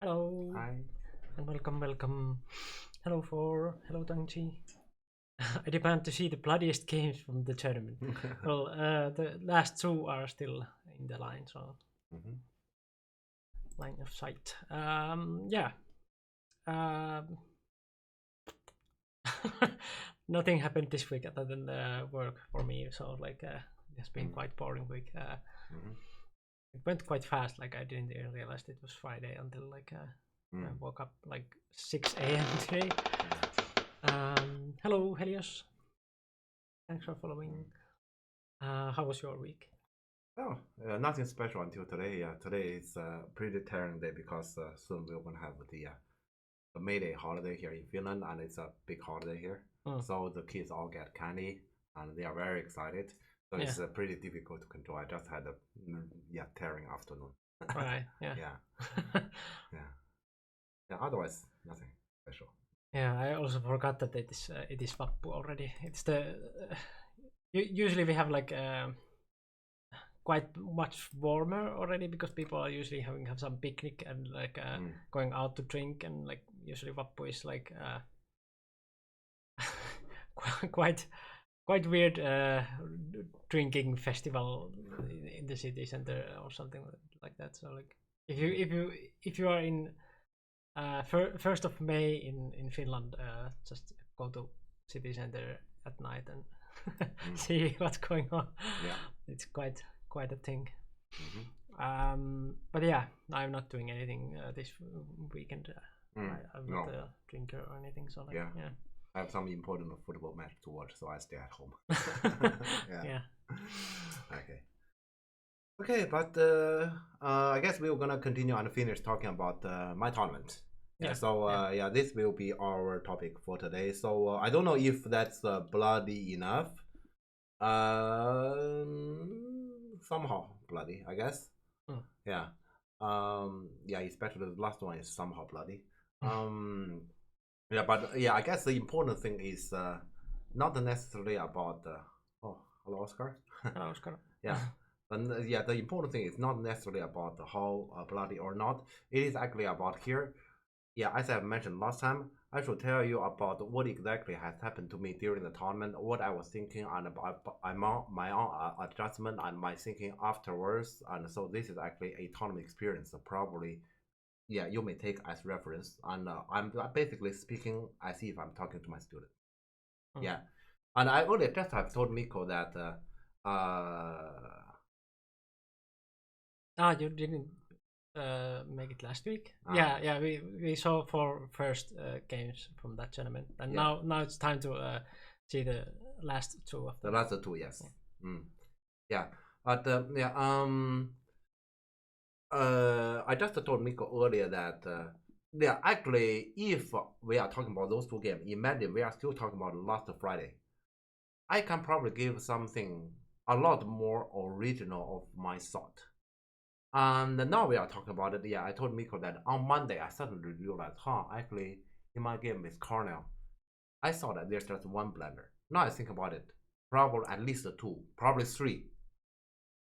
Hello Hi. and welcome. Hello Tangchi. I demand to see the bloodiest games from the tournament. Well, the last two are still in the line, so Mhm. line of sight. Yeah. Um, nothing happened this week other than work for me, so it's been Mm. quite boring week. Mhm. It went quite fast. Like I didn't even realize it was Friday until I Mm. woke up like 6 a.m. today. Hello Helios. Thanks for following. Mm. How was your week? Oh, nothing special until today. Yeah, today is a pretty tiring day because soon we're gonna have the May Day holiday here in Finland, and it's a big holiday here. Mm. So the kids all get candy, and they are very excited. So Yeah. it's pretty difficult to control. I just had a tiring afternoon. Right. Yeah. Yeah, yeah, yeah. Otherwise, nothing special. Yeah. I also forgot that it is Vappu already. It's the usually we have quite much warmer already because people are usually have some picnic and Mm. going out to drink and usually Vappu is quite quite weird drinking festival in the city center or something like that. So if you are in 1st of May in Finland, just go to city center at night and see what's going on. Yeah. It's quite a thing. Mm-hmm. But yeah, I'm not doing anything this weekend. I'm not No. a drinker or anything, so Yeah. yeah. I have some important football match to watch, so I stay at home. Yeah. Yeah. Okay. Okay, but I guess we are gonna continue and finish talking about my tournament. Yeah. Yeah. So yeah, this will be our topic for today. So I don't know if that's bloody enough. Somehow bloody, I guess. Mm. Yeah. Yeah, especially the last one is somehow bloody. Yeah, but yeah, I guess the important thing is not necessarily about. Oh, hello, Oscar. Hello, Oscar. Yeah, and yeah, the important thing is not necessarily about how bloody or not. It is actually about here. Yeah, as I mentioned last time, I should tell you about what exactly has happened to me during the tournament, what I was thinking, and about my own adjustment and my thinking afterwards. And so this is actually a tournament experience. So probably yeah, you may take as reference. And I'm basically speaking as if I'm talking to my student. Mm. Yeah, and I only just have told Miko that. You didn't make it last week. Ah, Yeah. We saw 4 first games from that tournament, and yeah, now it's time to see the last 2 of the them. last two, yes. Yeah. Yeah, but yeah, I just told Miko earlier that yeah, actually, if we are talking about those two games, imagine we are still talking about last Friday. I can probably give something a lot more original of my thought. And now we are talking about it. Yeah, I told Miko that on Monday I suddenly realized, actually, in my game with Cornell, I saw that there's just one blender. Now I think about it, probably at least two, probably three.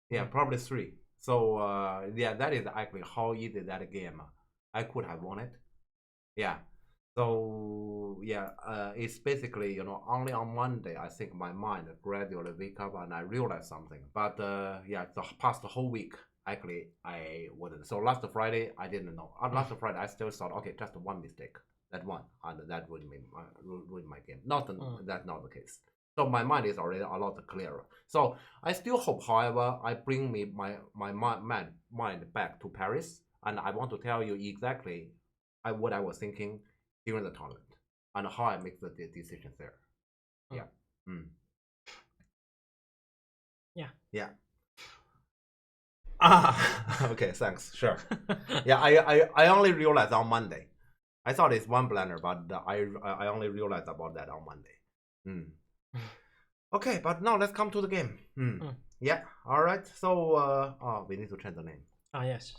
Yeah, probably three. So yeah, that is actually how easy that game I could have won it. Yeah. So yeah, it's basically only on Monday I think my mind gradually wake up and I realize something. But yeah, the past whole week actually I wasn't. So last Friday I didn't know. Last Friday I still thought okay, just one mistake, that one, and that ruined my game. That's not the case. So my mind is already a lot clearer. So I still hope, however, I bring my mind back to Paris, and I want to tell you exactly what I was thinking during the tournament and how I make the decisions there. Yeah. Mm. Yeah. Yeah. Ah, okay, thanks. Sure. Yeah, I only realized on Monday. I thought it's one blender, but I only realized about that on Monday. Mm. Okay, but now let's come to the game. Yeah, all right. So oh, we need to change the name. Yes.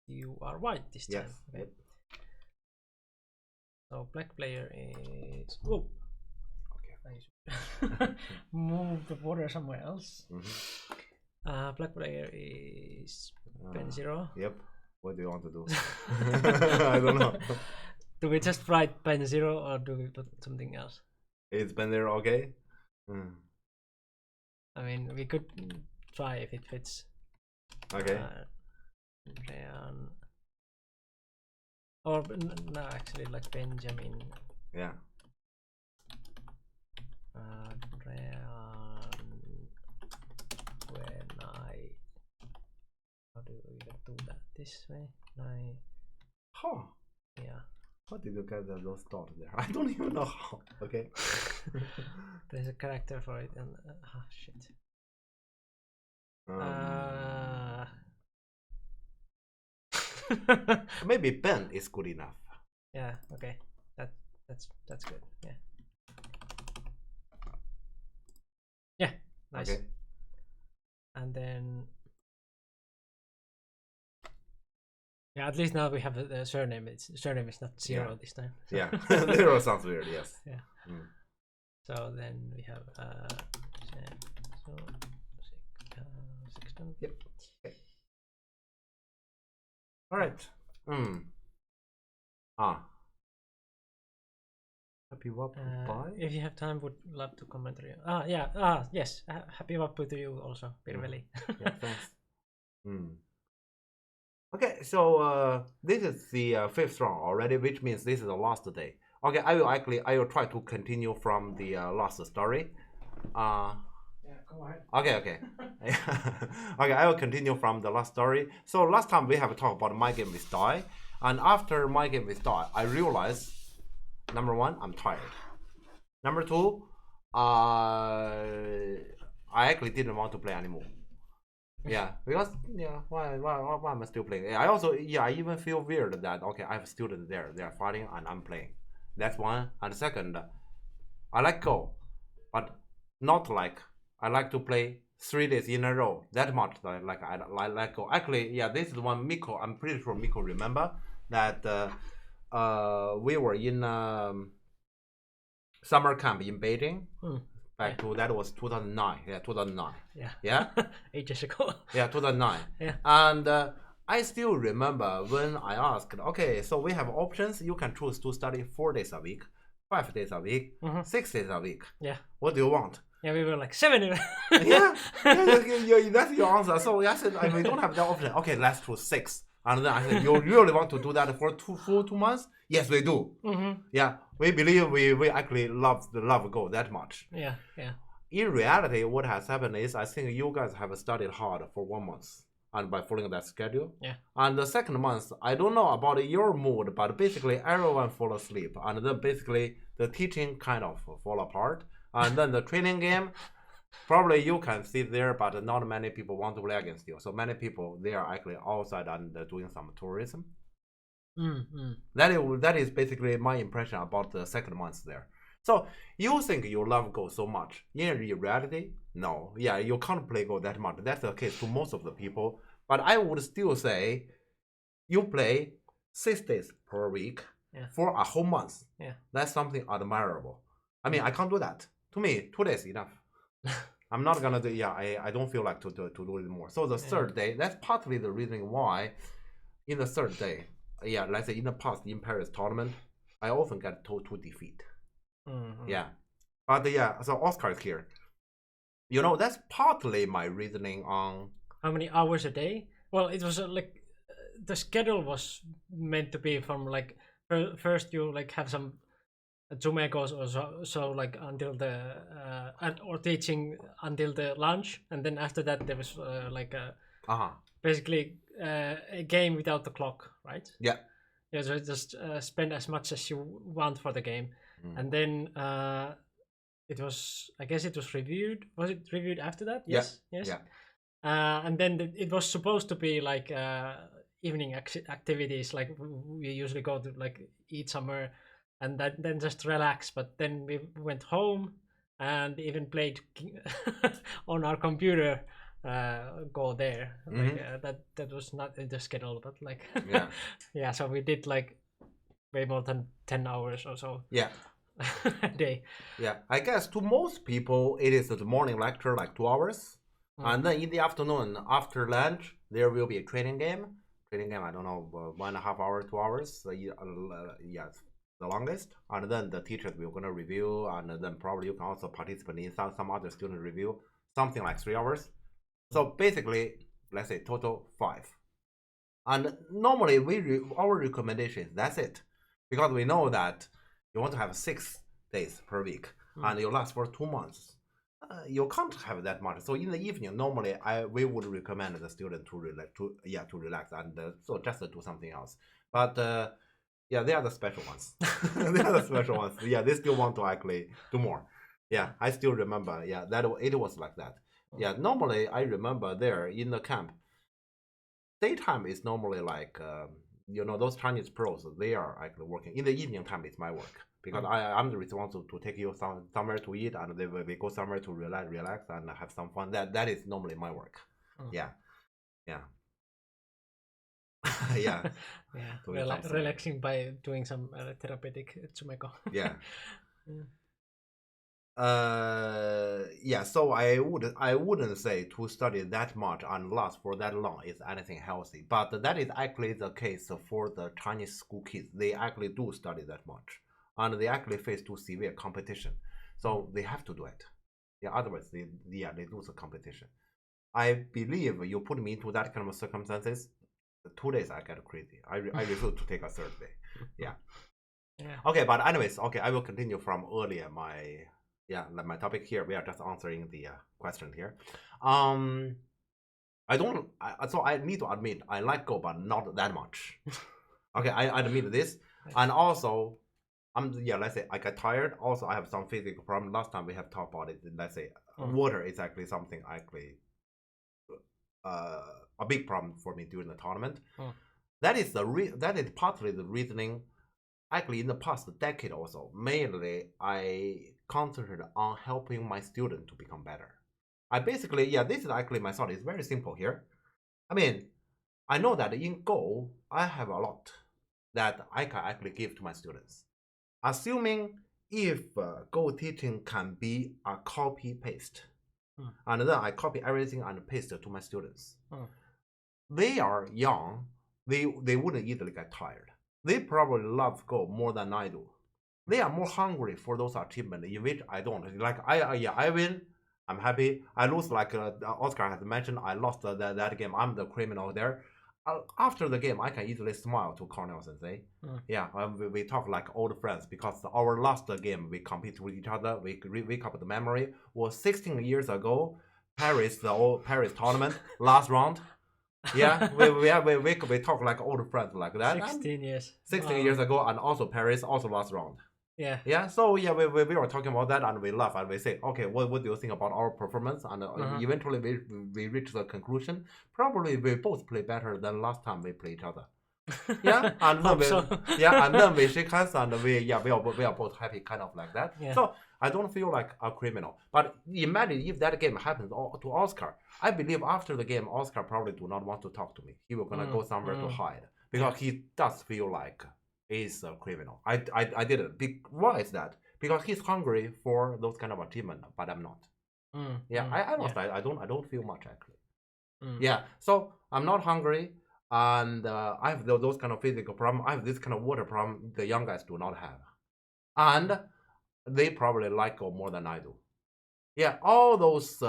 You are white this time. Yes. Okay. Yep. So black player is. Oh, Okay. I should move the border somewhere else. Black player is Ben Zero. Yep. What do you want to do? I don't know. Do we just write pen 0 or do we put something else? Is pen 0 okay? I mean, we could try if it fits. Okay. Rean. Or no, actually, like Benjamin. Yeah. Rean. When I. How do we do that? This way? Huh. Yeah. How did you get those dots there? I don't even know how. Okay. There's a character for it, and shit. Maybe pen is good enough. Yeah. Okay. That's good. Yeah. Yeah. Nice. Okay. And then. Yeah, at least now we have the surname. Surname is not 0 this time. So. Yeah, 0 sounds weird. Yes. Yeah. So then we have so 16. Yep. Okay. All right. Happy Wappu bye. If you have time, would love to comment on you. Yes. Happy Wappu to you also, Pirveli. Yeah, thanks. Okay, so this is the 5th round already, which means this is the last day. Okay, I will try to continue from the last story. Yeah, go ahead. Okay. Okay, I will continue from the last story. So last time we have talked about my game with die, and after my game with die, I realized number 1, I'm tired. Number 2, I actually didn't want to play anymore. Yeah, because why am I still playing? I also I even feel weird that okay, I have students there, they are fighting and I'm playing. That's one. And second, I like Go, but not like I like to play 3 days in a row that much. Like I like Go. Actually, this is the one Miko. I'm pretty sure Miko remember that we were in summer camp in Beijing. Back to that was 2009. Yeah, 2009. Yeah. Ages ago. Yeah, 2009. Yeah. And I still remember when I asked, okay, so we have options. You can choose to study 4 days a week, 5 days a week, 6 days a week. Yeah. What do you want? Yeah, we were like 7. yeah, that's your answer. So I said, we don't have that option. Okay, let's choose 6. And then I said, you really want to do that for 2 months? Yes, we do. Yeah, we believe we actually love Go that much. Yeah. In reality, what has happened is I think you guys have studied hard for 1 month and by following that schedule. Yeah. And the second month, I don't know about your mood, but basically everyone fall asleep. And then basically the teaching kind of fall apart. And then the training game, probably you can sit there, but not many people want to play against you. So many people, they are actually outside and doing some tourism. That is basically my impression about the second month there. So you think you love Go so much. In reality, no. Yeah, you can't play Go that much. That's the case to most of the people. But I would still say you play 6 days per week for a whole month. Yeah. That's something admirable. I mean, I can't do that. To me, 2 days enough. I'm not gonna do. I don't feel like to do it more. So the third day, that's partly the reason why. In the third day, let's say in the past in Paris tournament, I often get to defeat. Yeah, but so Oscar is here. That's partly my reasoning on how many hours a day. Well, it was like the schedule was meant to be from like first you like have some Zumegos or so like until the or teaching until the lunch, and then after that there was like a basically a game without the clock, right? Yeah. Yeah, so just spend as much as you want for the game, and then it was, I guess it was reviewed. Was it reviewed after that? Yes. Yes. Yeah. And then it was supposed to be like evening activities, like we usually go to like eat somewhere and then just relax. But then we went home and even played on our computer. Go there. Like, that was not in the schedule, but like yeah. So we did like way more than 10 hours or so. Yeah. A day. Yeah, I guess to most people it is the morning lecture like 2 hours, and then in the afternoon after lunch there will be a training game. training game. I don't know, 1.5 hours, 2 hours. Yeah, the longest. And then the teachers will gonna review, and then probably you can also participate in some other student review, something like 3 hours. So basically, let's say total 5. And normally our recommendation is that's it, because we know that you want to have 6 days per week, and you last for 2 months. You can't have that much. So in the evening, normally we would recommend the student to relax and so just do something else. But yeah, they are the special ones. They are the special ones. Yeah, they still want to actually do more. Yeah, I still remember. Yeah, that it was like that. Yeah, normally I remember there in the camp. Daytime is normally like those Chinese pros. They are actually working. In the evening time, it's my work because I'm the responsible to take you somewhere to eat, and then we go somewhere to relax and have some fun. That is normally my work. Yeah, yeah. Yeah. Yeah. Relaxing by doing some therapeutic tsumeko. Yeah. Yeah. So I wouldn't say to study that much and last for that long is anything healthy. But that is actually the case for the Chinese school kids. They actually do study that much, and they actually face too severe competition. So they have to do it. Yeah. Otherwise, they lose the competition. I believe you put me into that kind of circumstances. 2 days I get crazy. I refuse to take a third day. Yeah. Yeah. Okay, but anyways, okay, I will continue from earlier. My topic here. We are just answering the question here. So I need to admit I like Go, but not that much. Okay, I admit this, and also let's say I get tired. Also, I have some physical problem. Last time we have talked about it. Let's say water is actually something a big problem for me during the tournament. That is partly the reasoning. Actually, in the past decade or so, mainly I concentrated on helping my student to become better. I basically, this is actually my thought. It's very simple here. I mean, I know that in Go, I have a lot that I can actually give to my students. Assuming if Go teaching can be a copy paste, and then I copy everything and paste it to my students. They are young. They wouldn't easily get tired. They probably love Go more than I do. They are more hungry for those achievements, in which I don't. Like I win, I'm happy. I lose, like Oscar has mentioned, I lost that game. I'm the criminal there. After the game, I can easily smile to Cornell Sensei. Yeah, we talk like old friends because our last game we compete with each other. We wake up the memory was 16 years ago, Paris, the old Paris tournament, last round. Yeah, we talk like old friends like that. 16 years. 16 years ago, and also Paris, also last round. Yeah. Yeah. So yeah, we were talking about that, and we laugh and we say, okay, what do you think about our performance? And eventually we reach the conclusion. Probably we both play better than last time we played each other. Yeah, and then we shake hands and we are both happy, kind of like that. Yeah. So I don't feel like a criminal. But imagine if that game happens to Oscar. I believe after the game, Oscar probably do not want to talk to me. He will gonna go somewhere to hide because he does feel like he's a criminal. I didn't. Why is that? Because he's hungry for those kind of achievement, but I'm not. I don't feel much actually. Yeah, so I'm not hungry. And I have those kind of physical problem. I have this kind of water problem the young guys do not have. And they probably like Go more than I do. Yeah, all those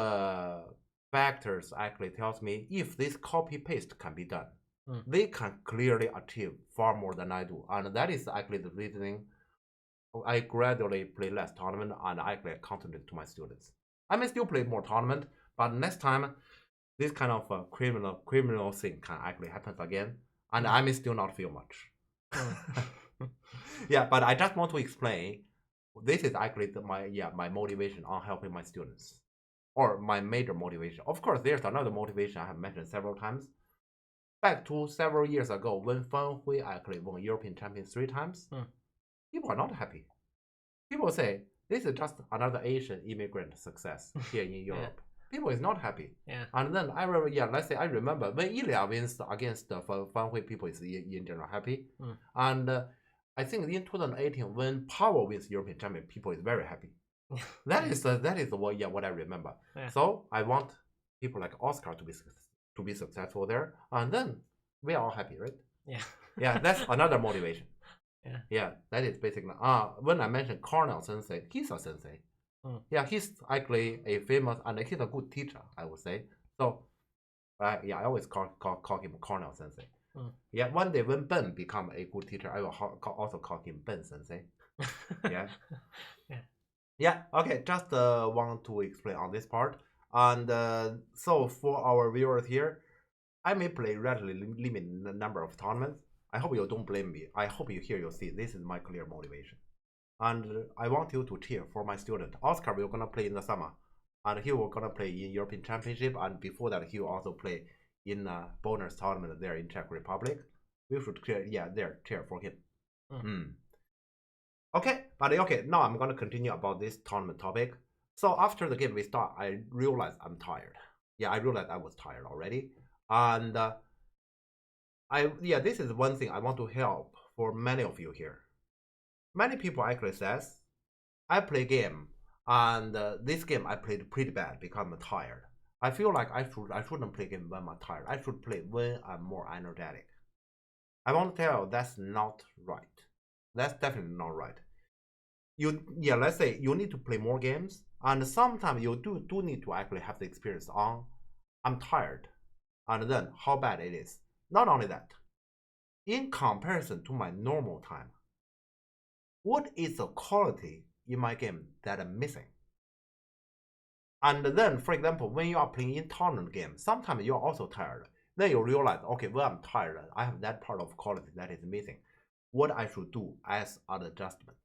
factors actually tells me if this copy paste can be done, they can clearly achieve far more than I do. And that is actually the reasoning I gradually play less tournament and I actually concentrate to my students. I may still play more tournament, but next time this kind of criminal thing can actually happen again, and I may still not feel much. Yeah, but I just want to explain. This is actually my motivation on helping my students, or my major motivation. Of course, there's another motivation I have mentioned several times. Back to several years ago, when Fan Hui actually won European champion 3 times, people are not happy. People say this is just another Asian immigrant success here in Europe. People is not happy. Yeah. And then I remember, let's say I remember when Ilya wins against Fan Hui, people is in general happy. And I think in 2018 when Power wins European champion, people is very happy. That is what I remember. Yeah. So I want people like Oscar to be successful there, and then we are all happy, right? Yeah. Yeah, that's another motivation. Yeah. Yeah, that is basically when I mentioned Cornell Sensei, he's a sensei. Yeah, he's actually a famous and he's a good teacher, I would say. So yeah, I always call him Cornell Sensei. Yeah, one day when Ben become a good teacher, I will also call him Ben Sensei. Yeah. Yeah, okay, just want to explain on this part. And so for our viewers here, I may play relatively limited number of tournaments. I hope you don't blame me. I hope you see this is my clear motivation. And I want you to cheer for my student. Oscar will gonna play in the summer. And he will gonna play in European Championship. And before that, he will also play in a bonus tournament there in Czech Republic. We should cheer for him. Okay, but okay, now I'm gonna continue about this tournament topic. So after the game we start, I realized I'm tired. Yeah, I realized I was tired already. And this is one thing I want to help for many of you here. Many people actually says, I play game and this game I played pretty bad because I'm tired. I feel like I shouldn't play game when I'm tired. I should play when I'm more energetic. I want to tell you that's not right. That's definitely not right. Let's say you need to play more games, and sometimes you do need to actually have the experience on I'm tired, and then how bad it is. Not only that, in comparison to my normal time, what is the quality in my game that I'm missing? And then, for example, when you are playing in tournament game, sometimes you're also tired. Then you realize, okay, well, I'm tired. I have that part of quality that is missing. What I should do as an adjustment.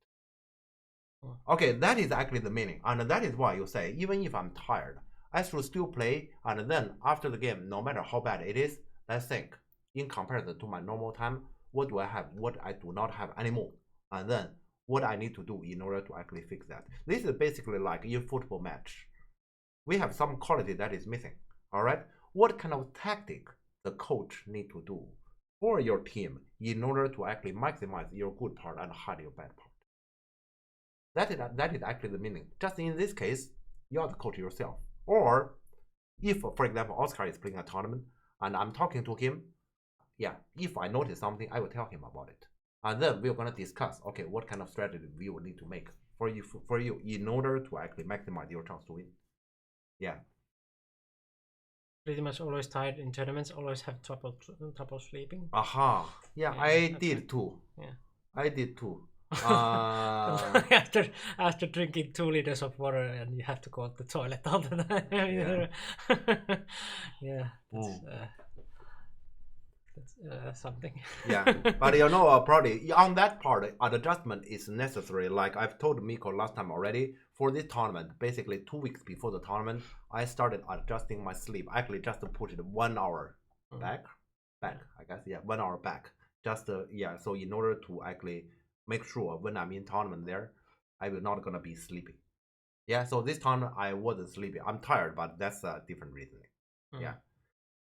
Okay, that is actually the meaning. And that is why you say, even if I'm tired, I should still play. And then after the game, no matter how bad it is, let's think, in comparison to my normal time, what do I have, what I do not have anymore? And then what I need to do in order to actually fix that. This is basically like in football match. We have some quality that is missing. All right. What kind of tactic the coach need to do for your team in order to actually maximize your good part and hide your bad part? That is actually the meaning. Just in this case, you are the coach yourself. Or if, for example, Oscar is playing a tournament and I'm talking to him, yeah, if I notice something, I will tell him about it. And then we're gonna discuss, okay, what kind of strategy we will need to make for you in order to actually maximize your chance to win. Yeah. Pretty much always tired in tournaments, always have trouble sleeping. Aha. Yeah, I did too. Yeah. I did too. After drinking 2 liters of water and you have to go to the toilet all the time. Yeah. That's something. Yeah, but probably on that part, an adjustment is necessary. Like I've told Miko last time already, for this tournament, basically 2 weeks before the tournament, I started adjusting my sleep. Actually, just to push it 1 hour back, I guess, 1 hour back. Just so in order to actually make sure when I'm in tournament there, I will not gonna be sleepy. Yeah, so this tournament I wasn't sleepy. I'm tired, but that's a different reason. Yeah.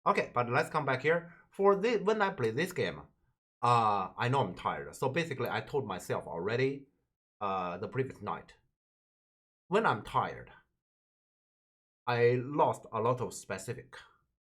Okay, but let's come back here. For this, when I play this game, I know I'm tired. So basically, I told myself already the previous night, when I'm tired, I lost a lot of specific.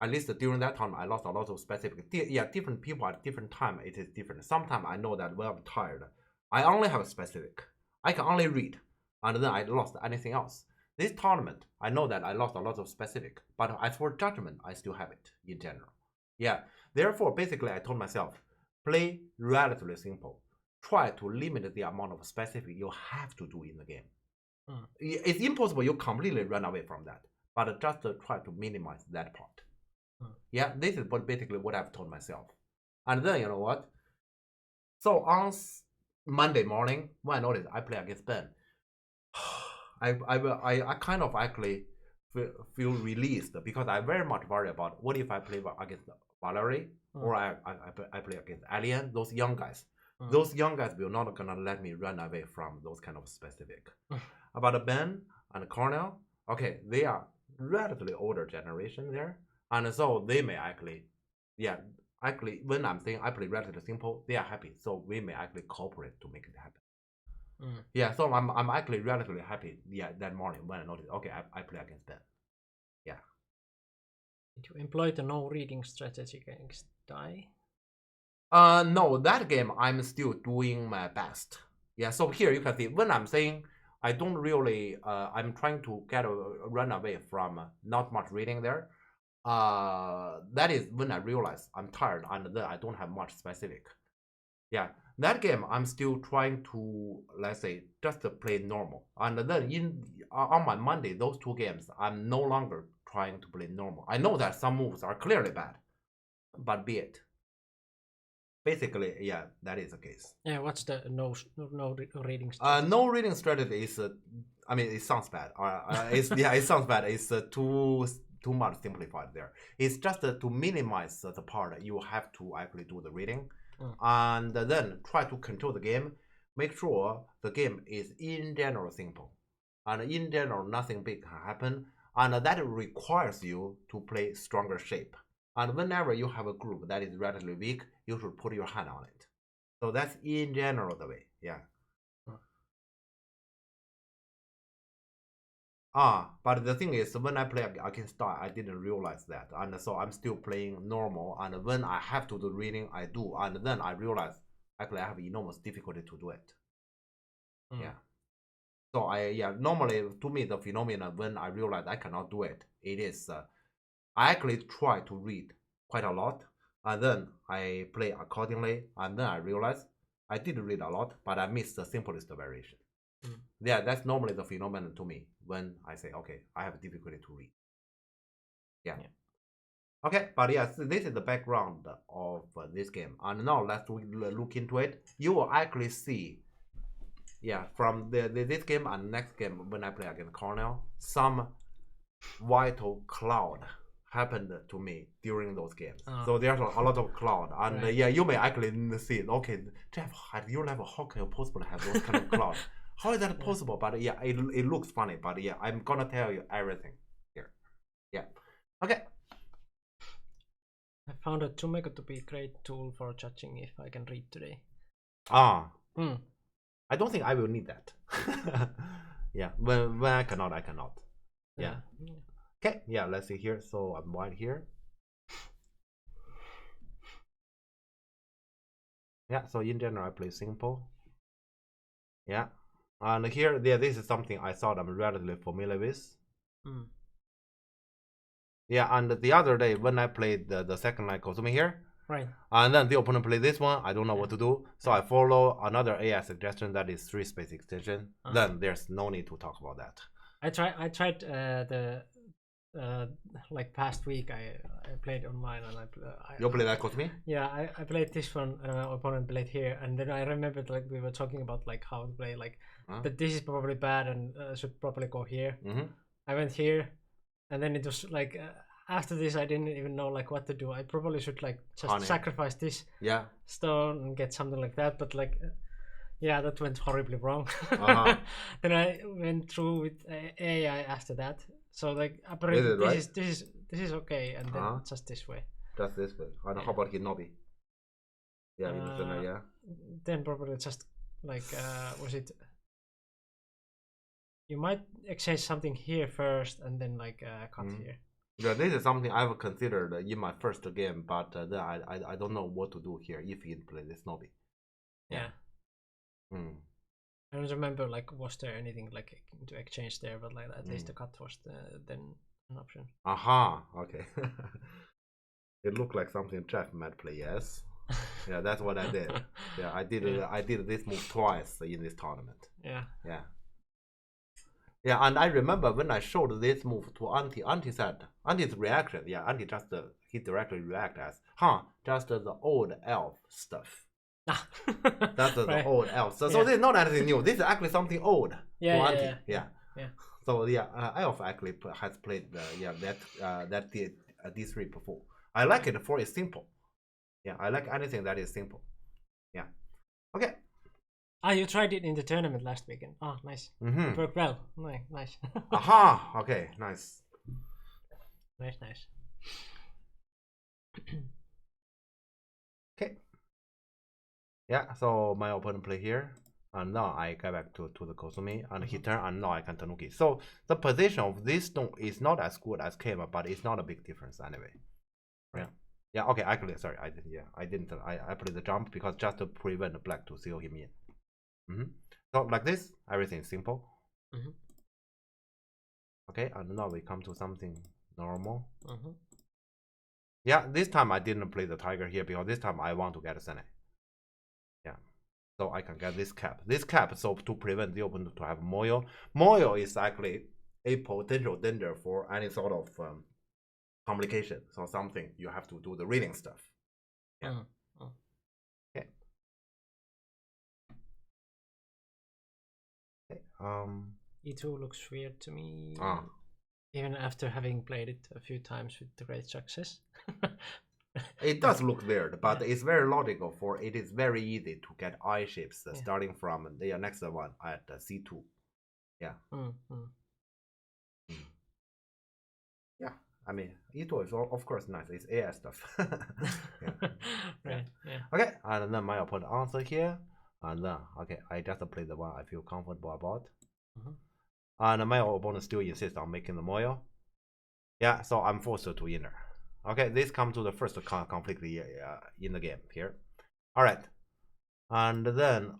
At least during that time, I lost a lot of specific. Different people at different time, it is different. Sometimes I know that when I'm tired, I only have a specific. I can only read, and then I lost anything else. This tournament, I know that I lost a lot of specific, but as for judgment, I still have it in general. Yeah, therefore, basically, I told myself, play relatively simple. Try to limit the amount of specific you have to do in the game. It's impossible you completely run away from that, but just try to minimize that part. Yeah, this is basically what I've told myself. And then, you know what? So on Monday morning, when I noticed I play against Ben, I kind of actually feel released because I very much worry about what if I play against Valerie or I play against Alien, those young guys. Those young guys will not gonna let me run away from those kind of specific. About Ben and Cornell, okay, they are relatively older generation there, and so they may actually when I'm saying I play relatively simple, they are happy, so we may actually cooperate to make it happen. Yeah, so I'm actually relatively happy. Yeah, that morning when I noticed, okay, I play against Ben. Yeah. Did you employ the no reading strategy against Dai? No, that game I'm still doing my best. Yeah, so here you can see when I'm saying I don't really, I'm trying to run away from not much reading there. That is when I realize I'm tired and then I don't have much specific. Yeah, that game I'm still trying to, let's say, just to play normal. And then on my Monday, those two games, I'm no longer trying to play normal. I know that some moves are clearly bad, but be it. Basically, yeah, that is the case. Yeah, what's the no reading No reading strategy is, I mean, it sounds bad. It's yeah, it sounds bad. It's too much simplified there. It's just to minimize the part you have to actually do the reading, and then try to control the game. Make sure the game is in general simple, and in general nothing big can happen, and that requires you to play stronger shape. And whenever you have a group that is relatively weak, you should put your hand on it. So that's in general the way, yeah. But the thing is, when I play against Dai, I didn't realize that, and so I'm still playing normal. And when I have to do reading, I do, and then I realize actually I have enormous difficulty to do it. Yeah. So normally to me the phenomenon when I realize I cannot do it, it is I actually try to read quite a lot, and then I play accordingly, and then I realize I did read a lot, but I missed the simplest variation. Yeah, that's normally the phenomenon to me when I say, okay, I have difficulty to read. Yeah. Okay, but yes, this is the background of this game, and now let's look into it. You will actually see, yeah, from this game and next game when I play against Cornell, some vital cloud happened to me during those games. So there's a lot of cloud, and right. Yeah, you may actually see it. Okay, Jeff, at your level, how can you possibly have those kind of cloud? How is that possible? But yeah, it looks funny. But yeah, I'm gonna tell you everything here. Yeah. Okay. I found a Tsumeko to be a great tool for judging if I can read today. I don't think I will need that. Yeah, when I cannot, I cannot. Yeah. Okay, yeah, let's see here. So I'm white here. Yeah, so in general, I play simple. Yeah, and here, yeah, this is something I thought I'm relatively familiar with. Yeah, and the other day when I played the second line Kotsumi here, right, and then the opponent played this one, I don't know what to do, so I follow another AI suggestion that is 3 space extension. Then there's no need to talk about that. I tried the like past week I played online and you played that Kotsumi? Yeah, I played this one and my opponent played here, and then I remembered like we were talking about like how to play, like that this is probably bad and should probably go here. I went here, and then it was like after this I didn't even know like what to do. I probably should like just sacrifice this stone and get something like that, but like yeah, that went horribly wrong. Then I went through with AI after that. So like apparently this is okay, and then just this way. Just this way. And how about Hinobi? Yeah, in the center, yeah. Then probably just like was it? You might exchange something here first, and then like cut here. Yeah, this is something I've considered in my first game, but then I don't know what to do here if you play this Nobi. Yeah. I don't remember like was there anything like to exchange there, but like at least the cut was then an option. Okay. It looked like something Jeff might play. Yes. Yeah, that's what I did. Yeah, I did this move twice in this tournament. Yeah. Yeah, and I remember when I showed this move to Auntie, Auntie said, Auntie's reaction, yeah, Auntie just, he directly react as, just the old elf stuff. That's the old elf. So this is not anything new. This is actually something old to Auntie. Yeah. So yeah, elf actually has played that D3 before. I like it for it's simple. Yeah, I like anything that is simple. Yeah. Okay. You tried it in the tournament last weekend. Oh, nice. It worked well. Nice. Okay, nice. Nice. Okay. Yeah, so my opponent play here, and now I get back to the Kotsumi, and he turn, and now I can Tanuki. So the position of this stone is not as good as Kema, but it's not a big difference anyway. Yeah. Yeah, okay, actually, sorry, I didn't. Yeah, I didn't. I played the jump because just to prevent black to seal him in. So like this, everything is simple. Okay, and now we come to something normal. Yeah, this time I didn't play the tiger here because this time I want to get a Sene. Yeah, so I can get this cap. This cap, so to prevent the opponent to have Moyo. Moyo is actually a potential danger for any sort of complication. So something you have to do the reading stuff. Yeah. Okay. E2 looks weird to me. Ah. Even after having played it a few times with great success. It does look weird, but it's very logical. For it is very easy to get I shapes starting from the next one at C2. Yeah. Yeah, I mean, E2 is of course nice. It's AI stuff. Right. Yeah. Okay, and then my opponent answer here, and then okay, I just play the one I feel comfortable about. And my opponent still insists on making the Moyo. Yeah, so I'm forced to inner. Okay, this comes to the first conflict in the game here. All right, and then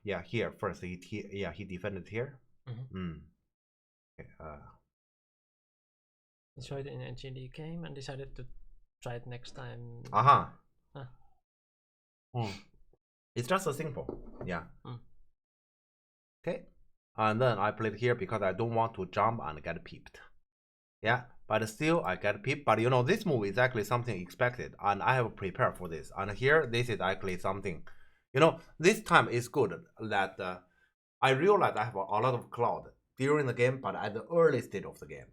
yeah, here first he defended here. Okay, he tried it in a GD game and decided to try it next time. It's just so simple. Yeah. Okay, and then I played here because I don't want to jump and get peeped. Yeah, but still I get peeped. But you know, this move is actually something expected, and I have prepared for this. And here, this is actually something, you know, this time is good that I realized I have a lot of cloud during the game, but at the early stage of the game.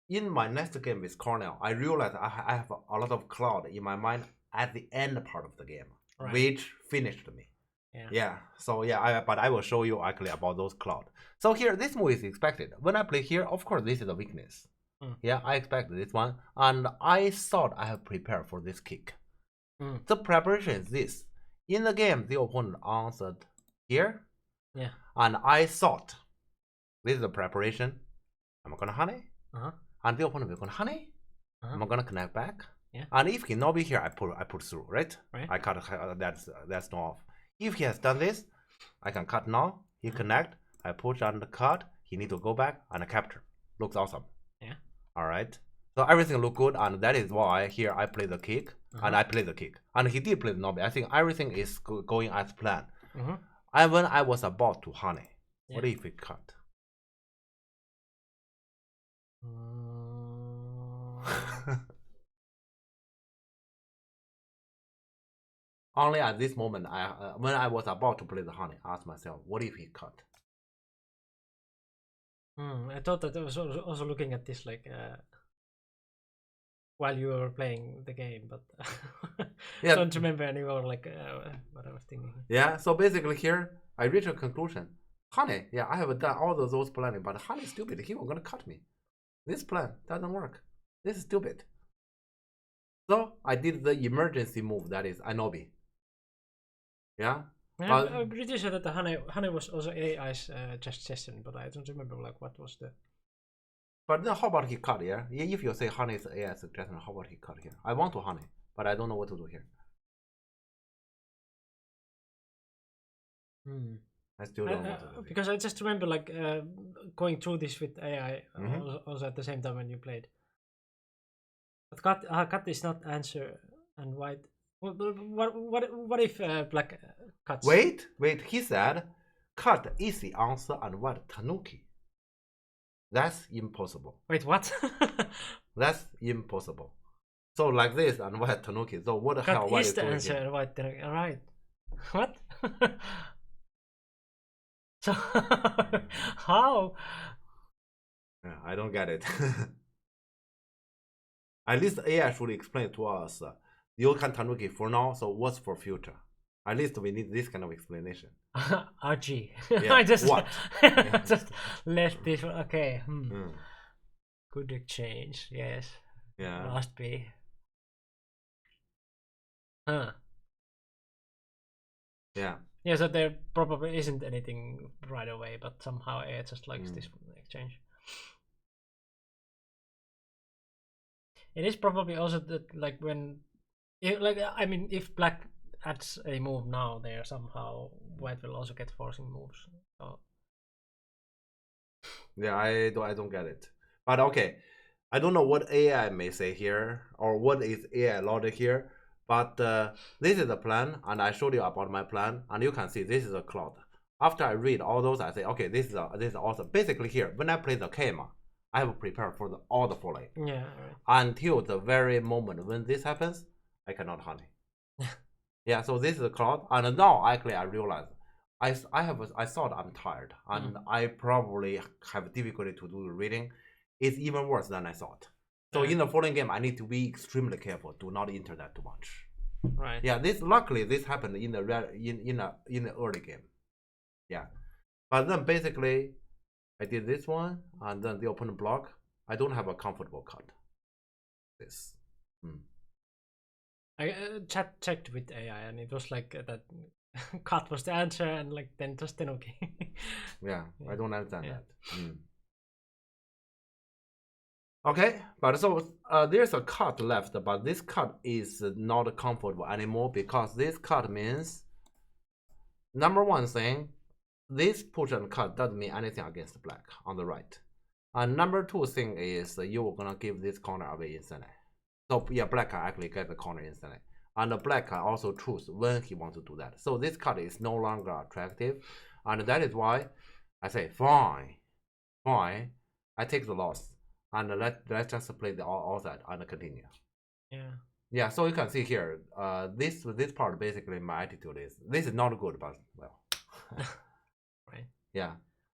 In my next game with Cornell, I realized I have a lot of cloud in my mind at the end part of the game, which finished me. Yeah. So yeah, but I will show you actually about those cloud. So here, this move is expected. When I play here, of course, this is a weakness. Yeah, I expect this one, and I thought I have prepared for this kick. The preparation is this. In the game, the opponent answered here. Yeah. And I thought this is the preparation. I'm gonna honey. And the opponent will gonna honey. I'm gonna connect back. Yeah. And if he not be here, I put through, right? I cut that's not off. If he has done this, I can cut now. He connect. I push and cut. He need to go back and capture. Looks awesome. Yeah. All right. So everything look good, and that is why here I play the kick, and I play the kick, and he did play the nobby. I think everything is going as planned. And when I was about to honey, what if we cut? Only at this moment, when I was about to play the honey, I asked myself, what if he cut? I thought that I was also looking at this like while you were playing the game, but I don't remember anymore like what I was thinking. Yeah, so basically here, I reached a conclusion. Honey, yeah, I have done all of those planning, but honey is stupid. He was going to cut me. This plan doesn't work. This is stupid. So I did the emergency move, that is Inobi. Yeah? I'm pretty sure that the honey was also AI's suggestion, but I don't remember like what was the. But then how about he cut, yeah? If you say honey is AI suggestion, how about he cut here? I want to honey, but I don't know what to do here. I still don't know what to do. Because I just remember like going through this with AI also at the same time when you played. But cut is not answer and white. What if black cuts? Wait. He said, cut is the answer and white tanuki. That's impossible. Wait, what? That's impossible. So like this and white tanuki. So what the hell? Cut is the answer and white tanuki. All right. What? So how? Yeah, I don't get it. At least AI should explain to us. You can tanuki for now, so what's for future? At least we need this kind of explanation. RG. Yeah. I just what? just left this. Okay. Good exchange. Yes. Yeah. Must be. Huh. Yeah. Yeah. So there probably isn't anything right away, but somehow AI just likes this exchange. It is probably also that like when, I mean, if black adds a move now there somehow, white will also get forcing moves. So Yeah, I don't get it. But okay, I don't know what AI may say here or what is AI logic here. But this is the plan, and I showed you about my plan, and you can see this is a cloud. After I read all those, I say, okay, this is awesome. Basically, here when I play the Kema, I have prepared for all the falling. yeah, right. Until the very moment when this happens, I cannot honey. Yeah, so this is a cloud, and now actually I realize I thought I'm tired, and I probably have difficulty to do the reading. It's even worse than I thought. So in the following game, I need to be extremely careful. Do not enter that too much. Right. Yeah, luckily this happened in the in the early game. Yeah, but then basically, I did this one, and then the opponent block. I don't have a comfortable cut. This. I checked with AI, and it was like that. Cut was the answer, and like then just Tenuki. Yeah, I don't understand that. Okay, but so there's a cut left, but this cut is not comfortable anymore because this cut means number one thing, this push and cut doesn't mean anything against black on the right. And number two thing is you're gonna give this corner away instantly. So yeah, black can actually get the corner instantly. And the black can also choose when he wants to do that. So this cut is no longer attractive. And that is why I say, fine, I take the loss. And let's just play the all that and continue. Yeah. Yeah, so you can see here, this part basically my attitude is, this is not good, but well. Right. Yeah.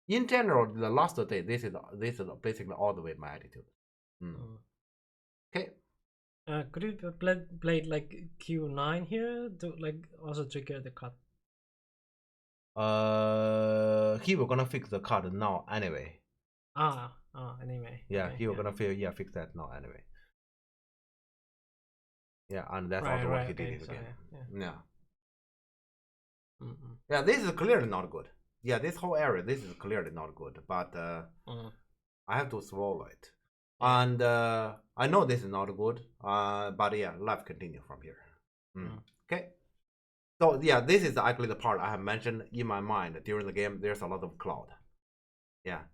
In general, the last day, this is basically all the way my attitude. Okay. Could you play like Q9 here to like also trigger the cut? He will gonna fix the cut now anyway. Anyway. Yeah, okay, he will gonna fix that now anyway. Yeah, and that's right, also what he okay, did so again. Yeah. Yeah, this is clearly not good. Yeah, this whole area, this is clearly not good. But I have to swallow it. Yeah. And I know this is not good. But yeah, life continue from here. Okay. So yeah, this is actually the part I have mentioned in my mind during the game. There's a lot of cloud. Yeah.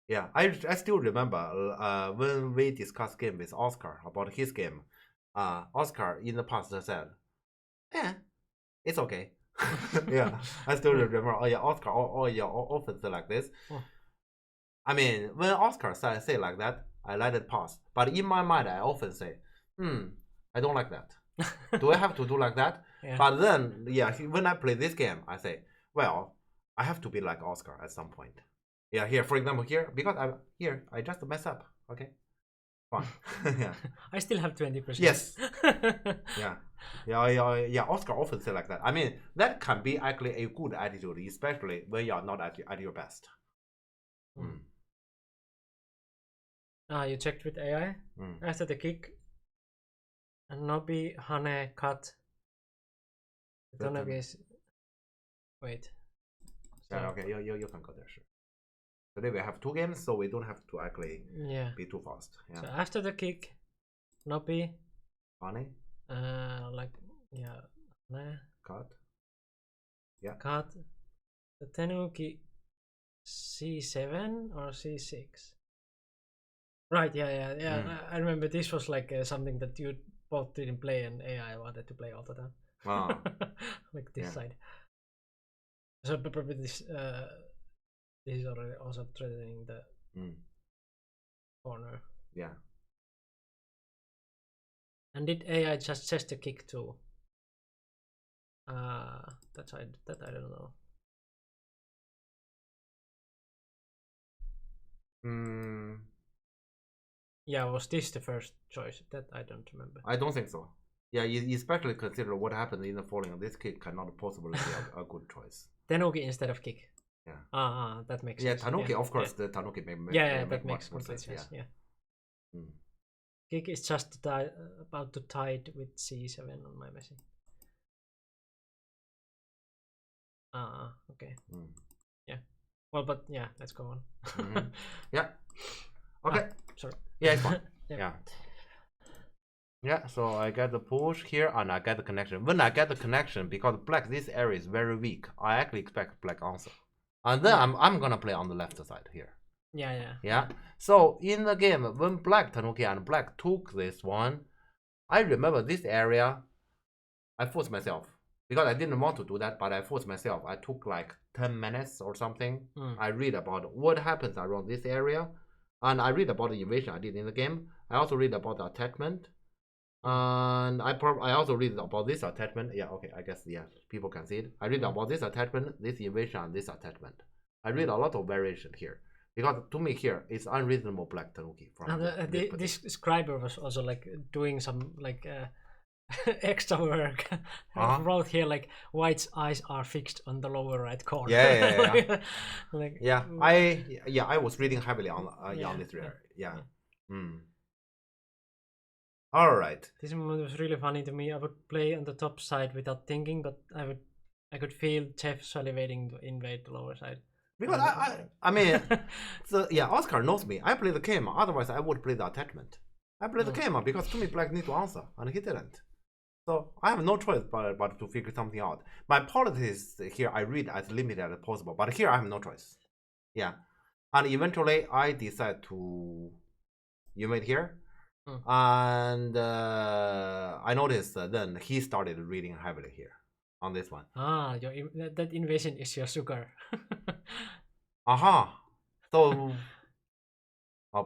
Yeah, I still remember when we discussed game with Oscar about his game. Oscar in the past said, "Yeah, it's okay." Yeah, I still remember. Oh yeah, Oscar. Oh yeah, often say like this. I mean, when Oscar say like that, I let it pass. But in my mind, I often say, I don't like that. Do I have to do like that? Yeah. But then, yeah, when I play this game, I say, well, I have to be like Oscar at some point. Yeah, here, for example, here, because I just mess up. Okay, fine. Yeah. I still have 20%. Yes. Yeah. Oscar often say like that. I mean, that can be actually a good attitude, especially when you are not at your best. You checked with AI after the kick. And Nobi, Hane, cut. Wait. Yeah, okay, you can go there, sure. Today we have two games, so we don't have to actually be too fast. Yeah. So after the kick, Nobi. Hane. Cut. Yeah. Cut. The Tenuki C7 or C6? Right, yeah. I remember this was like something that you both didn't play and AI wanted to play all the time. Wow. Like this side. So probably this is already also threatening the corner. Yeah. And did AI just test the kick too? That I don't know. Yeah, was this the first choice? That I don't remember. I don't think so. Yeah, especially consider what happened in the falling. This kick cannot possibly be a good choice. Tenuki instead of kick. Yeah. That makes sense. Yeah, Tanuki, of course, the Tanuki that makes complete sense. Yeah. Kick is just about to tie it with C7 on my machine. Okay. Yeah. Well, but yeah, let's go on. Yeah. Okay. Sorry. Yeah, it's fine. Yeah. Yeah, so I get the push here and I get the connection. When I get the connection, because black this area is very weak, I actually expect black answer. And then I'm gonna play on the left side here. Yeah. So in the game, when black Tanuki and black took this one, I remember this area. I forced myself because I didn't want to do that, but I forced myself. I took like 10 minutes or something. I read about what happens around this area, and I read about the invasion I did in the game. I also read about the attachment, and I also read about this attachment. Yeah, okay, I guess yeah, people can see it. I read about this attachment, this invasion, and this attachment. I read a lot of variation here. Because to me here, it's unreasonable black Tanuki. From this scriber was also like doing some like extra work. Wrote here like white's eyes are fixed on the lower right corner. Yeah. Like, I was reading heavily on this area. Yeah. All right. This moment was really funny to me. I would play on the top side without thinking, but I could feel Jeff salivating to invade the lower side. Because I mean, so yeah, Oscar knows me. I play the game. Otherwise, I would play the attachment. I play the game because to me, black need to answer, and he didn't. So I have no choice but to figure something out. My politics here, I read as limited as possible, but here I have no choice. Yeah, and eventually I decide to invade here, and I noticed then he started reading heavily here on this one. That invasion is your sugar. So,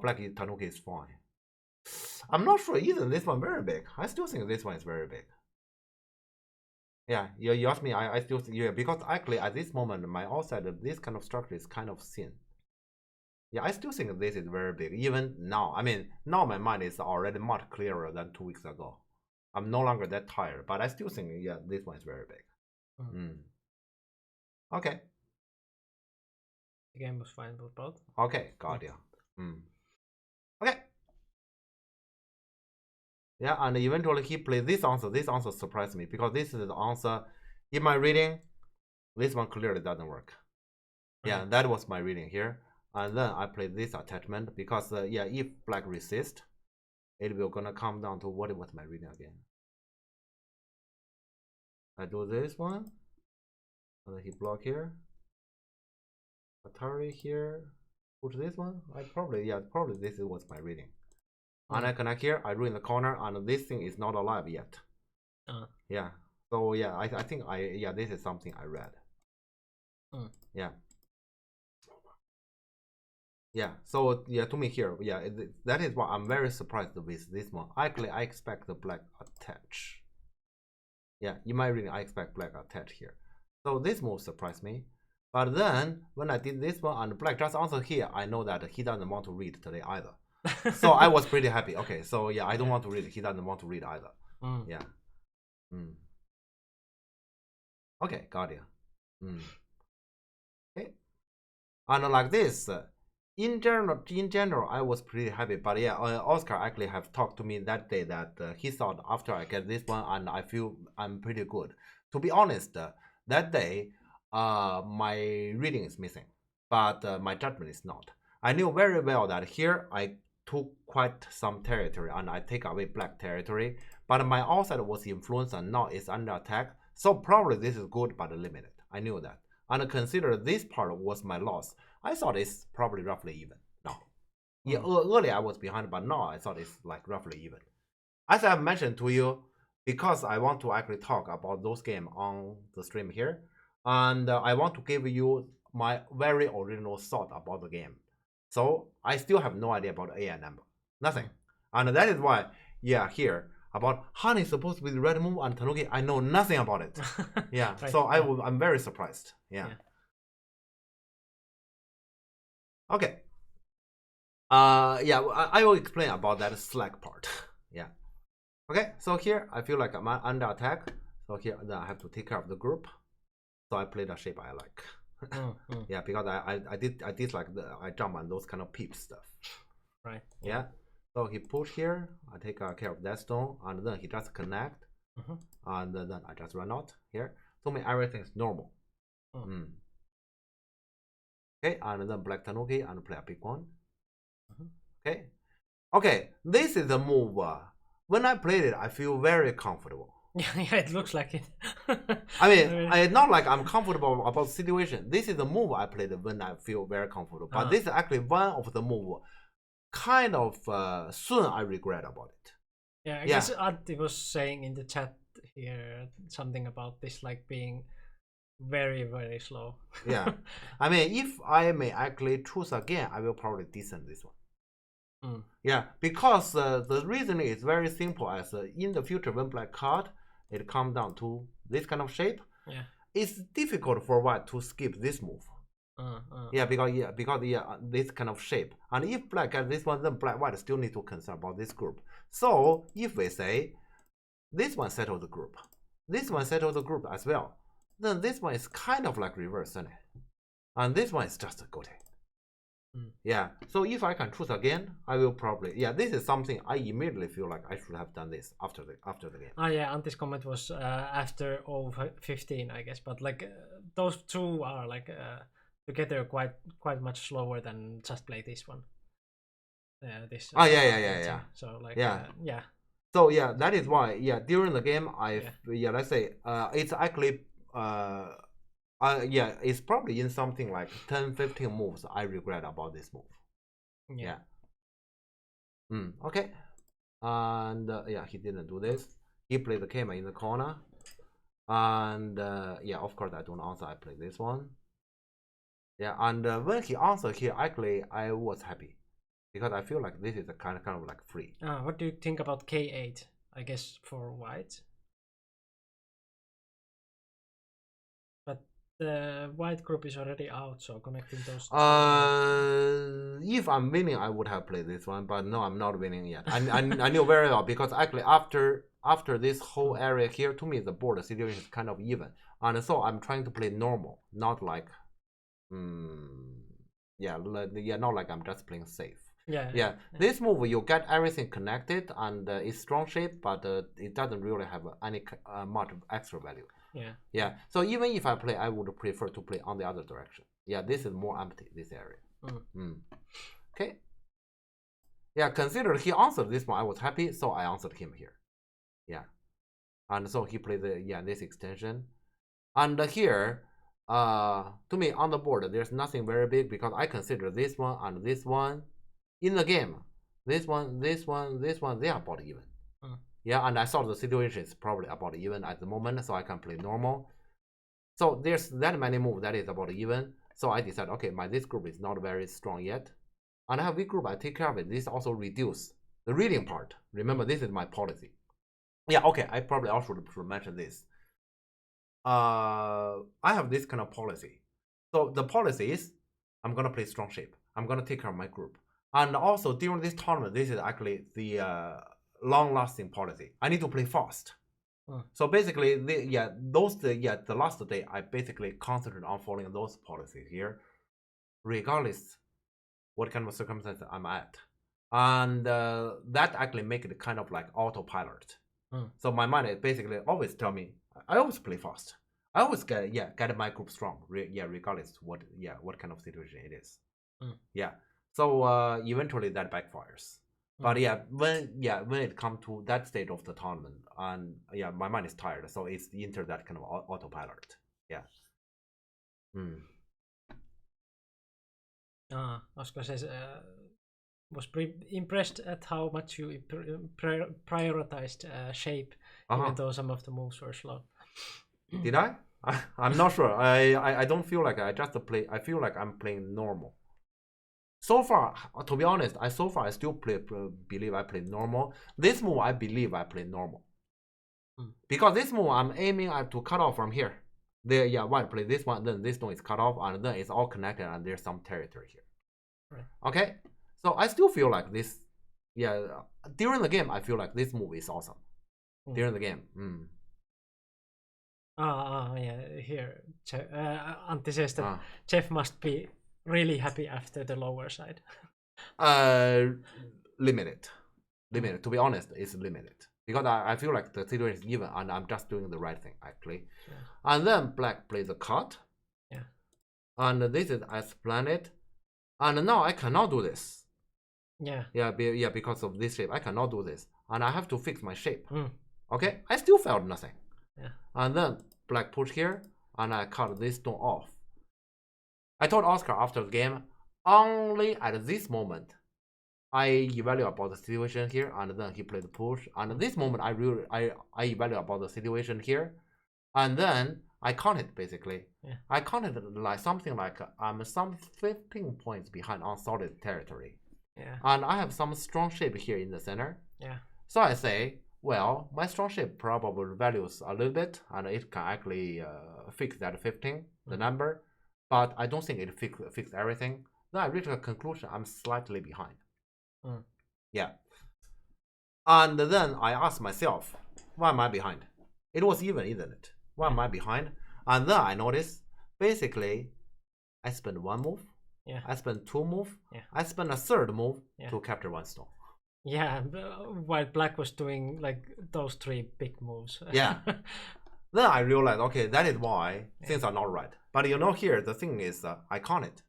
black Tanuki is fine. I'm not sure either. This one very big. I still think this one is very big. Yeah, you ask me. I still think, yeah, because actually at this moment my outside this kind of structure is kind of thin. Yeah, I still think this is very big. Even now, I mean, now my mind is already much clearer than 2 weeks ago. I'm no longer that tired, but I still think yeah, this one is very big. Okay. The game was fine with both. Okay, got you. Okay. Yeah, and eventually he played this answer. This answer surprised me because this is the answer in my reading. This one clearly doesn't work. Yeah, that was my reading here. And then I played this attachment because yeah, if black resist, it will gonna come down to what was my reading again. I do this one, and then he block here. Atari here, put this one. Probably this was my reading. And I connect here, I ruin the corner, and this thing is not alive yet. Yeah. So yeah, I think this is something I read. Yeah. Yeah. So yeah, to me here, yeah, that is why I'm very surprised with this one. Actually, I expect the black attach. Yeah, in my reading, I expect black attach here. So this move surprised me. But then when I did this one and black just answer here, I know that he doesn't want to read today either. So I was pretty happy. Okay, so yeah, I don't want to read. He doesn't want to read either. Yeah. Okay, got you. Okay. And like this, in general, I was pretty happy. But yeah, Oscar actually have talked to me that day that he thought after I get this one, and I feel I'm pretty good. To be honest, that day, my reading is missing, but my judgment is not. I knew very well that here I took quite some territory and I take away black territory, but my outside was influenced and now it's under attack. So probably this is good but limited. I knew that. And consider this part was my loss. I thought it's probably roughly even now. Yeah, earlier I was behind, but now I thought it's like roughly even. As I mentioned to you, because I want to actually talk about those games on the stream here, and I want to give you my very original thought about the game. So I still have no idea about A and M, nothing. And that is why, yeah, here about Honey supposed to be the red move and Tanuki, I know nothing about it. Yeah, right. So I'm very surprised. Yeah. Okay. Yeah, I will explain about that slack part. Yeah. Okay, so here I feel like I'm under attack. So here then I have to take care of the group. So I play the shape I like. Yeah, because I did like I jump on those kind of peep stuff. Right. Yeah. So he push here, I take care of that stone, and then he just connect, and then I just run out here. So me everything is normal. Okay, and then black Tanuki and play a big one. Okay. Okay, this is the move when I played it, I feel very comfortable. Yeah, it looks like it. I mean, it's not like I'm comfortable about the situation. This is the move I played when I feel very comfortable. But this is actually one of the move. Kind of soon I regret about it. Yeah, I guess Antti was saying in the chat here something about this like being very, very slow. Yeah, I mean, if I may actually choose again, I will probably descend this one. Yeah, because the reason is very simple. As in the future, when black card, it comes down to this kind of shape. Yeah, it's difficult for white to skip this move. Yeah, because this kind of shape. And if black has this one, then white still need to concern about this group. So if we say this one settles the group, this one settles the group as well, then this one is kind of like reverse, isn't it? And this one is just a goatee. Yeah, so if I can choose again, I will probably, this is something I immediately feel like I should have done this after the game. Yeah, Anti's comment was after 015, I guess, but like those two are like together quite much slower than just play this one. This. Yeah. So like So that is why during the game let's say it's actually it's probably in something like 10-15 moves I regret about this move. Okay. And he didn't do this. He played the Kema in the corner. And of course I don't answer. I play this one. Yeah, and when he answered here, actually I was happy because I feel like this is a kind of like free. What do you think about K8? I guess for white. The white group is already out, so connecting those. If I'm winning, I would have played this one, but no, I'm not winning yet. I knew very well because actually after this whole area here, to me the board situation is kind of even, and so I'm trying to play normal, not like, not like I'm just playing safe. Yeah. This move you get everything connected and it's strong shape, but it doesn't really have any much extra value. Yeah. So even if I play, I would prefer to play on the other direction. Yeah, this is more empty, this area. Okay. Yeah, consider he answered this one. I was happy, so I answered him here. Yeah. And so he played this extension. And here, to me on the board, there's nothing very big because I consider this one and this one in the game. This one, they are about even. Yeah, and I saw the situation is probably about even at the moment, so I can play normal. So there's that many moves that is about even. So I decided, okay, this group is not very strong yet. And I have weak group, I take care of it. This also reduce the reading part. Remember, this is my policy. Yeah, okay, I probably also should mention this. I have this kind of policy. So the policy is, I'm going to play strong shape. I'm going to take care of my group. And also during this tournament, this is actually the long-lasting policy. I need to play fast. So basically, the last day, I basically concentrated on following those policies here, regardless what kind of circumstances I'm at. And that actually make it kind of like autopilot. So my mind is basically always tell me, I always play fast. I always get my group strong, regardless what kind of situation it is. So eventually that backfires. But when it comes to that stage of the tournament, and my mind is tired, so it's enter that kind of autopilot. Oscar says, was impressed at how much you prioritized shape, even though some of the moves were slow. Did I? I'm not sure. I don't feel like I just play. I feel like I'm playing normal. So far, to be honest, I still believe I play normal. This move, I believe I play normal. Because this move, I'm aiming to cut off from here. White play this one, then this one is cut off, and then it's all connected, and there's some territory here. Right. Okay? So I still feel like this, during the game, I feel like this move is awesome. During the game. Here, Antti says that Jeff must be really happy after the lower side. Limited. To be honest, it's limited because I feel like the situation is even, and I'm just doing the right thing actually. And then black plays a cut. And this is as planned. And now I cannot do this. Because of this shape, I cannot do this. and I have to fix my shape. Mm. Okay, I still felt nothing. Yeah. And then black push here, and I cut this stone off. I told Oscar after the game, only at this moment, I evaluate about the situation here, and then he played the push. And at this moment, I evaluate about the situation here, and then I counted basically. Yeah. I counted like something like I'm some 15 points behind on solid territory. Yeah. And I have some strong shape here in the center. Yeah. So I say, well, my strong shape probably values a little bit, and it can actually fix that 15, the number, but I don't think it fix everything. Then I reach a conclusion I'm slightly behind. Yeah. And then I ask myself, why am I behind? It was even, isn't it? Why am I behind? And then I notice, basically, I spent one move. Yeah. I spent two moves. Yeah. I spent a third move to capture one stone. Yeah, while black was doing like those 3 big moves. Yeah. Then I realized, okay, that is why things are not right. But you know, here the thing is, I count it.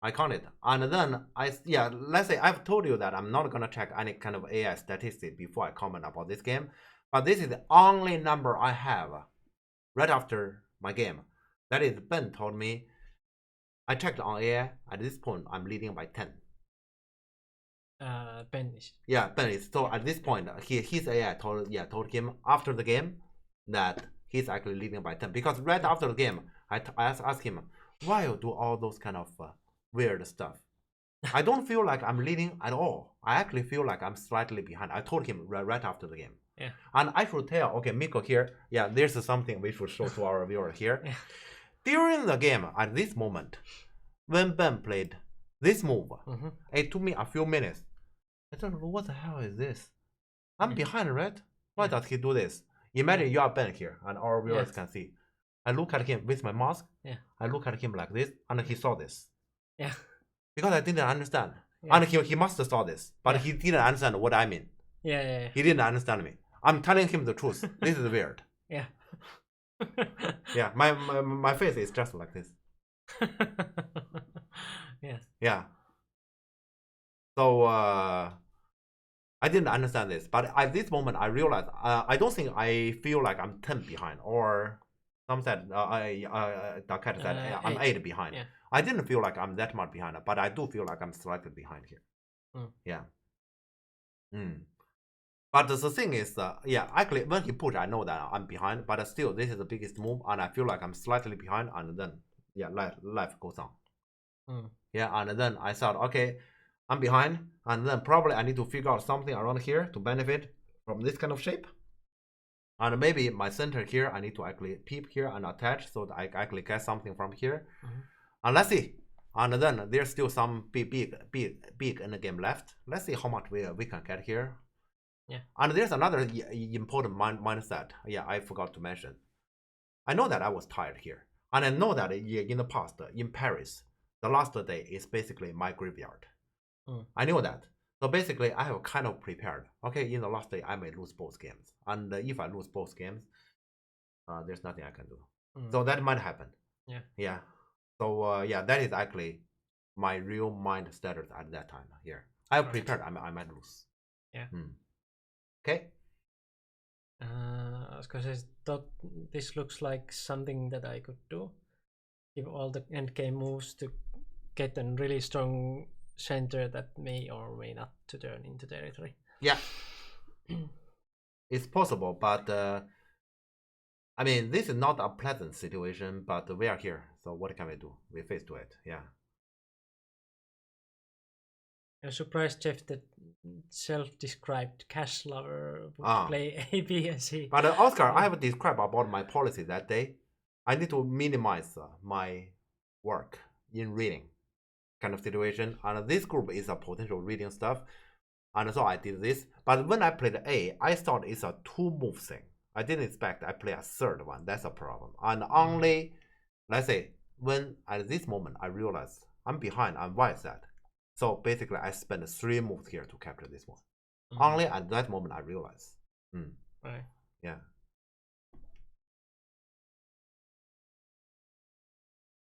And then let's say I've told you that I'm not gonna check any kind of AI statistic before I comment about this game. But this is the only number I have right after my game. That is, Ben told me. I checked on AI. At this point, I'm leading by 10. Ben is. Yeah, Ben is. So at this point, his AI told him after the game that he's actually leading by 10. Because right after the game, I asked him, why you do all those kind of weird stuff? I don't feel like I'm leading at all. I actually feel like I'm slightly behind. I told him right after the game. Yeah. And I should tell, okay, Miko here, there's something we should show to our viewers here. Yeah. During the game, at this moment, when Ben played this move, it took me a few minutes. I don't know what the hell is this. I'm behind, right? Why does he do this? Imagine you are Ben here, and our viewers can see. I look at him with my mask. Yeah. I look at him like this, and he saw this. Yeah. Because I didn't understand. Yeah. And he must have saw this, but he didn't understand what I mean. Yeah. He didn't understand me. I'm telling him the truth. This is weird. Yeah. Yeah, my face is just like this. Yes. Yeah. So I didn't understand this, but at this moment I realized I don't think I feel like I'm 10 behind, or some said Dakat said I'm 8 behind. Yeah. I didn't feel like I'm that much behind, but I do feel like I'm slightly behind here. Yeah. But the thing is, actually, when he pushed, I know that I'm behind, but still, this is the biggest move, and I feel like I'm slightly behind, and then, life goes on. Yeah, and then I thought, okay, I'm behind, and then probably I need to figure out something around here to benefit from this kind of shape. And maybe my center here, I need to actually peep here and attach so that I actually get something from here. And let's see. And then there's still some big in the game left. Let's see how much we can get here. Yeah. And there's another important mindset. Yeah, I forgot to mention. I know that I was tired here. And I know that in the past, in Paris, the last day is basically my graveyard. I know that. So basically, I have kind of prepared. Okay, in the last day, I may lose both games. And if I lose both games, there's nothing I can do. So that might happen. Yeah. Yeah. So that is actually my real mind status at that time here. I have prepared. I might lose. Yeah. Okay. I was gonna say, thought this looks like something that I could do. Give all the endgame moves to get a really strong center that may or may not to turn into territory. Yeah. It's possible, but I mean, this is not a pleasant situation, but we are here. So what can we do? We face to it. Yeah. I'm surprised, Jeff, that self-described cash lover would play A, B, and C. But Oscar, I have described about my policy that day. I need to minimize my work in reading kind of situation. And this group is a potential reading stuff. And so I did this. But when I played A, I thought it's a 2-move thing. I didn't expect I play a third one. That's a problem. And only, let's say, when at this moment I realized I'm behind, and why is that? So basically, I spent 3 moves here to capture this one. Only at that moment I realized. Right. Yeah.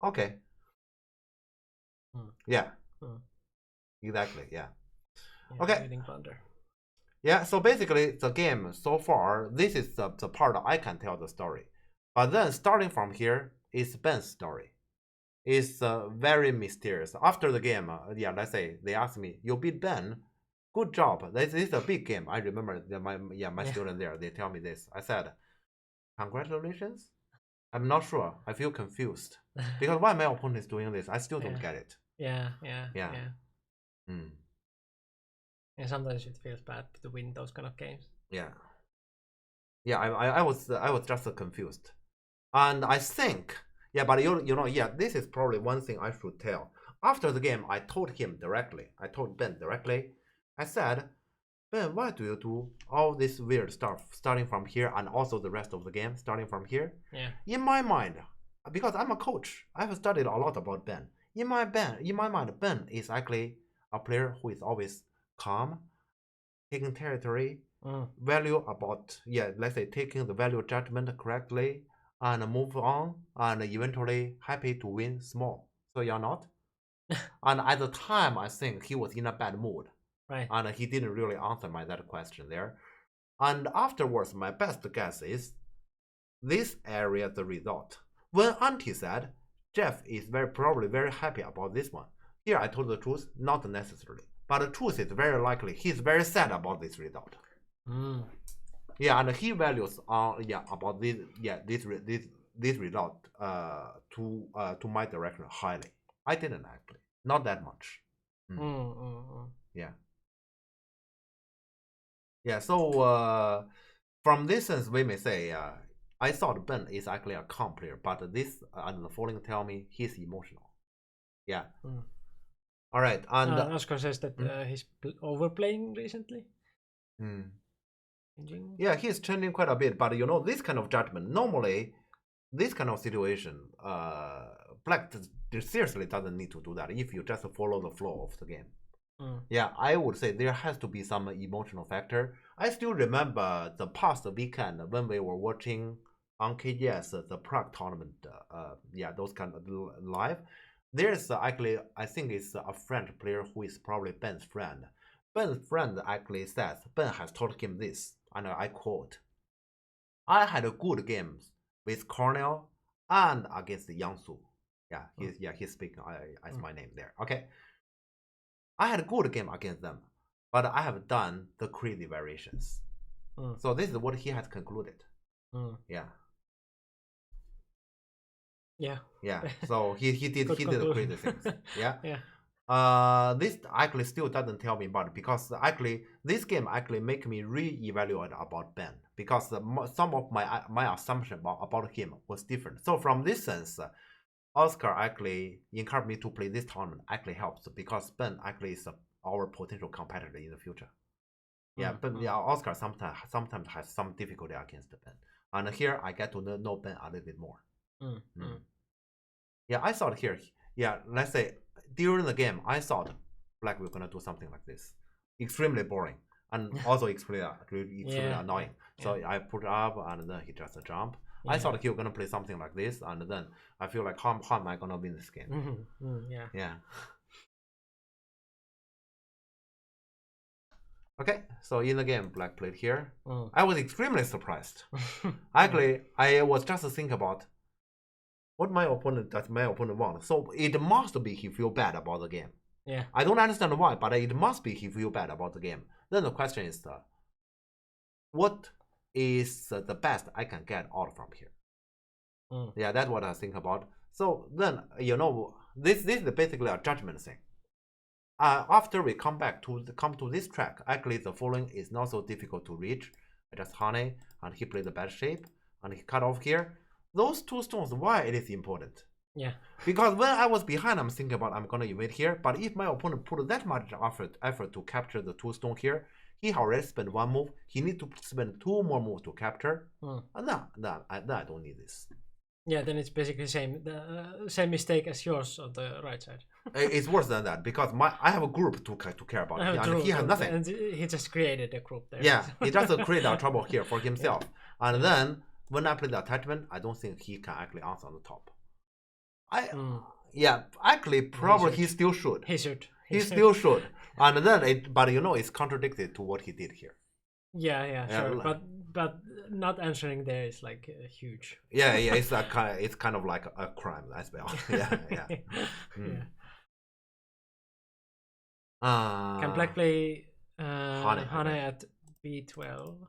Okay. Yeah. Exactly. Yeah. Okay. Reading blunder. Yeah, so basically the game so far, this is the part I can tell the story. But then starting from here is Ben's story. It's very mysterious. After the game, yeah, let's say they asked me, "You beat Ben, good job. This is a big game." I remember my student there. They tell me this. I said, "Congratulations." I'm not sure. I feel confused because why my opponent is doing this, I still don't get it. Yeah. Mm. And sometimes it feels bad to win those kind of games. Yeah. I was just confused, and I think but you know this is probably one thing I should tell. After the game, I told him directly. I told Ben directly. I said, Ben, why do you do all this weird stuff starting from here and also the rest of the game starting from here? Yeah. In my mind, because I'm a coach, I have studied a lot about Ben. In my mind, Ben is actually a player who is always calm, taking territory, value about let's say taking the value judgment correctly and move on and eventually happy to win small. So you're not? And at the time, I think he was in a bad mood. Right. And he didn't really answer that question there. And afterwards, my best guess is this area the result. When Auntie said, Jeff is probably very happy about this one. Here I told the truth, not necessarily. But the truth is very likely he's very sad about this result. Yeah, and he values about this result to my direction highly. I didn't actually, not that much. Yeah. So from this sense, we may say I thought Ben is actually a calm player, but this and the following tell me he's emotional. Yeah. All right. And Oscar says that he's overplaying recently. Yeah, he's changing quite a bit, but you know, this kind of judgment, normally, this kind of situation, Black seriously doesn't need to do that if you just follow the flow of the game. Yeah, I would say there has to be some emotional factor. I still remember the past weekend when we were watching on KGS the Prague tournament, those kind of live. There's actually, I think it's a French player who is probably Ben's friend. Ben's friend actually says Ben has told him this, and I quote, I had a good games with Cornell and against Yangsu. He's speaking as my name there. Okay. I had a good game against them, but I have done the crazy variations. So this is what he has concluded. Yeah. So he did crazy things. This actually still doesn't tell me about it because actually this game actually make me re-evaluate about Ben because some of my assumption about him was different. So from this sense, Oscar actually encouraged me to play this tournament actually helps because Ben actually is our potential competitor in the future. But Oscar sometimes has some difficulty against Ben, and here I get to know Ben a little bit more. I thought here, let's say during the game, I thought Black was gonna do something like this, extremely boring and also extremely annoying. So I put up and then he just jump. I thought he was gonna play something like this, and then I feel like how am I gonna win this game? Okay, so in the game, Black played here. I was extremely surprised. Actually, I was just thinking about what my opponent want. So it must be he feel bad about the game. I don't understand why, but it must be he feel bad about the game. Then the question is, what is the best I can get out from here? That's what I think about. So then this is basically a judgment thing. After we come to this track, actually the following is not so difficult to reach. I just honey and he played the bad shape and he cut off here. Those two stones, why it is important? Because when I was behind, I'm thinking about I'm gonna invade here. But if my opponent put that much effort to capture the two stone here, he already spent one move. He need to spend two more moves to capture. And I don't need this. Then it's basically same mistake as yours on the right side. It's worse than that because I have a group to care about, and he has nothing. And he just created a group there. He just created a trouble here for himself. And then when I play the attachment, I don't think he can actually answer on the top. Actually, probably he still should. He should. He still should. And then, but it's contradicted to what he did here. Yeah, Yeah, sure. li- But not answering there is like huge. yeah, it's like it's kind of like a crime as well. Yeah, yeah. Yeah. Can Uh, black play Honey, I Hane bet. at B12?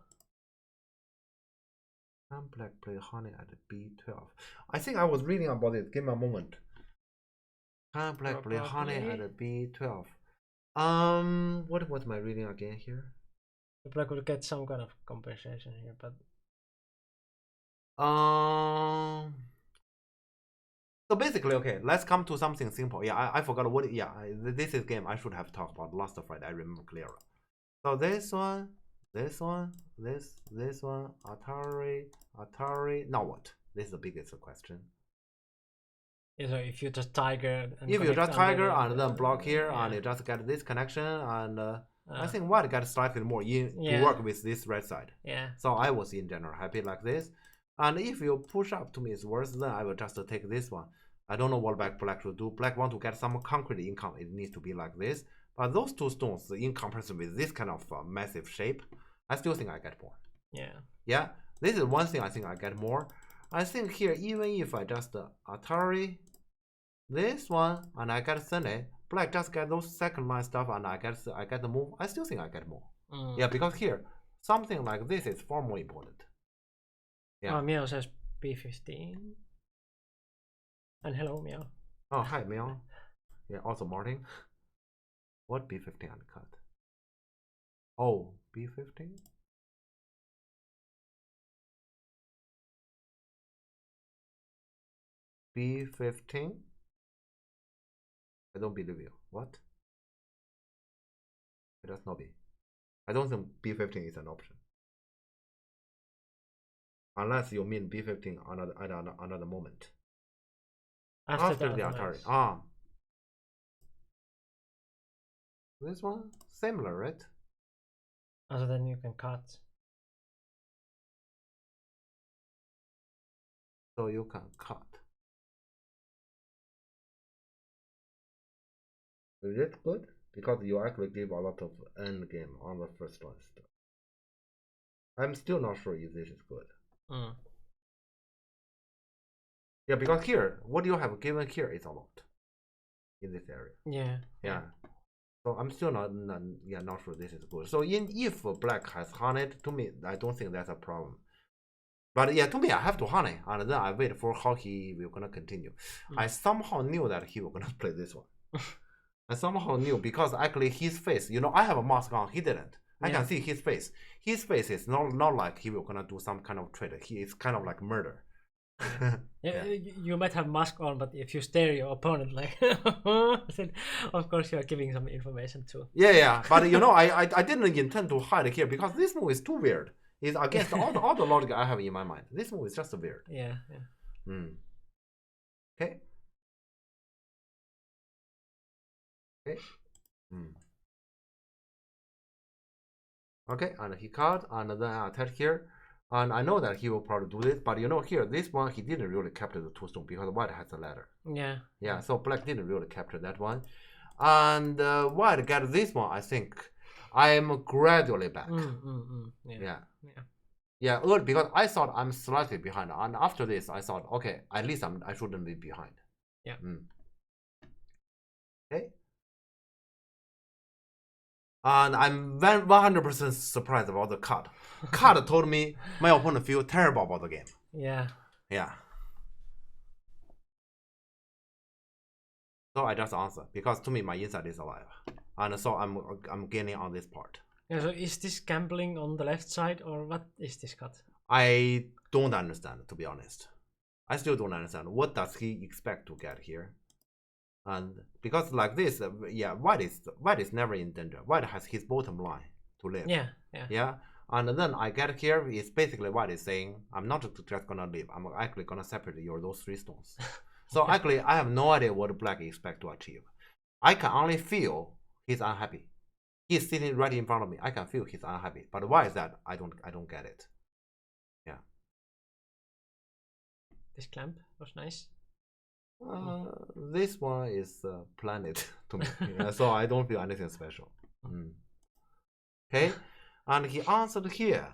Can black play Honey at B12? I think I was reading about it. Give me a moment. Can black play Honey Probably. at B12? What was my reading again here? The black will get some kind of compensation here, but So basically, okay, let's come to something simple. Yeah, I forgot what. Yeah, this is game I should have talked about last Friday. I remember clearly. So this one, this one, this one, Atari. Now what? This is the biggest question. yeah, so if you just tiger and If you connect just tiger under and then block here yeah. and you just get this connection and I Uh, think white got slightly more in to Yeah. work with this red side. yeah. So I was in general happy like this. And if you push up to me it's worse, then I will just take this one. I don't know what black should do. Black want to get some concrete income. It needs to be like this. But those two stones, in comparison with this kind of massive shape, I still think I get more. Yeah. Yeah, this is one thing I think I get more. I think here, even if I just Atari, this one, and I get Sunday, black just get those second line stuff, and I get the move. I still think I get more. Yeah, because here, something like this is far more important. Yeah. Oh, Meow says B15. And hello, Meow. Oh, hi, Meow. Yeah, also Martin. What B15 uncut? Oh, B15? B15? I don't believe you. What? It does not be. I don't think B15 is an option. Unless you mean B15 another moment. After the Atari. Ah. This one? Similar, right? So then you can cut. So you can cut. Is it good? Because you actually give a lot of end game on the first one stuff. I'm still not sure if this is good. Yeah, because here, what you have given here is a lot in this area. Yeah. So I'm still not sure this is good. So if black has honey, to me, I don't think that's a problem. But yeah, to me, I have to honey, and then I wait for how he will gonna continue. I somehow knew that he was gonna play this one. I somehow knew because actually his face, I have a mask on, he didn't. I can see his face. His face is not like he will gonna do some kind of trade. He is kind of like murder. Yeah. You might have mask on, but if you stare your opponent like, then of course you are giving some information too. Yeah. But I didn't intend to hide here because this move is too weird. It's against all the logic I have in my mind. This move is just weird. Yeah. Okay. Okay, and he cut, and then I attack here. And I know that he will probably do this, but here, this one, he didn't really capture the two stone because white has the ladder. Yeah, so black didn't really capture that one. And white got this one, I think I am gradually back. Yeah, early, because I thought I'm slightly behind. And after this, I thought, okay, at least I shouldn't be behind. Yeah. Okay. And I'm 100% surprised about the cut. Cut told me my opponent feel terrible about the game. Yeah. So I just answer because to me my inside is alive, and so I'm gaining on this part. Yeah. So is this gambling on the left side or what is this cut? I don't understand, to be honest. I still don't understand. What does he expect to get here? And because like this, white is never in danger. White has his bottom line to live. Yeah. And then I get here, it's basically white is saying, I'm not just gonna live, I'm actually gonna separate those three stones. So actually, I have no idea what black expect to achieve. I can only feel he's unhappy. He's sitting right in front of me. I can feel he's unhappy. But why is that? I don't get it. Yeah. This clamp was nice. This one is planet to me, so I don't feel anything special. Okay, and he answered here.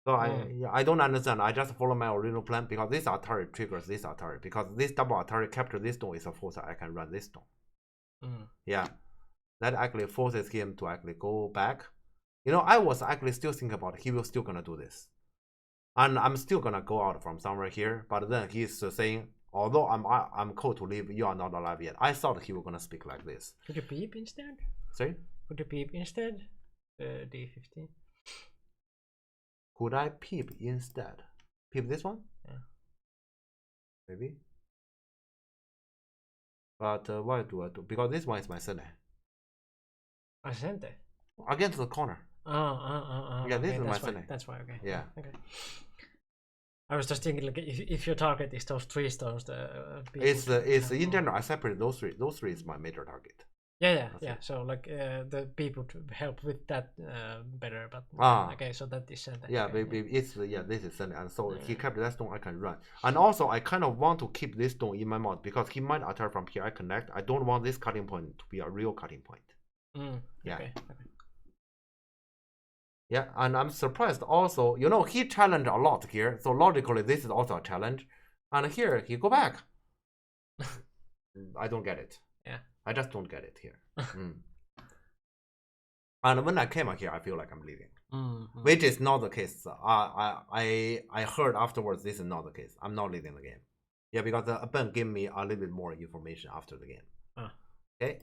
So I don't understand. I just follow my original plan because this Atari triggers this Atari because this double Atari capture this stone is a force I can run this stone. Yeah, that actually forces him to actually go back. You know, I was actually still thinking about he will still gonna do this, and I'm still gonna go out from somewhere here. But then he's saying, although I'm called to leave, you are not alive yet. I thought he was gonna speak like this. Could you beep instead? Sorry? Could you beep instead? D15. Could I peep instead? Peep this one? Yeah. Maybe. But why do I do? Because this one is my Sene. Ascente? Against the corner. Yeah, this okay, is my that's why, Sene. that's why, okay. Yeah. Okay. I was just thinking, like, if your target is those 3 stones, it's in general. I separate those three. Those three is my major target. Yeah. So like the people to help with that better, but okay, so that is Sente. Yeah, okay, it's this is Sente, and so he kept that stone. I can run, and also I kind of want to keep this stone in my mouth because he might attack from here. I connect. I don't want this cutting point to be a real cutting point. Yeah. Okay. Yeah, and I'm surprised also, you know, he challenged a lot here, so logically this is also a challenge. And here he go back. I don't get it. Yeah. I just don't get it here. And when I came here, I feel like I'm leaving. Which is not the case. I heard afterwards this is not the case. I'm not leaving the game. Yeah, because Ben gave me a little bit more information after the game. Okay.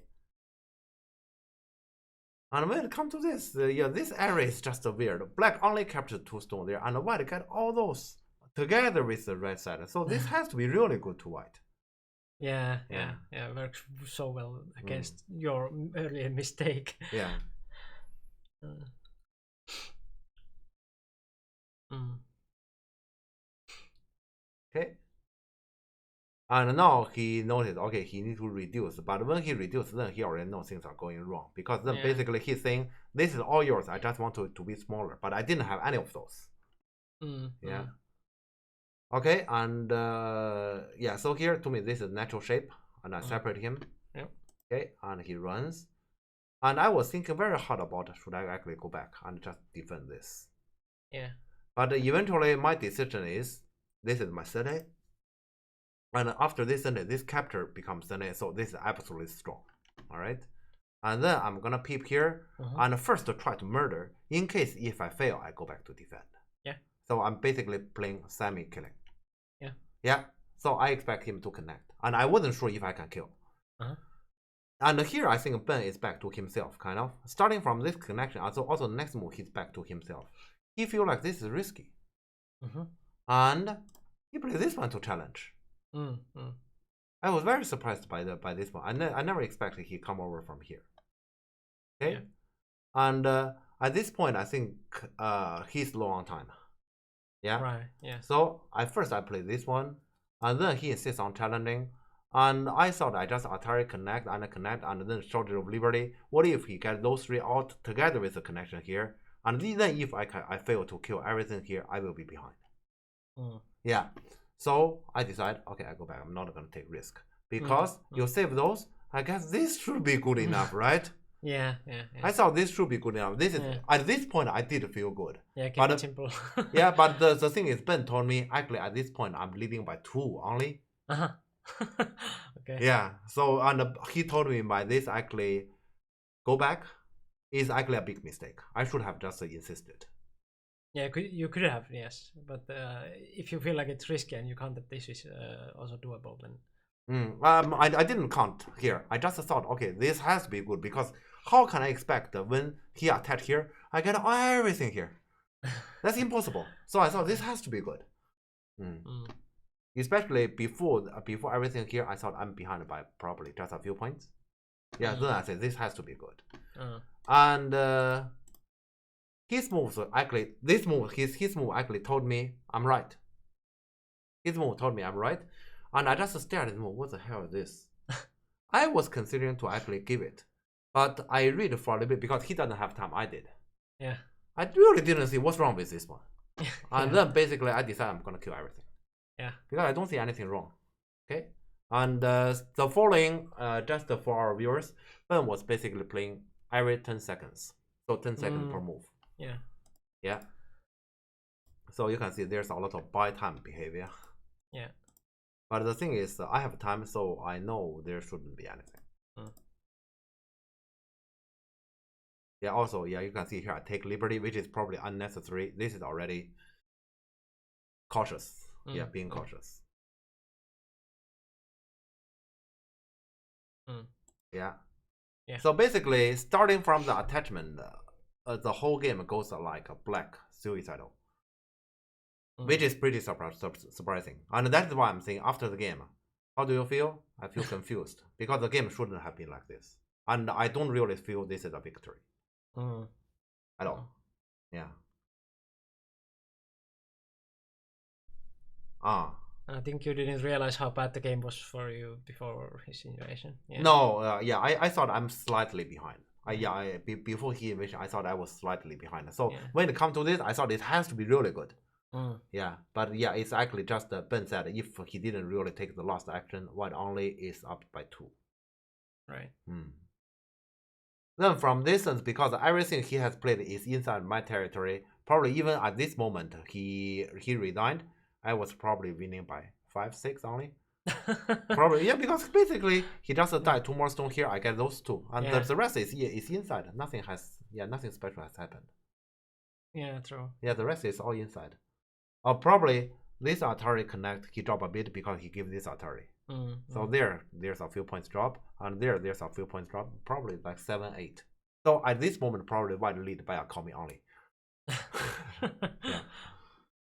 And when it comes to this, this area is just weird. Black only captured 2 stones there, and white got all those together with the red side. So this has to be really good to white. Yeah, works so well against your earlier mistake. Yeah. Okay. And now he noticed, okay, he needs to reduce. But when he reduces, then he already knows things are going wrong. Because then basically he's saying, this is all yours. I just want to be smaller. But I didn't have any of those. Yeah. Okay, and yeah, so here to me, this is natural shape. And I separate him. Yep. Okay, and he runs. And I was thinking very hard about should I actually go back and just defend this. Yeah. But eventually my decision is, this is my city. And after this Sene, this capture becomes Sene, so this is absolutely strong. Alright? And then I'm gonna peep here and first try to murder. In case if I fail, I go back to defend. Yeah. So I'm basically playing semi-killing. Yeah. Yeah. So I expect him to connect. And I wasn't sure if I can kill. And here I think Ben is back to himself, kind of. Starting from this connection, also next move he's back to himself. He feel like this is risky. And he plays this one to challenge. I was very surprised by this one. I never expected he come over from here. Okay, and at this point I think he's low on time. Yeah. Right. Yeah. So I play this one, and then he insists on challenging, and I thought I just Atari connect, and then Soldier of Liberty. What if he get those 3 out together with the connection here, and then if I fail to kill everything here, I will be behind. Yeah. So I decide, okay, I go back. I'm not going to take risk. Because you save those, I guess this should be good enough, right? Yeah. I thought this should be good enough. This is at this point I did feel good. Yeah, keep it simple. Yeah, but the thing is, Ben told me actually at this point I'm leading by 2 only. Okay. Yeah. So he told me by this actually go back is actually a big mistake. I should have just insisted. Yeah, you could have, yes, but if you feel like it's risky and you count that this is also doable, then I didn't count here. I just thought, okay, this has to be good because how can I expect that when he attached here, I get everything here? That's impossible. So I thought this has to be good. Especially before everything here, I thought I'm behind by probably just a few points. Yeah, then I said this has to be good. And his moves actually, his move actually told me I'm right. His move told me I'm right, and I just stared at him. What the hell is this? I was considering to actually give it, but I read for a little bit because he doesn't have time. I did. Yeah. I really didn't see what's wrong with this one, and then basically I decided I'm gonna kill everything. Yeah. Because I don't see anything wrong. Okay. And the following, just for our viewers, Ben was basically playing every 10 seconds, so 10 seconds per move. Yeah. Yeah. So you can see there's a lot of buy time behavior. Yeah. But the thing is, I have time, so I know there shouldn't be anything. Yeah, also, yeah, you can see here I take liberty, which is probably unnecessary. This is already cautious. Yeah, being cautious. Yeah. Yeah. So basically, starting from the attachment, the whole game goes like a black suicidal, which is pretty surprising. And that's why I'm saying after the game, how do you feel? I feel confused because the game shouldn't have been like this, and I don't really feel this is a victory at all. Yeah. I think you didn't realize how bad the game was for you before his invasion. Yeah. No, yeah, I thought I'm slightly behind. Before he invasion, I thought I was slightly behind. So when it comes to this, I thought it has to be really good. Yeah, but yeah, it's actually just Ben said if he didn't really take the last action, White only is up by 2. Right. Then from distance, because everything he has played is inside my territory, probably even at this moment he resigned, I was probably winning by 5-6 only. Probably, yeah, because basically he just died 2 more stone here, I get those 2. And the rest is inside. Nothing special has happened. Yeah, true. Yeah, the rest is all inside. Or probably this Atari Connect, he dropped a bit because he gave this Atari. So there's a few points drop, and there's a few points drop, probably like 7-8. So at this moment, probably White lead by a Kami only.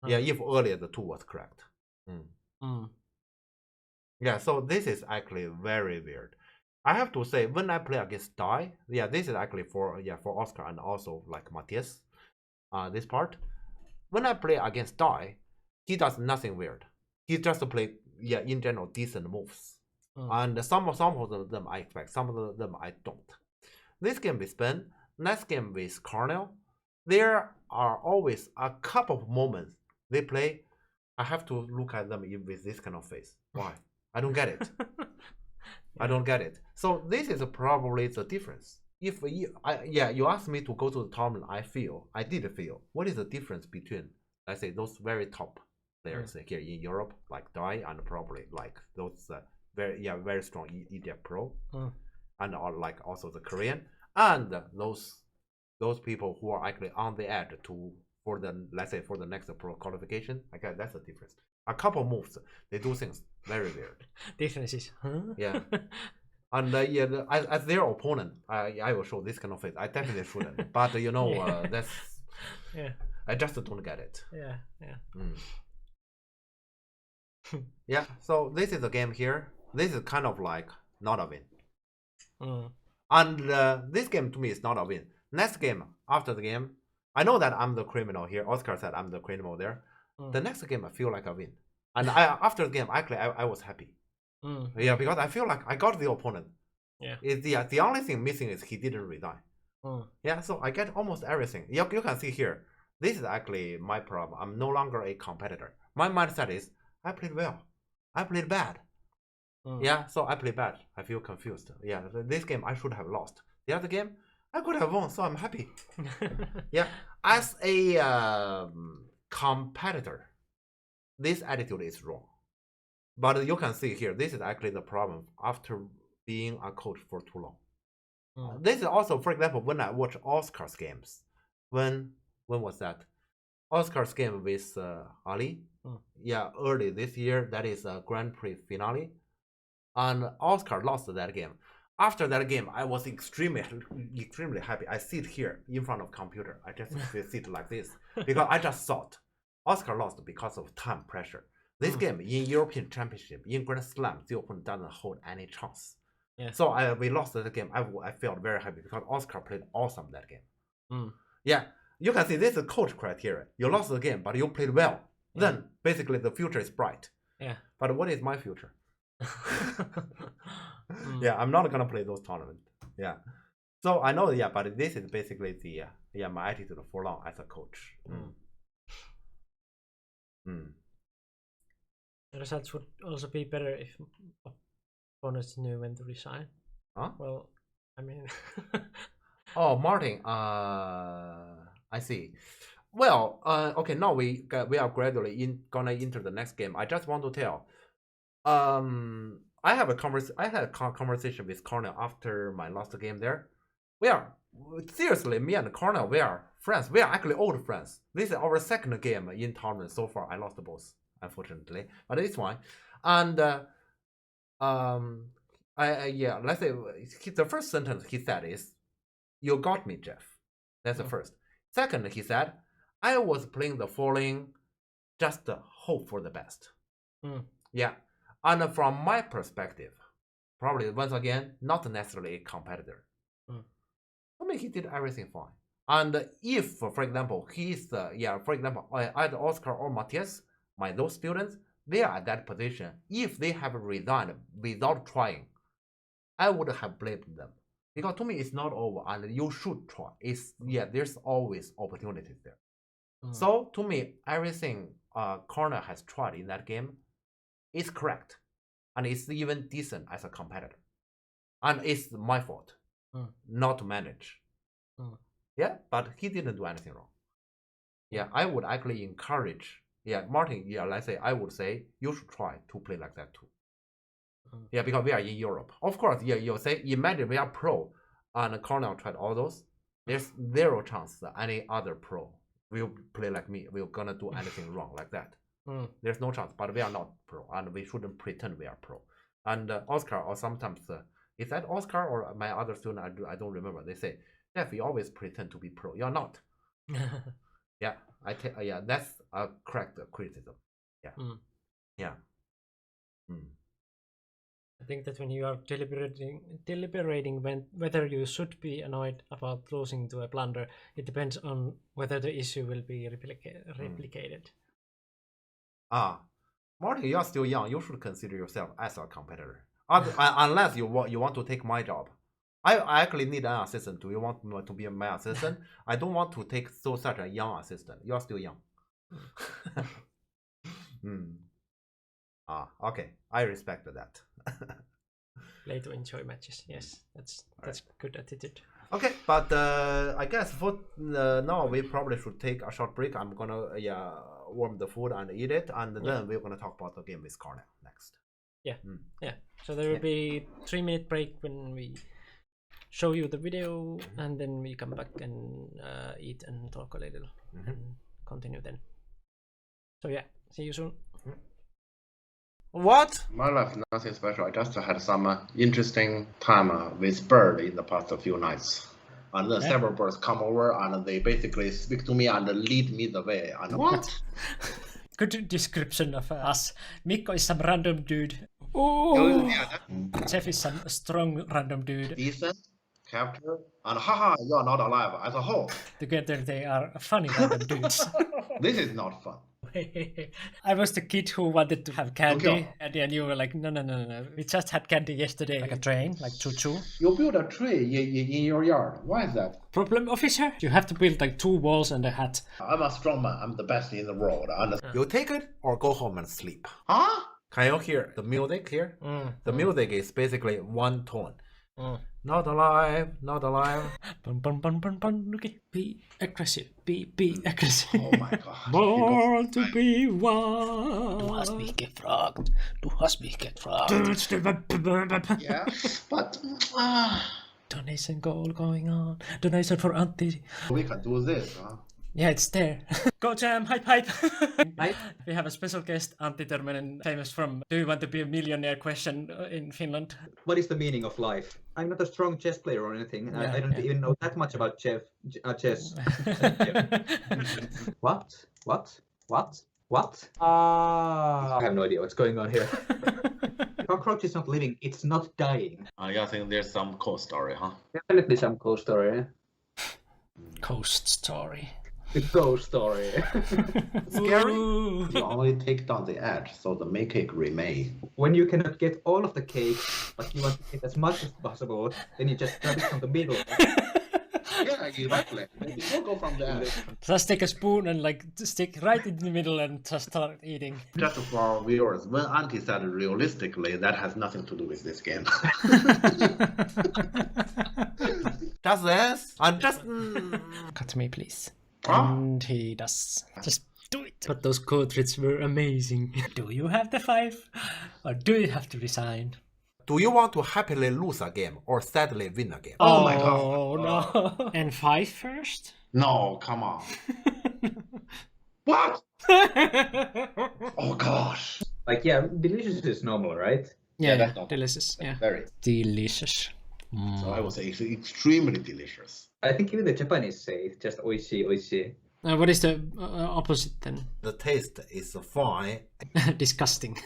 Yeah, if earlier the 2 was correct. Yeah, so this is actually very weird. I have to say, when I play against Dai, yeah, this is actually for Oscar and also like Matthias, this part. When I play against Dai, he does nothing weird. He just play in general decent moves, and some of them I expect, some of them I don't. This game with Ben, next game with Cornell, there are always a couple of moments they play. I have to look at them with this kind of face. Why? I don't get it. I don't get it. So this is probably the difference. If you asked me to go to the tournament, I did feel. What is the difference between, let's say, those very top players here in Europe, like Dai, and probably like those very strong EDF Pro, and like also the Korean, and those people who are actually on the edge for the next pro qualification. I guess that's the difference. A couple moves, they do things very weird. Differences, huh? Yeah. And as their opponent, I will show this kind of face. I definitely shouldn't. But that's. Yeah. I just don't get it. Yeah. Yeah. So this is a game here. This is kind of like not a win. And this game to me is not a win. Next game, after the game, I know that I'm the criminal here. Oscar said I'm the criminal there. The next game, I feel like a win. And after the game, actually, I was happy. Yeah, because I feel like I got the opponent. Yeah. The only thing missing is he didn't resign. Yeah, so I get almost everything. You can see here. This is actually my problem. I'm no longer a competitor. My mindset is I played well. I played bad. Yeah, so I played bad. I feel confused. Yeah, this game I should have lost. The other game I could have won, so I'm happy. Yeah, as a competitor, this attitude is wrong. But you can see here, this is actually the problem after being a coach for too long. This is also, for example, when I watch Oscar's games. When was that? Oscar's game with Ali. Yeah, early this year. That is a Grand Prix finale. And Oscar lost that game. After that game, I was extremely happy. I sit here in front of computer. I just sit like this because I just thought Oscar lost because of time pressure. This game in European Championship, in Grand Slam, the opponent doesn't hold any chance. Yeah. So we lost the game. I felt very happy because Oscar played awesome that game. Yeah, you can see this is coach criteria. You lost the game, but you played well. Then basically the future is bright. Yeah. But what is my future? Yeah, I'm not gonna play those tournaments. Yeah. So I know, but this is basically the my attitude for long as a coach. The results would also be better if opponents knew when to resign. Huh? Well, I mean. Oh, Martin. I I see. Well, okay. Now we are gradually gonna enter the next game. I just want to tell. I had a conversation with Cornell after my last game there. We are seriously, me and Cornell, we are friends. We are actually old friends. This is our second game in tournament so far. I lost both, unfortunately, but it's fine. And yeah, let's say the first sentence he said is, "You got me, Jeff." That's the first. Second, he said, "I was playing the Falling, just hope for the best." Yeah, and from my perspective, probably once again not necessarily a competitor. I mean, he did everything fine. And if, for example, he's for example, either Oscar or Matthias, those students, they are at that position. If they have resigned without trying, I would have blamed them. Because to me, it's not over, and you should try. There's always opportunities there. So to me, everything Corner has tried in that game is correct, and it's even decent as a competitor. And it's my fault not to manage. Yeah, but he didn't do anything wrong. Yeah, I would actually encourage. Yeah, Martin. Yeah, let's say I would say you should try to play like that too. Yeah, because we are in Europe. Of course, yeah, you'll say, imagine we are pro and Cornell tried all those. There's zero chance that any other pro will play like me. We're gonna do anything wrong like that. There's no chance, but we are not pro and we shouldn't pretend we are pro. And Oscar, or sometimes, is that Oscar or my other student? I don't remember. They say, Jeff, you always pretend to be pro. You're not. Yeah, yeah, that's a correct criticism. Yeah. Yeah. I think that when you are deliberating whether you should be annoyed about losing to a blunder, it depends on whether the issue will be replicated. Martin, you're still young. You should consider yourself as a competitor. Unless you want to take my job. I actually need an assistant. Do you want to be my assistant? I don't want to take such a young assistant. You're still young. Okay. I respect that. Play to enjoy matches. Yes, that's good attitude. Okay, but I guess for now we probably should take a short break. I'm gonna warm the food and eat it, and then we're gonna talk about the game with Cornell next. Yeah. So there will be 3-minute break when we show you the video, and then we come back and eat and talk a little and continue then. So yeah, see you soon. What? My life, nothing special. I just had some interesting time with bird in the past few nights. And then several birds come over and they basically speak to me and lead me the way. And what? Good description of us. Mikko is some random dude. Jeff is some strong random dude. Decent, capture, and haha, you're not alive as a whole. Together they are funny random dudes. This is not fun. I was the kid who wanted to have candy, and then you were like, no. We just had candy yesterday, like a train, like choo-choo. You build a tree in your yard. Why is that? Problem, officer? You have to build like 2 walls and a hut. I'm a strong man. I'm the best in the world. You take it or go home and sleep. Huh? Can you hear the music here? The music is basically one tone. Not alive, not alive. Okay. Be aggressive. Be aggressive. Oh my god. Born to be one. Du hast mich gefragt. Yeah, but donation goal going on. Donation for Antti. We can do this, huh? Yeah, it's there. Go Jam, hype. We have a special guest, Antti Törmänen, famous from Do You Want to Be a Millionaire question in Finland. What is the meaning of life? I'm not a strong chess player or anything. I don't even know that much about chess. What? I have no idea what's going on here. Cockroach is not living, it's not dying. I think there's some coast story, huh? Definitely some coast story. Coast story. The ghost story. Scary? You only take down the edge, so the main cake remain. When you cannot get all of the cake, but you want to get as much as possible, then you just grab it from the middle. Yeah, exactly. Don't go from the edge. Just take a spoon and like stick right in the middle and just start eating. Just for our viewers, when Auntie said realistically, that has nothing to do with this game. Just this? And just... Cut me, please. And he does. Just do it. But those cartridges were amazing. Do you have the 5? Or do you have to resign? Do you want to happily lose a game or sadly win a game? Oh my god. Oh no. And 5 first? No, come on. What? Oh gosh. Like, yeah, delicious is normal, right? Yeah, that's not delicious. Yeah. Very. Delicious. So I would say it's extremely delicious. I think even the Japanese say it's just oishi, oishi. What is the opposite then? The taste is fine. Disgusting.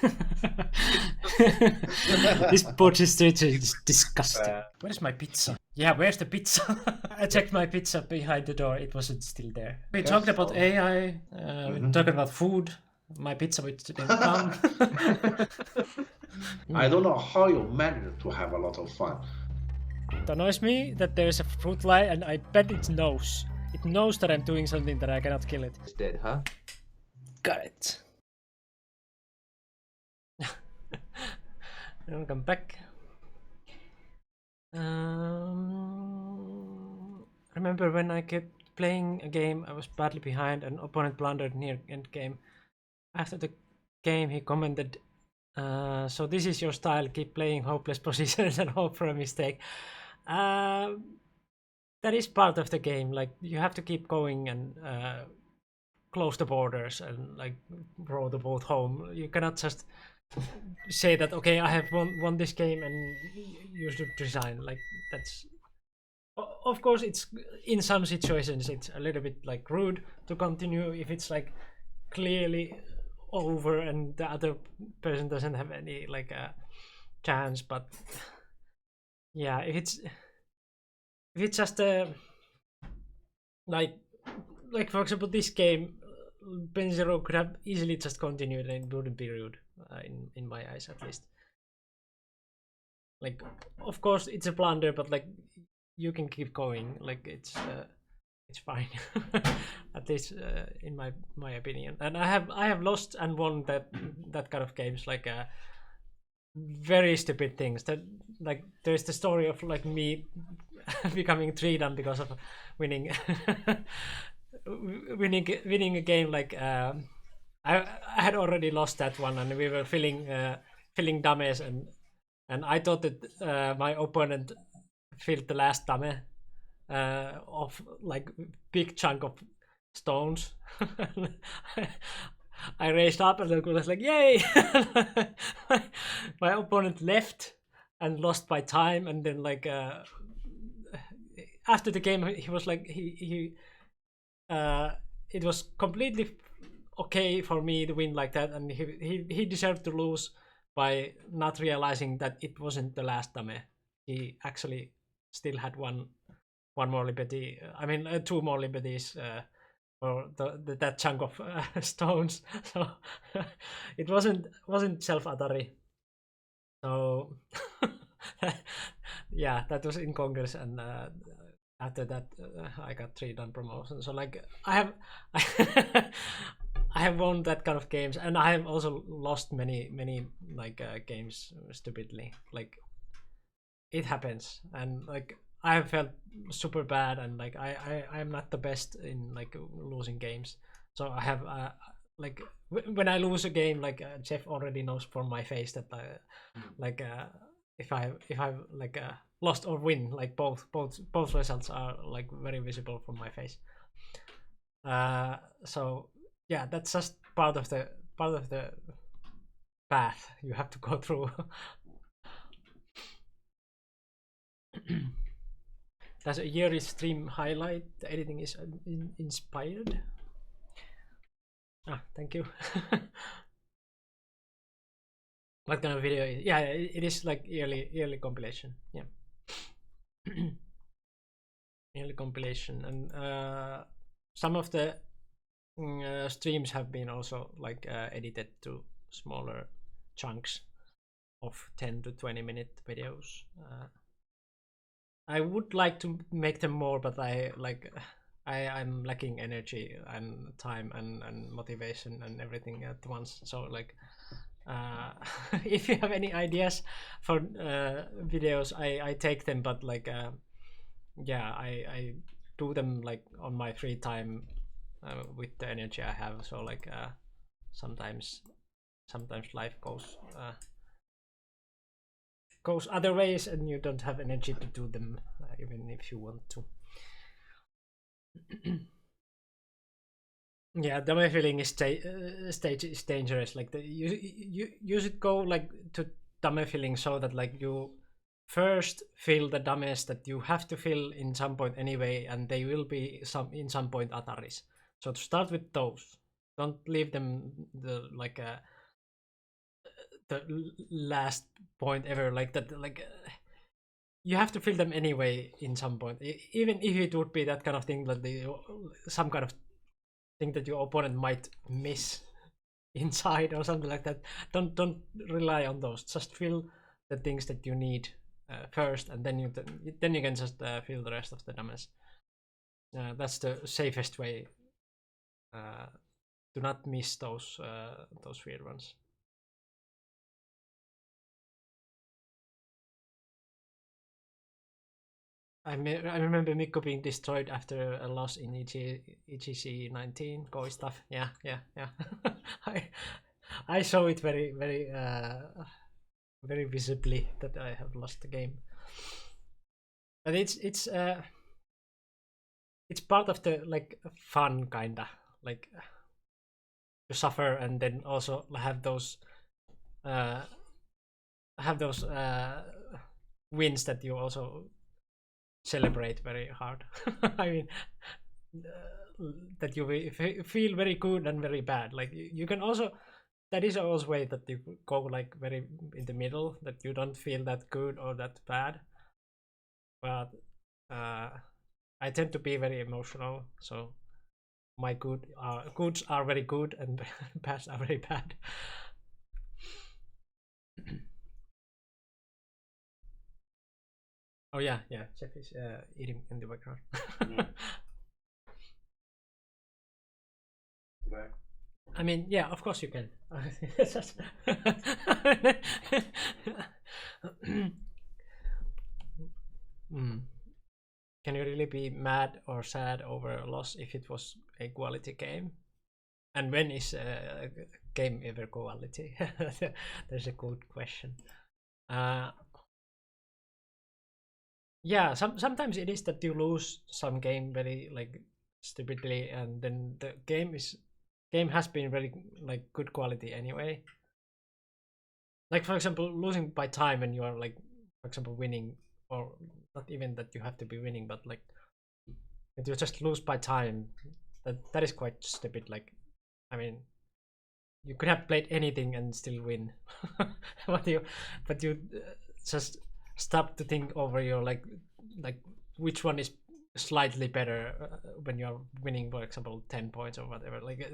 This Portuguese is disgusting. Where's my pizza? Yeah, where's the pizza? I checked my pizza behind the door. It wasn't still there. We talked about AI. We talked about food. My pizza which didn't come. I don't know how you managed to have a lot of fun. It annoys me that there's a fruit fly and I bet it knows. It knows that I'm doing something that I cannot kill it. It's dead, huh? Got it. Welcome back. Remember when I kept playing a game, I was badly behind, an opponent blundered near end game. After the game, he commented, so this is your style, keep playing hopeless positions and hope for a mistake. That is part of the game, like you have to keep going and close the borders and like row the boat home. You cannot just say that, okay, I have won this game and you should resign. Like that's, of course, it's in some situations it's a little bit like rude to continue if it's like clearly over and the other person doesn't have any like a chance. But yeah, if it's just like for example this game, Benzero could have easily just continued and it wouldn't be rude in my eyes at least. Like of course it's a blunder, but like you can keep going, like it's fine. At least in my opinion. And I have lost and won that kind of games, like very stupid things that like there's the story of like me becoming 3-dan because of winning winning a game. Like I had already lost that one and we were filling dames and I thought that my opponent filled the last dame of like big chunk of stones. I raised up and I was like, yay! My opponent left and lost by time, and then like after the game he was like he it was completely okay for me to win like that, and he deserved to lose by not realizing that it wasn't the last dame. He actually still had one more liberty. I mean 2 more liberties for that chunk of stones. So it wasn't self-atari. So yeah, that was in Congress, and after that I got 3-dan promotion. So like I have I have won that kind of games, and I have also lost many like games stupidly. Like it happens, and like I have felt super bad, and like I'm not the best in like losing games. So I have like when I lose a game, like Jeff already knows from my face that like if I like lost or win, like both results are like very visible from my face. So yeah, that's just part of the path you have to go through. That's a yearly stream highlight. The editing is inspired. Thank you. What kind of video is it? Yeah, it is like yearly compilation. Yeah. Yearly compilation, and some of the streams have been also like edited to smaller chunks of 10 to 20 minute videos. I would like to make them more, but I'm lacking energy and time and motivation and everything at once. So like if you have any ideas for videos, I take them, but like yeah, I do them like on my free time with the energy I have. So like sometimes life goes other ways, and you don't have energy to do them, even if you want to. Yeah, dummy feeling is stage is dangerous. Like you should go like to dummy feeling so that like you first feel the dummies that you have to feel in some point anyway, and they will be in some point Ataris. So to start with those, don't leave them the like the last point ever, like that. Like you have to feel them anyway in some point, even if it would be that kind of thing that some kind of thing that your opponent might miss inside or something like that. Don't rely on those. Just feel the things that you need first, and then you can just feel the rest of the damage. That's the safest way. Do not miss those weird ones. I remember Mikko being destroyed after a loss in EGC 19 Go stuff. Yeah. I saw it very visibly that I have lost the game. But it's part of the like fun kinda, like to suffer and then also have those wins that you also celebrate very hard. I mean, that you feel very good and very bad. Like you can also, that is also a way that you go like very in the middle, that you don't feel that good or that bad. But I tend to be very emotional, so my goods are very good and bads are very bad. Oh yeah, Jeff is eating in the background. I mean, yeah, of course you can. Can you really be mad or sad over a loss if it was a quality game? And when is a game ever quality? That's a good question. Yeah, sometimes it is that you lose some game very like stupidly, and then the game has been very like good quality anyway. Like for example, losing by time when you are like, for example, winning, or not even that you have to be winning, but like if you just lose by time, that is quite stupid. Like, I mean, you could have played anything and still win, but you just stop to think over your like which one is slightly better when you're winning, for example, 10 points or whatever. Like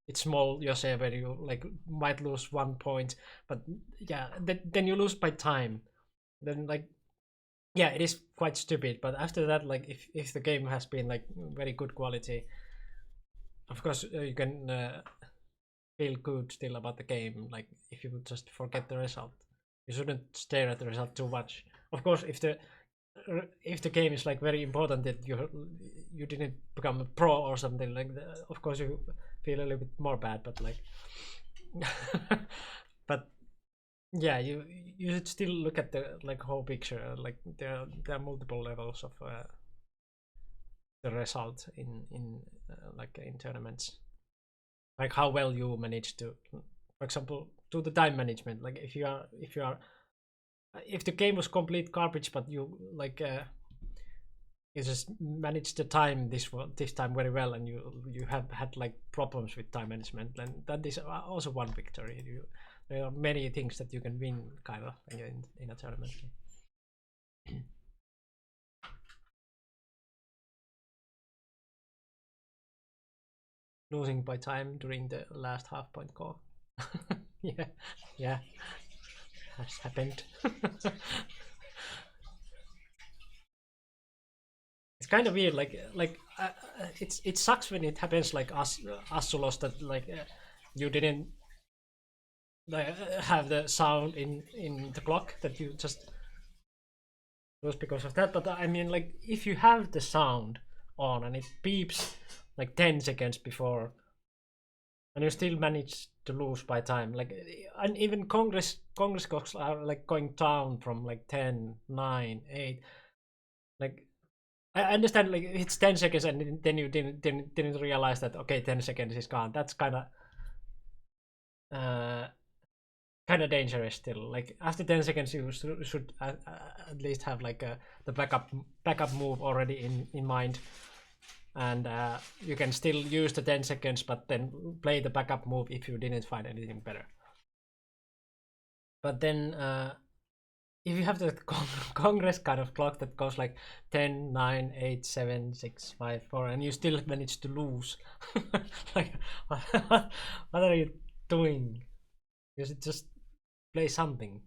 it's small yourself where you like might lose 1 point, but yeah, then you lose by time. Then like, yeah, it is quite stupid. But after that, like if the game has been like very good quality, of course you can feel good still about the game. Like if you would just forget the result, you shouldn't stare at the result too much. Of course, if the game is like very important that you didn't become a pro or something like that, of course you feel a little bit more bad. But like, but yeah, you should still look at the like whole picture. Like there are multiple levels of the result in like in tournaments. Like how well you manage to, for example, do the time management. Like if the game was complete garbage, but you like you just managed the time this time very well, and you have had like problems with time management, then that is also one victory. There are many things that you can win kind of in a tournament. Losing by time during the last half point call. yeah, has happened. It's kind of weird, like it sucks when it happens like Assulos, that like you didn't have the sound in the clock, that you just lose because of that. But I mean, like if you have the sound on and it beeps like 10 seconds before, and you still manage to lose by time. Like, and even Congress clocks are like going down from like 10, 9, 8. Like, I understand like it's 10 seconds and then you didn't realize that okay, 10 seconds is gone. That's kind of dangerous still. Like after 10 seconds you should at least have like the backup move already in mind, and you can still use the 10 seconds but then play the backup move if you didn't find anything better. But then if you have the Congress kind of clock that goes like 10, 9, 8, 7, 6, 5, 4, and you still manage to lose, like what are you doing? You should just play something.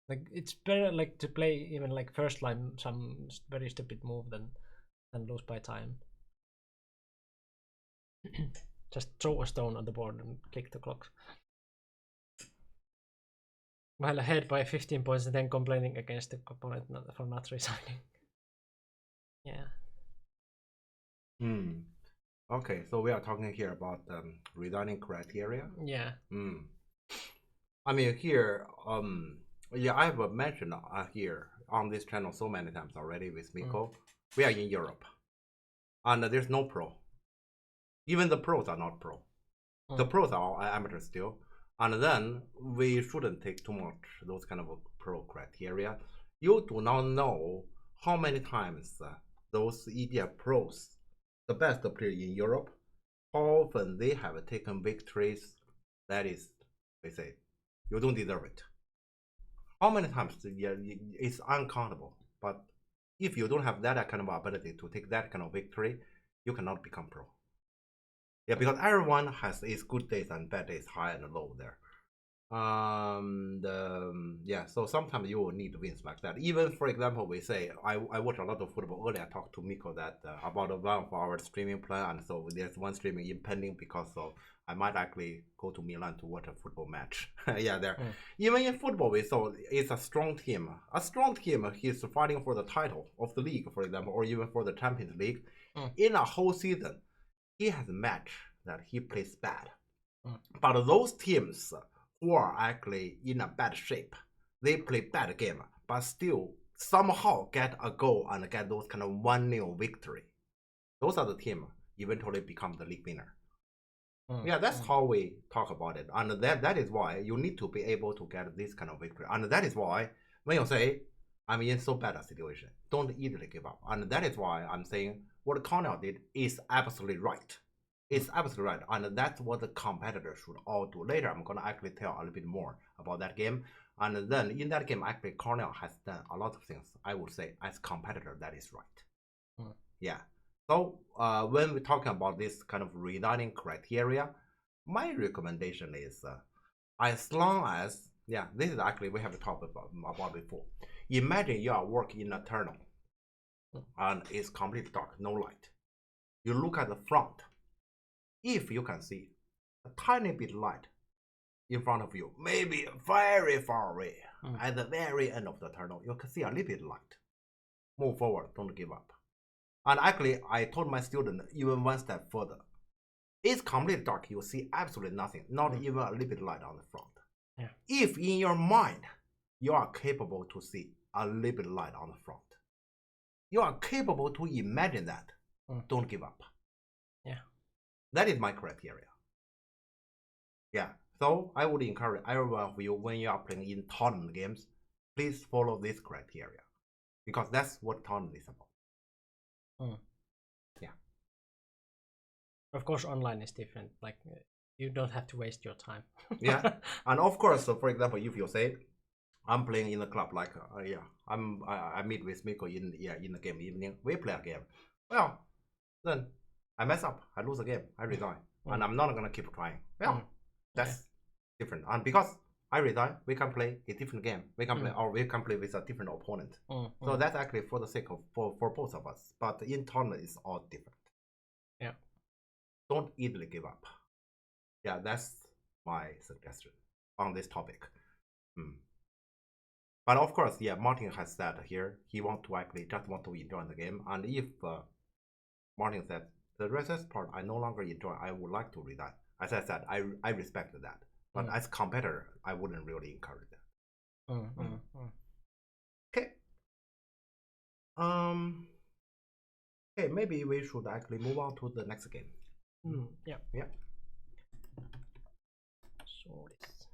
Like it's better like to play even like first line some very stupid move than lose by time. Just throw a stone on the board and click the clock. While ahead by 15 points and then complaining against the opponent for not resigning. Yeah. Okay, so we are talking here about resigning criteria. Yeah. I mean here, yeah, I have mentioned here on this channel so many times already with Mikko. We are in Europe, and there's no pro. Even the pros are not pro. The pros are all amateurs still. And then we shouldn't take too much those kind of pro criteria. You do not know how many times those EDF pros, the best player in Europe, how often they have taken victories. That is, they say, you don't deserve it. How many times? Yeah, it's uncountable. But if you don't have that kind of ability to take that kind of victory, you cannot become pro. Yeah, because everyone has its good days and bad days, high and low there. Yeah, so sometimes you will need wins like that. Even for example, we say I watch a lot of football. Earlier I talked to Mikko that about one of our streaming plan, and so there's one streaming impending because of I might actually go to Milan to watch a football match. Yeah, there. Even in football, we saw it's a strong team. A strong team is fighting for the title of the league, for example, or even for the Champions League. In a whole season, he has a match that he plays bad. But those teams who are actually in a bad shape, they play bad game, but still somehow get a goal and get those kind of 1-0 victory. Those are the team eventually become the league winner. Yeah, that's how we talk about it. And that is why you need to be able to get this kind of victory. And that is why when you say, I'm in so bad a situation, don't easily give up. And that is why I'm saying what Cornell did is absolutely right. It's absolutely right. And that's what the competitors should all do. Later, I'm going to actually tell a little bit more about that game. And then in that game, actually, Cornell has done a lot of things. I would say as competitor, that is right. Yeah. So when we're talking about this kind of resigning criteria, my recommendation is as long as, yeah, this is actually we have talked about before. Imagine you are working in a tunnel and it's completely dark, no light. You look at the front. If you can see a tiny bit light in front of you, maybe very far away, at the very end of the tunnel, you can see a little bit light. Move forward, don't give up. And actually, I told my student even one step further. It's completely dark, you see absolutely nothing, not even a little bit light on the front. Yeah. If in your mind, you are capable to see a little bit light on the front, you are capable to imagine that, don't give up. Yeah. That is my criteria. Yeah, so I would encourage every one of you when you are playing in tournament games, please follow this criteria because that's what tournament is about. Yeah. Of course, online is different. Like you don't have to waste your time. Yeah, and of course, so for example, if you say, I'm playing in a club like I meet with Mikko in the game evening, we play a game. Well, then I mess up, I lose a game, I resign, and I'm not gonna keep trying. Well, that's different. And because I resign, we can play a different game. We can play, or we can play with a different opponent. So that's actually for the sake of for both of us. But in tournament, it's all different. Yeah. Don't easily give up. Yeah, that's my suggestion on this topic. But of course, yeah, Martin has said here he want to actually just want to enjoy the game, and if Martin said The research part I no longer enjoy. I would like to read that. As I said, I respect that. But as competitor, I wouldn't really encourage that. Okay. Okay, maybe we should actually move on to the next game. Yeah. Yeah. So this.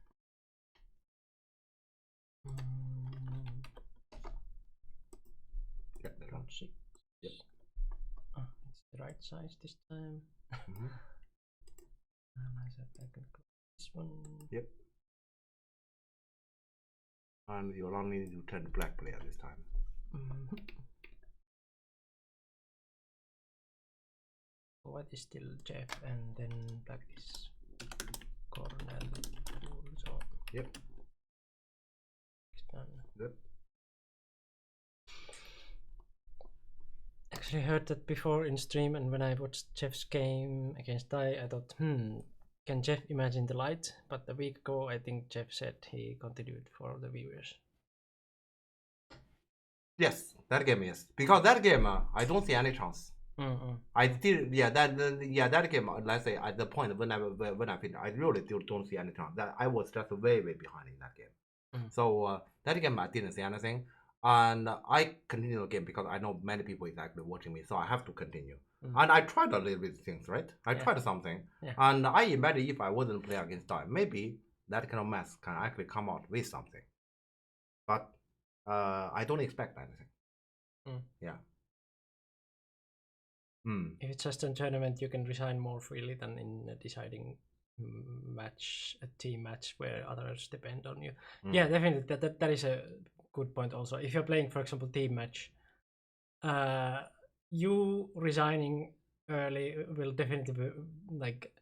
Yeah. Round 6. Yep. It's the right size this time. And I said I can go this one. Yep. And you only need to turn black player this time. White is still Jeff, and then black is Cornell. So Yep. it's done. Yep. Actually heard that before in stream, and when I watched Jeff's game against Dai, I thought, can Jeff imagine the light? But a week ago, I think Jeff said he continued for the viewers. Yes, that game is because that game I don't see any chance. I did that game. Let's say at the point when I finished, I really don't see any chance. That I was just way behind in that game. So that game I didn't see anything, and I continue the game because I know many people is actually watching me, so I have to continue. And I tried a little bit of things, right? I tried something, and I imagine if I wouldn't play against time, maybe that kind of mess can actually come out with something. But I don't expect anything. Yeah. If it's just a tournament, you can resign more freely than in a deciding match, a team match where others depend on you. Yeah, definitely. That is a good point. Also, if you're playing, for example, team match, you resigning early will definitely be, like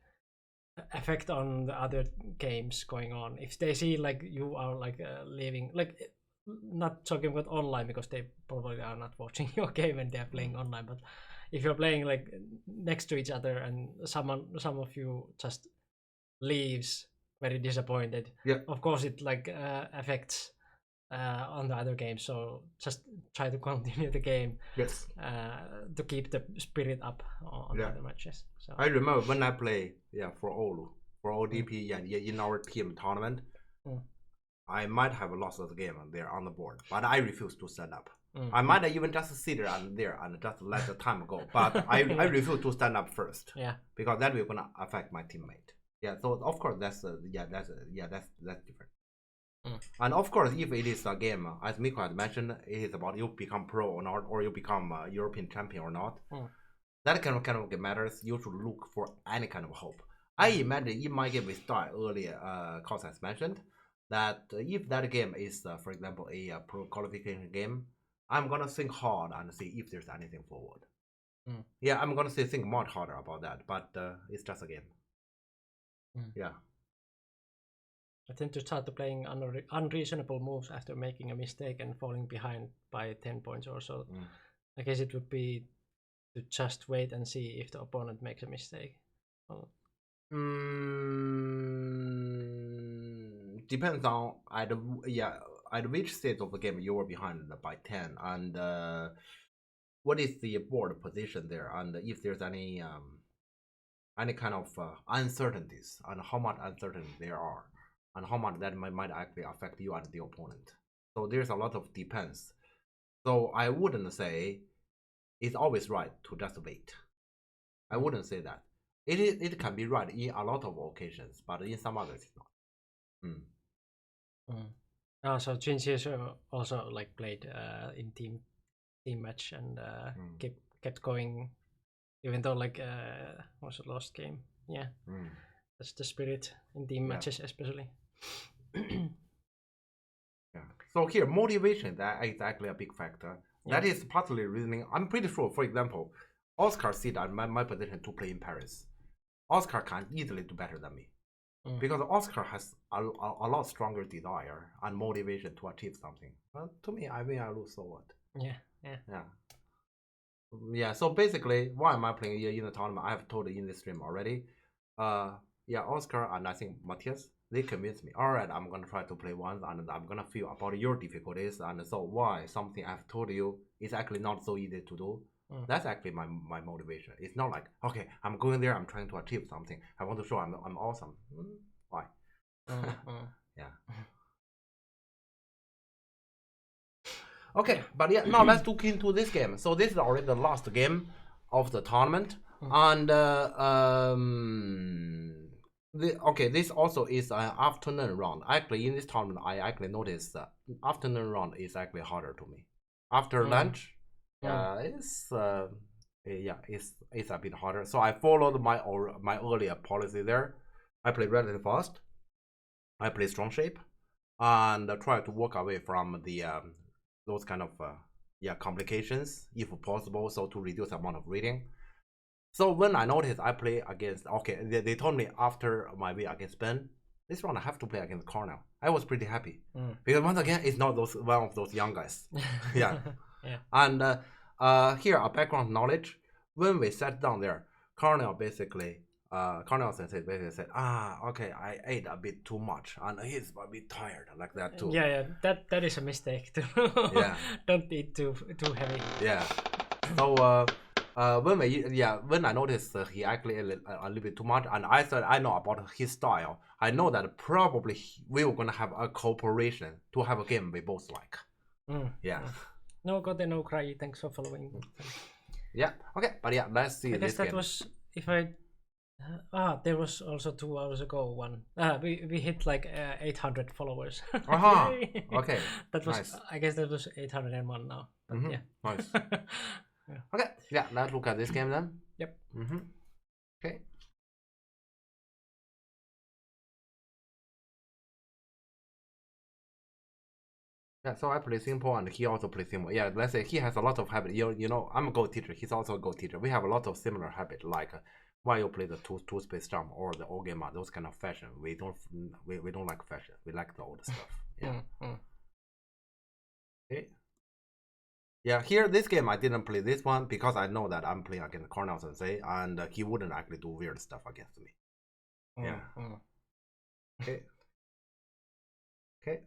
affect on the other games going on. If they see like you are like leaving, like not talking about online because they probably are not watching your game when they are playing online, but if you're playing like next to each other and some of you just leaves very disappointed, of course it like affects on the other game. So just try to continue the game to keep the spirit up on the other matches. So I remember when I play for Oulu, for ODP in our team tournament, I might have lost the game there on the board, but I refuse to stand up. I might even just sit there and just let the time go, but I refuse to stand up first. Because that will gonna affect my teammate. So of course that's different. And of course, if it is a game, as Mikko had mentioned, it is about you become pro or not, or you become a European champion or not. That kind of matters. You should look for any kind of hope. I imagine in my game with Dai earlier, Klaus has mentioned that if that game is, for example, a pro qualification game, I'm gonna think hard and see if there's anything forward. I'm gonna think much harder about that, but it's just a game. I tend to start playing unreasonable moves after making a mistake and falling behind by 10 points or so. I guess it would be to just wait and see if the opponent makes a mistake. Depends on at which stage of the game you were behind by 10, and what is the board position there, and if there's any kind of uncertainties, and how much uncertainty there are, and how much that might actually affect you and the opponent. So there's a lot of depends. So I wouldn't say it's always right to just wait. I wouldn't say that. It can be right in a lot of occasions, but in some others it's not. So Jinxies also like played in team match and kept going, even though like was a lost game. That's the spirit in team matches especially. So here motivation, that is actually a big factor. That is partly reasoning. I'm pretty sure, for example, Oscar sit at my position to play in Paris. Oscar can easily do better than me. Because Oscar has a lot stronger desire and motivation to achieve something. Well, to me, I win, I lose, so what? So basically, why am I playing in the tournament? I have told in this stream already. Oscar and I think Matthias, they convinced me. Alright, I'm gonna try to play once, and I'm gonna feel about your difficulties, and so why something I've told you is actually not so easy to do. That's actually my motivation. It's not like, okay, I'm going there, I'm trying to achieve something. I want to show I'm awesome. Why? Yeah. Okay, but yeah, now let's look into this game. So this is already the last game of the tournament, and this also is an afternoon round. Actually, in this tournament, I actually noticed that afternoon round is actually harder to me. After lunch, it's a bit harder. So I followed my earlier policy there. I play relatively fast. I play strong shape, and try to walk away from the those kind of complications if possible, so to reduce the amount of reading. So when I noticed I play against, they told me after my win against Ben, this round I have to play against Cornell. I was pretty happy because once again it's not one of those young guys. Yeah. And here a background knowledge, when we sat down there, Cornell basically Cornell sensei basically said, okay, I ate a bit too much and he's a bit tired, like that too. Yeah, that is a mistake too. Don't eat too heavy. Yeah. So when I noticed he actually ate a little bit too much, and I said I know about his style. I know that probably we were gonna have a cooperation to have a game we both like. Yeah. No Gote, no Cry. Thanks for following. Yeah. Okay. But yeah, let's see. I guess this that game. was if I. There was also 2 hours ago one. We hit like 800 followers. Okay. That was nice. I guess that was 801 now. But yeah. Nice. Okay. Yeah. Let's look at this game then. Yep. Okay. Yeah, so I play simple and he also plays simple. Yeah, let's say he has a lot of habit. You know, I'm a Go teacher. He's also a Go teacher. We have a lot of similar habit, like why you play the two space jump or the Ogema, those kind of fashion. We don't like fashion. We like the old stuff. Yeah. Okay. Yeah, here this game I didn't play this one because I know that I'm playing against Cornell Sensei and he wouldn't actually do weird stuff against me. Yeah. Okay. Okay.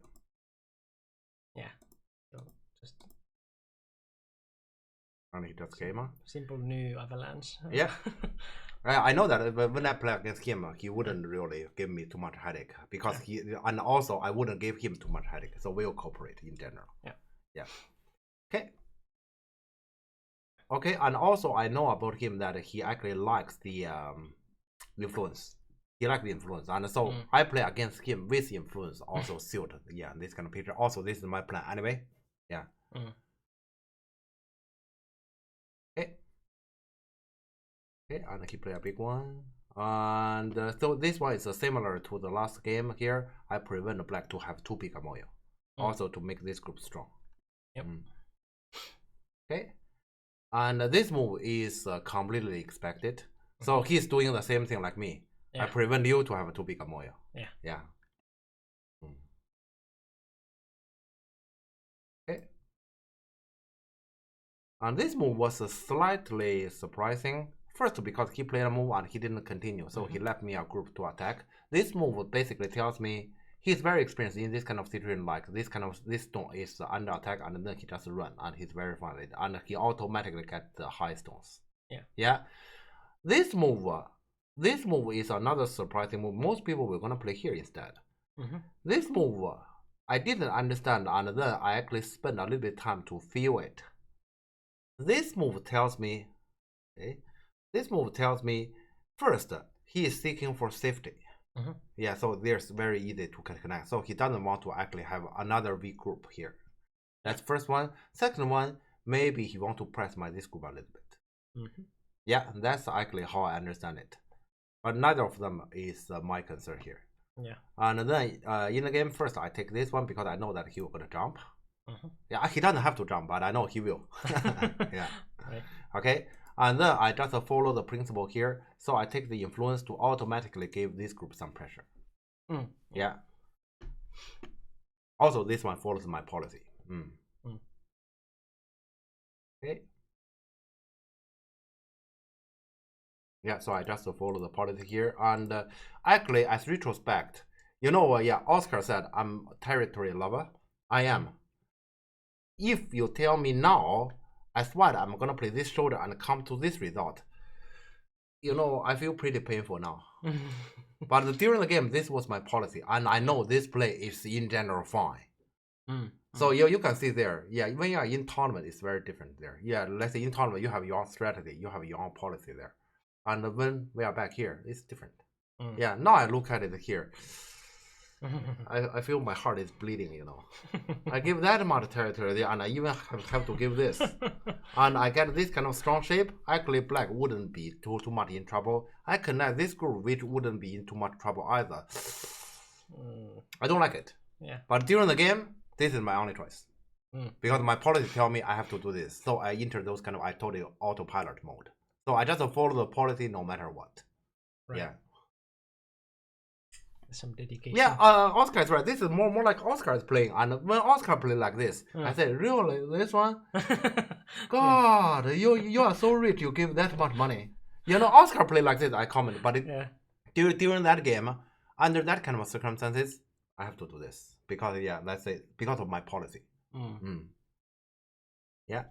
Yeah. So just And he does game. simple new Avalanche. Yeah. I know that when I play against him, he wouldn't really give me too much headache because and also I wouldn't give him too much headache. So we'll cooperate in general. Yeah. Okay. Okay, and also I know about him that he actually likes the influence. He likes the influence, and so I play against him with influence. Also suit, this kind of picture. Also, this is my plan anyway. Yeah. Okay. Okay, and he play a big one, and so this one is similar to the last game. Here, I prevent the black to have 2 big Amoyo, also to make this group strong. Yep. Okay. And this move is completely expected. So he's doing the same thing like me. I prevent you to have 2 big Amoyo. Yeah. Okay. And this move was slightly surprising. First, because he played a move and he didn't continue, so he left me a group to attack. This move basically tells me he's very experienced in this kind of situation, like this stone is under attack and then he just run and he's very fun with it, and he automatically get the high stones. Yeah. This move is another surprising move. Most people were gonna play here instead. This move I didn't understand, and then I actually spent a little bit of time to feel it. This move tells me, first he is seeking for safety. Yeah, so there's very easy to connect. So he doesn't want to actually have another V group here. That's first one. Second one, maybe he want to press this group a little bit. Yeah, that's actually how I understand it. But neither of them is my concern here. Yeah. And then in the game, first I take this one because I know that he will gonna jump. Yeah, he doesn't have to jump, but I know he will. Yeah. Right. Okay. And then I just follow the principle here. So I take the influence to automatically give this group some pressure. Yeah. Also, this one follows my policy. Okay. Yeah, so I just follow the policy here. And actually, as retrospect, Oscar said I'm territory lover. I am. If you tell me now, As white, I'm gonna play this shoulder and come to this result. You know, I feel pretty painful now. But during the game, this was my policy, and I know this play is in general fine. So you can see there, yeah, when you are in tournament, it's very different there. Yeah, let's say in tournament, you have your own strategy, you have your own policy there. And when we are back here, it's different. Yeah, now I look at it here. I feel my heart is bleeding, you know. I give that amount of territory there, and I even have to give this. And I get this kind of strong shape. Actually, black wouldn't be too much in trouble. I connect this group, which wouldn't be in too much trouble either. I don't like it. Yeah. But during the game, this is my only choice. Because my policy tell me I have to do this. So I enter those kind of, I told you, autopilot mode. So I just follow the policy no matter what. Right. Yeah. Some dedication. Yeah, Oscar is right. This is more like Oscar is playing. And when Oscar play like this, I said, really, this one? God, you are so rich, you give that much money. You know, Oscar play like this, I comment. But during that game, under that kind of circumstances, I have to do this. Because, yeah, let's say, because of my policy. Yeah.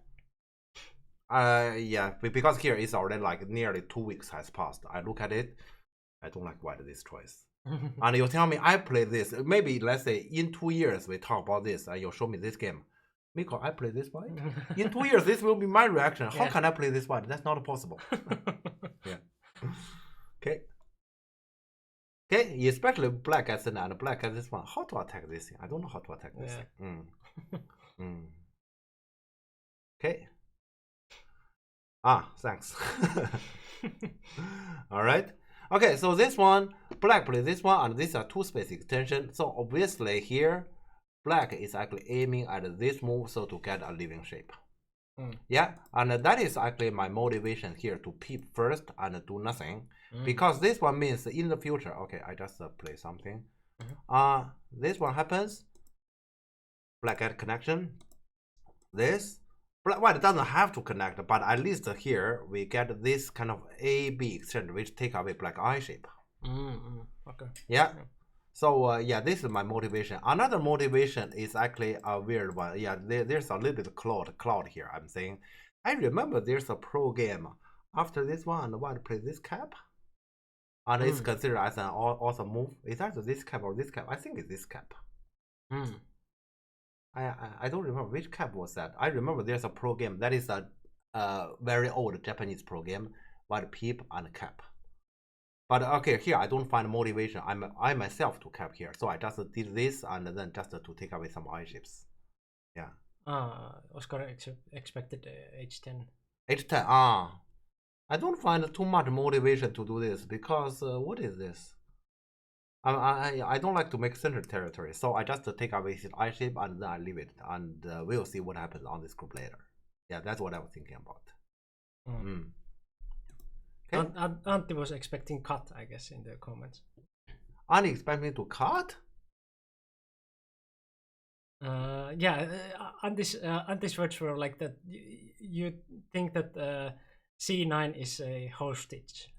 Yeah, because here it's already like nearly 2 weeks has passed. I look at it, I don't like white this choice. And you tell me I play this. Maybe let's say in 2 years we talk about this and you show me this game. Miko, I play this white. In 2 years this will be my reaction. How can I play this white? That's not possible. Yeah. Okay. Okay, especially black as and black as this one. How to attack this thing? I don't know how to attack this thing. Okay. Thanks. All right. Okay, so this one, black plays this one, and these are two space extension. So obviously here, black is actually aiming at this move, so to get a living shape. Yeah, and that is actually my motivation here to peep first and do nothing. Because this one means in the future, okay, I just play something. This one happens, black get connection. This. White doesn't have to connect, but at least here we get this kind of A-B extension which take away black eye shape. Okay. Yeah. So yeah, this is my motivation. Another motivation is actually a weird one. Yeah, there's a little bit of cloud here. I'm saying, I remember there's a pro game after this one. White plays this cap, and it's considered as an awesome move. Is either this cap or this cap? I think it's this cap. I don't remember which cap was that. I remember there's a pro game that is a very old Japanese pro game, white peep and cap. But okay, here I don't find motivation. I myself to cap here, so I just did this and then just to take away some eye shapes. Yeah. Oscar expected H10. H10. I don't find too much motivation to do this because what is this? I don't like to make center territory, so I just take away his eye shape and then I leave it, and we'll see what happens on this group later. Yeah, that's what I was thinking about. Okay. Antti was expecting cut, I guess, in the comments. Antti expect me to cut? Yeah, Antti's words were like that. You think that C9 is a hostage.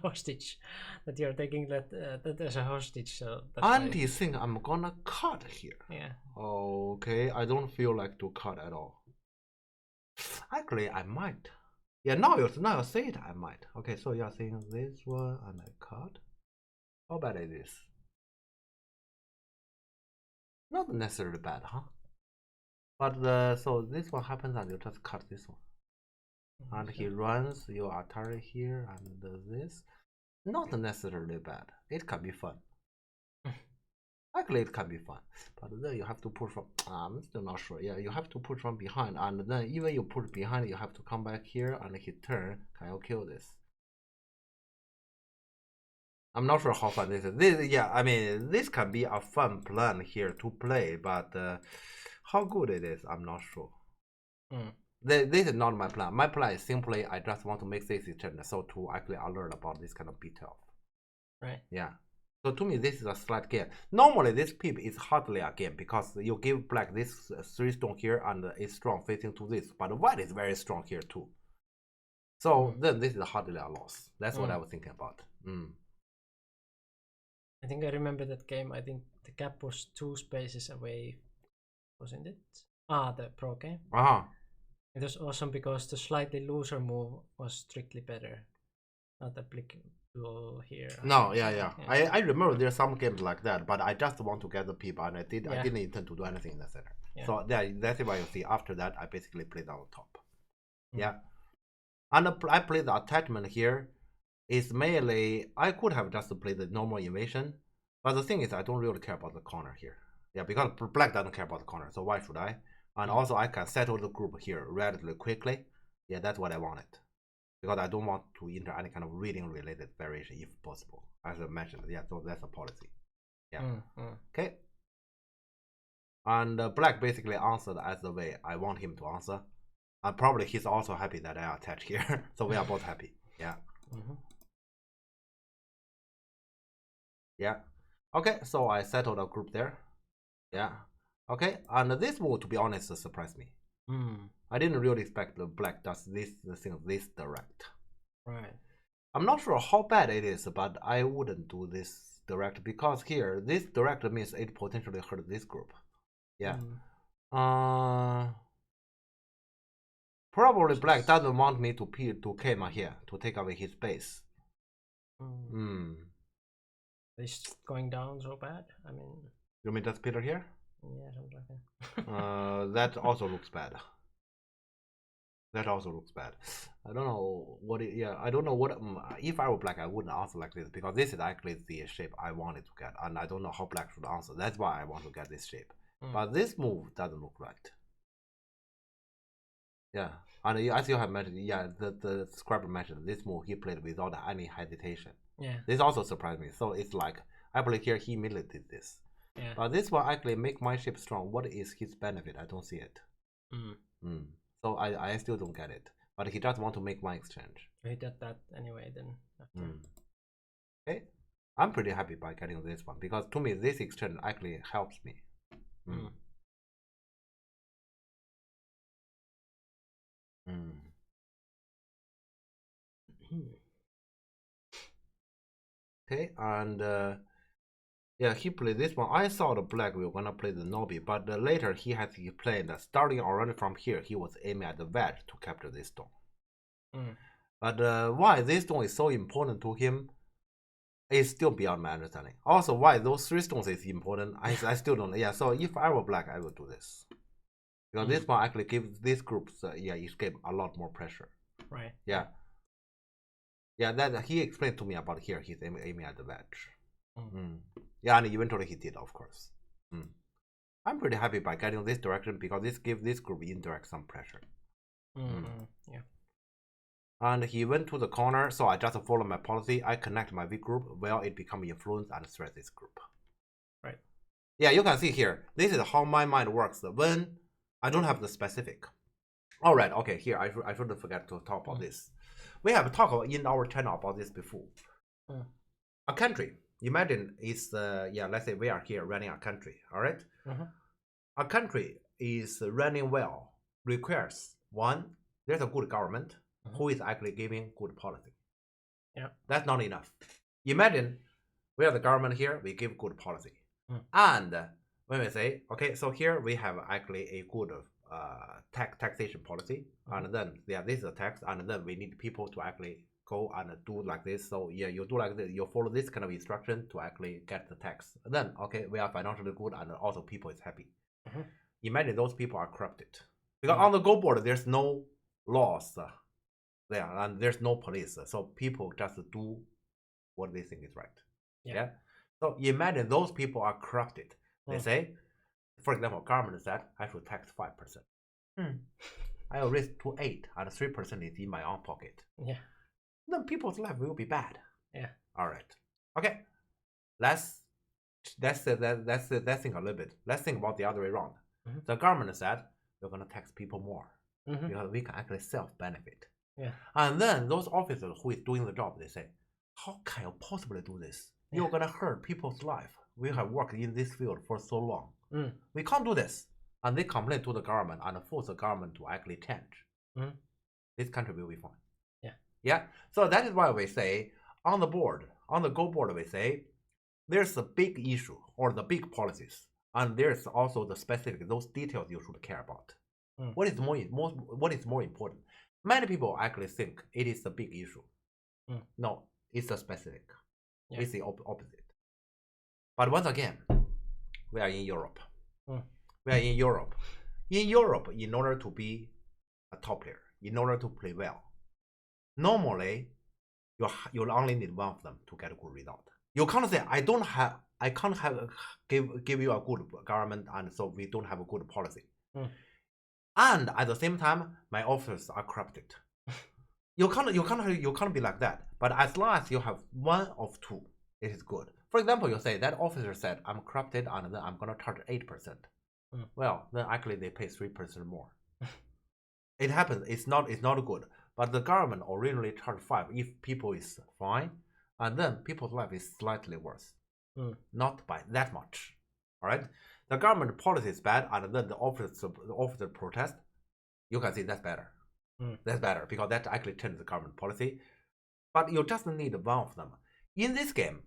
Hostage, that you're taking that as a hostage. So Antti think I'm gonna cut here. Yeah. Okay, I don't feel like to cut at all. Actually, I might. Yeah, now you say it, I might. Okay, so you're saying this one and I cut. How bad is this? Not necessarily bad, huh? But so this one happens and you just cut this one. And he runs your Atari here and does this. Not necessarily bad. It can be fun. Actually, it can be fun. But then you have to push from... I'm still not sure. Yeah, you have to push from behind. And then even you push behind, you have to come back here and hit turn. Can you kill this? I'm not sure how fun this is. Yeah, I mean, this can be a fun plan here to play. But how good it is, I'm not sure. This is not my plan. My plan is simply I just want to make this extend so to actually alert about this kind of B12. Right. Yeah. So to me, this is a slight game. Normally, this peep is hardly a game because you give black this 3 stone here and it's strong facing to this. But white is very strong here too. So then this is hardly a loss. That's what I was thinking about. I think I remember that game. I think the cap was 2 spaces away, wasn't it? The pro game. It was awesome because the slightly looser move was strictly better, not applicable here. No, yeah. I remember there's some games like that, but I just want to get the people, and I didn't intend to do anything in the center. Yeah. So that's why you see after that I basically played on top. Mm. Yeah, and I played the attachment here. Is mainly I could have just played the normal invasion, but the thing is I don't really care about the corner here. Yeah, because black doesn't care about the corner, so why should I? And also I can settle the group here relatively quickly. Yeah, that's what I wanted. Because I don't want to enter any kind of reading related variation if possible. As I mentioned, yeah, so that's a policy. Yeah. Okay. And black basically answered as the way I want him to answer. And probably he's also happy that I attach here. So we are both happy. Yeah. Yeah. Okay, so I settled a group there. Yeah. Okay, and this move, to be honest, surprised me. I didn't really expect the black does this thing this direct. Right. I'm not sure how bad it is, but I wouldn't do this direct because here this direct means it potentially hurt this group. Yeah. Probably black doesn't want me to Keima here to take away his base. It's going down so bad. I mean, you mean that's Peter here? Yeah, something like that. That also looks bad. That also looks bad. I don't know what. I don't know what. If I were black, I wouldn't answer like this because this is actually the shape I wanted to get, and I don't know how black should answer. That's why I want to get this shape. But this move doesn't look right. Yeah, and as you have mentioned, yeah, the scribe mentioned this move he played without any hesitation. Yeah. This also surprised me. So it's like I believe here he immediately did this. Yeah. But this one actually make my ship strong. What is his benefit? I don't see it. So I still don't get it. But he just want to make my exchange. He did that anyway then. Okay. I'm pretty happy by getting this one because to me this exchange actually helps me. Okay, and yeah, he played this one. I saw the black we were gonna play the Nobi, but later he had to play that starting already from here. He was aiming at the wedge to capture this stone. But why this stone is so important to him is still beyond my understanding. Also, why those 3 stones is important, I still don't know. Yeah, so if I were black, I would do this. Because this one actually gives this group escape a lot more pressure. Right. Yeah. Yeah, that he explained to me about here. He's aiming at the wedge. Yeah, and eventually he did, of course. I'm pretty happy by getting this direction because this gives this group indirect some pressure. Yeah. And he went to the corner, so I just follow my policy. I connect my weak group while it becomes influence and threat this group. Right. Yeah, you can see here. This is how my mind works when I don't have the specific. All right. Okay. Here I shouldn't forget to talk about this. We have talked in our channel about this before. A country. Imagine it's let's say we are here running a country. All right. A country is running well requires one. There's a good government who is actually giving good policy. Yeah. That's not enough. Imagine we are the government here. We give good policy, and when we say okay, so here we have actually a good taxation policy, and then this is a tax, and then we need people to actually go and do like this. So yeah, you do like this, you follow this kind of instruction to actually get the tax. Then okay, we are financially good, and also people is happy. Imagine those people are corrupted because on the go board there's no laws there, and there's no police, so people just do what they think is right. Yeah. So imagine those people are corrupted. They say, for example, government said I should tax 5%. I will raise to 8, and 3% is in my own pocket. Yeah. Then people's life will be bad. Yeah. All right. Okay. Let's think a little bit. Let's think about the other way around. The government said we're gonna tax people more because we can actually self-benefit. Yeah. And then those officers who is doing the job, they say, how can you possibly do this? You're gonna hurt people's life. We have worked in this field for so long. We can't do this. And they complain to the government and force the government to actually change. This country will be fine. Yeah. Yeah. So that is why we say on the go board, we say there's a big issue or the big policies, and there's also the specific, those details you should care about. Mm. What is more important? Many people actually think it is a big issue. Mm. No, it's a specific. Yeah. It's the opposite. But once again, we are in Europe. Mm. We are in Europe. In Europe, in order to be a top player, in order to play well, normally you'll only need one of them to get a good result. You can't say I can't give you a good government, and so we don't have a good policy. Mm. And at the same time, my officers are corrupted. You can't be like that. But as long as you have one of two, it is good. For example, you say that officer said I'm corrupted and then I'm gonna charge 8%. Mm. Well, then actually they pay 3% more. It happens. It's not good. But the government originally charged 5 if people is fine, and then people's life is slightly worse. Mm. Not by that much. All right. The government policy is bad, and then the officer protest. You can see that's better. Mm. That's better because that actually changed the government policy. But you just need one of them. In this game,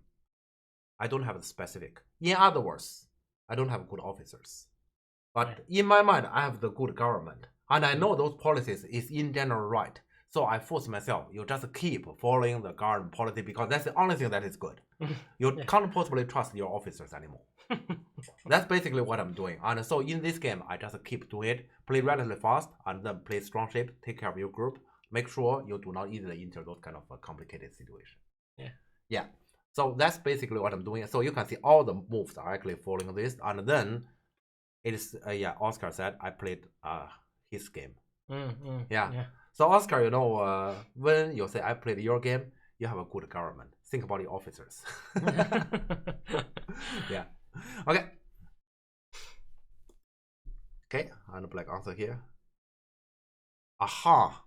I don't have the specific. In other words, I don't have good officers. But Right. in my mind, I have the good government. And I know those policies is in general right. So I force myself, you just keep following the government policy because that's the only thing that is good. You Yeah. can't possibly trust your officers anymore. That's basically what I'm doing. And so in this game, I just keep doing it, play relatively fast, and then play strong shape, take care of your group, make sure you do not easily enter those kind of complicated situation. Yeah. Yeah. So that's basically what I'm doing. So you can see all the moves are actually following this. And then it is, Oscar said I played his game. Yeah. So Oscar, when you say I played your game, you have a good government. Think about your officers. Yeah. Okay. Okay, and black answer here. Aha.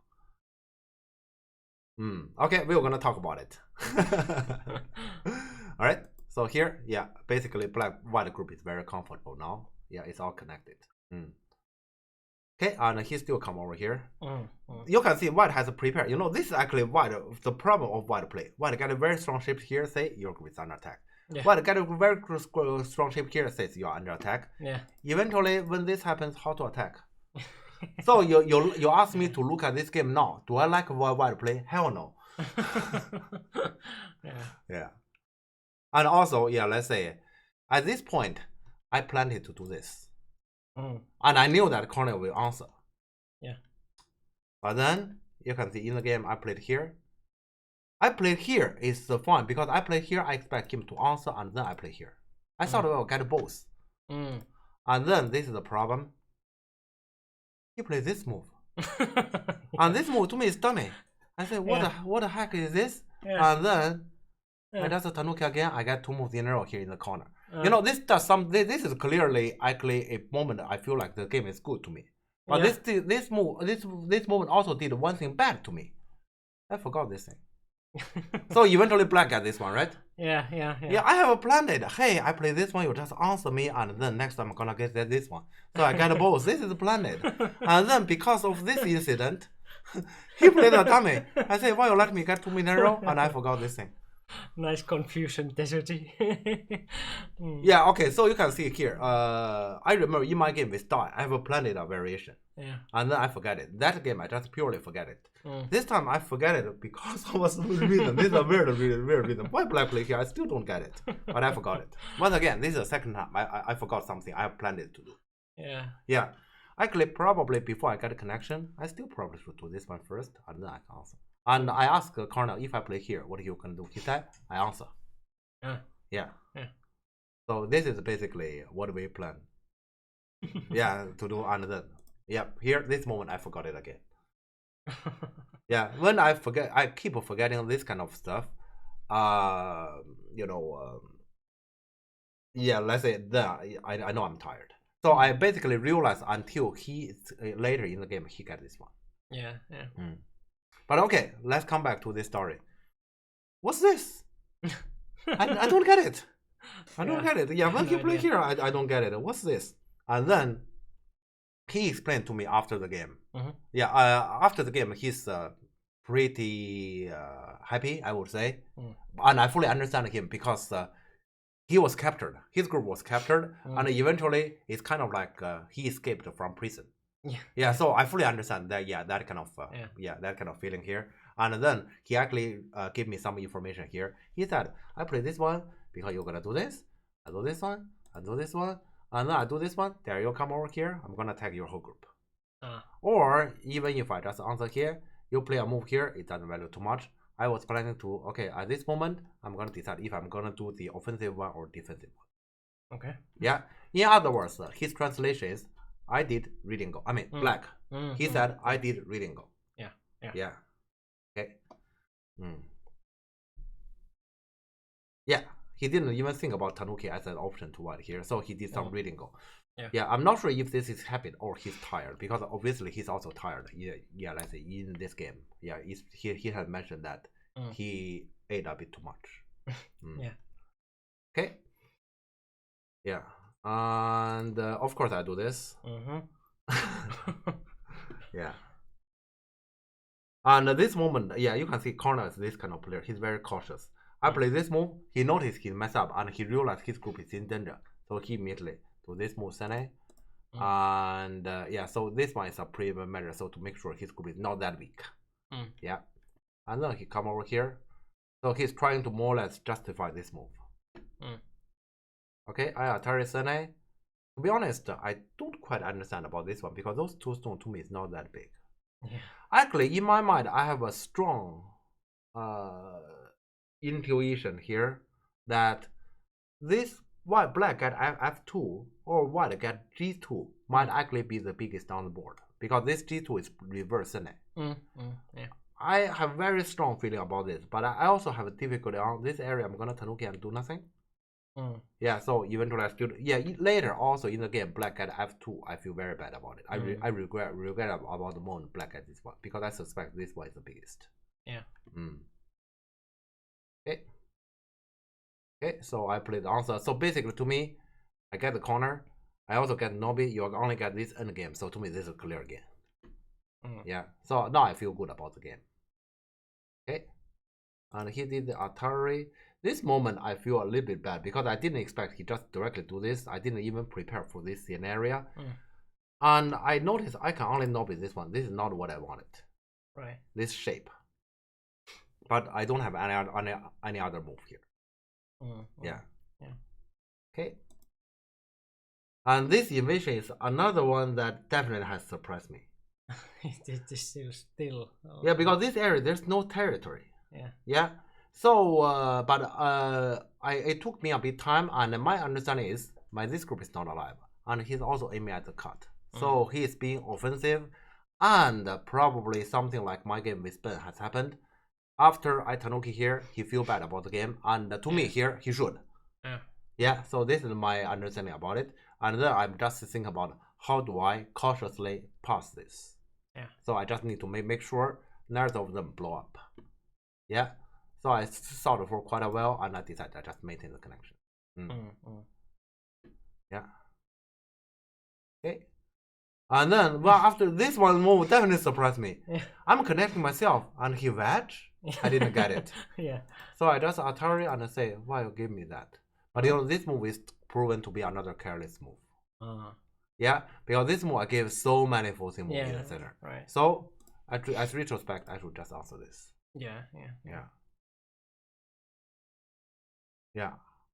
Okay, we're gonna talk about it. All right. So here, yeah, basically white group is very comfortable now. Yeah, it's all connected. Okay, and he still come over here. You can see white has prepared. This is actually white. The problem of white play. White get a very strong shape here. Say your group is under attack. Yeah. White get a very strong shape here. Says you are under attack. Yeah. Eventually, when this happens, how to attack? So you ask me to look at this game now. Do I like white play? Hell no. Yeah. And also, yeah, let's say at this point, I planned to do this. And I knew that corner will answer. Yeah. But then you can see in the game I played here. I played here is fine because I played here. I expect him to answer, and then I play here. I thought I will get both. And then this is the problem. He plays this move, and this move to me is dummy. I said, what the heck is this? Yeah. And then I just Tanuki again. I get 2 moves in a row here in the corner. This is clearly actually a moment I feel like the game is good to me. But this moment also did one thing bad to me. I forgot this thing. So eventually black got this one, right? Yeah. Yeah, I have planned it. Hey, I play this one, you just answer me, and then next time I'm gonna get this one. So I got both. This is planned. And then because of this incident, he played a dummy. I said, why you let me get 2 in a row? And I forgot this thing. Nice confusion, Deserty. Yeah, okay, so you can see here. I remember in my game with Die, I have planned a variation. Yeah. And then I forget it. That game, I just purely forget it. This time, I forget it because of some reason. This is a weird reason. Why black play here? I still don't get it. But I forgot it. Once again, this is the second time I forgot something I planned it to do. Yeah. Yeah. Actually, probably before I get a connection, I still probably should do this one first, and then I can answer. And I asked Colonel, if I play here, what you can do? He said, I answer. Yeah. So this is basically what we plan. Yeah, to do, and then, here, this moment, I forgot it again. Yeah, when I forget, I keep forgetting this kind of stuff. Yeah, let's say that I know I'm tired. So I basically realized until later in the game, he got this one. Yeah. But okay, let's come back to this story. What's this? I don't get it. I don't get it. Yeah, when he play here, I don't get it. What's this? And then he explained to me after the game. Yeah, after the game, he's pretty happy, I would say. And I fully understand him because he was captured. His group was captured, and eventually it's kind of like he escaped from prison. Yeah. Yeah, so I fully understand that. Yeah, that kind of Yeah. that kind of feeling here. And then he actually gave me some information here. He said, I play this one because you're gonna do this. I do this one. I do this one. And then I do this one. There you come over here. I'm gonna tag your whole group. Or even if I just answer here, you play a move here. It doesn't value too much. I was planning to at this moment I'm gonna decide if I'm gonna do the offensive one or defensive one. Okay. Yeah. In other words, his translation is, I did reading go. I mean, black. He said, I did reading go. Yeah. Yeah. Okay. Yeah. He didn't even think about Tanuki as an option to white here, so he did some reading go. Yeah. I'm not sure if this is habit or he's tired, because obviously he's also tired. Yeah. Let's say in this game. Yeah. He had mentioned that he ate a bit too much. Yeah. Okay. Yeah. And of course I do this. Yeah. And this moment, yeah, you can see Connor is this kind of player. He's very cautious. I play this move, he noticed he messed up and he realized his group is in danger. So he immediately do this move, Sene. And yeah, so this one is a preventive measure, so to make sure his group is not that weak. Yeah. And then he come over here. So he's trying to more or less justify this move. Okay, I Atari Sene. To be honest, I don't quite understand about this one because those two stones to me is not that big. Yeah. Actually, in my mind, I have a strong intuition here that this white black at F2 or white at G2 might actually be the biggest on the board because this G2 is reverse Sene. Yeah. I have very strong feeling about this, but I also have a difficulty on this area. I'm gonna Tanuki and do nothing. Yeah, so eventually I still later also in the game black at F2 I feel very bad about it. I regret about the moment black at this one because I suspect this one is the biggest. Yeah. Okay, so I play the answer. So basically to me, I get the corner. I also get Nobi. You only get this end game. So to me, this is a clear game. Yeah. So now I feel good about the game. Okay. And he did the Atari. This moment I feel a little bit bad because I didn't expect he just directly do this. I didn't even prepare for this scenario. And I noticed I can only Nobi this one. This is not what I wanted. Right. This shape. But I don't have any other move here. Yeah. Okay. And this invasion is another one that definitely has surprised me. It is still. Yeah, because this area there's no territory. Yeah. Yeah. So, it took me a bit time, and my understanding is this group is not alive, and he's also aiming at the cut. So he is being offensive, and probably something like my game with Ben has happened. After I Tanuki here, he feel bad about the game, and to me here he should. Yeah. So this is my understanding about it, and then I'm just thinking about how do I cautiously pass this. Yeah. So I just need to make sure neither of them blow up. Yeah. So I thought for quite a while, and I decided I just maintain the connection. Yeah. Okay. And then, well, after this one move definitely surprised me. I'm connecting myself, and he wedge. I didn't get it. Yeah. So I just Atari and I say, why you give me that? But you know, this move is proven to be another careless move. Yeah, because this move I gave so many forcing moves in the center. Right. So, as retrospect, I should just answer this. Yeah.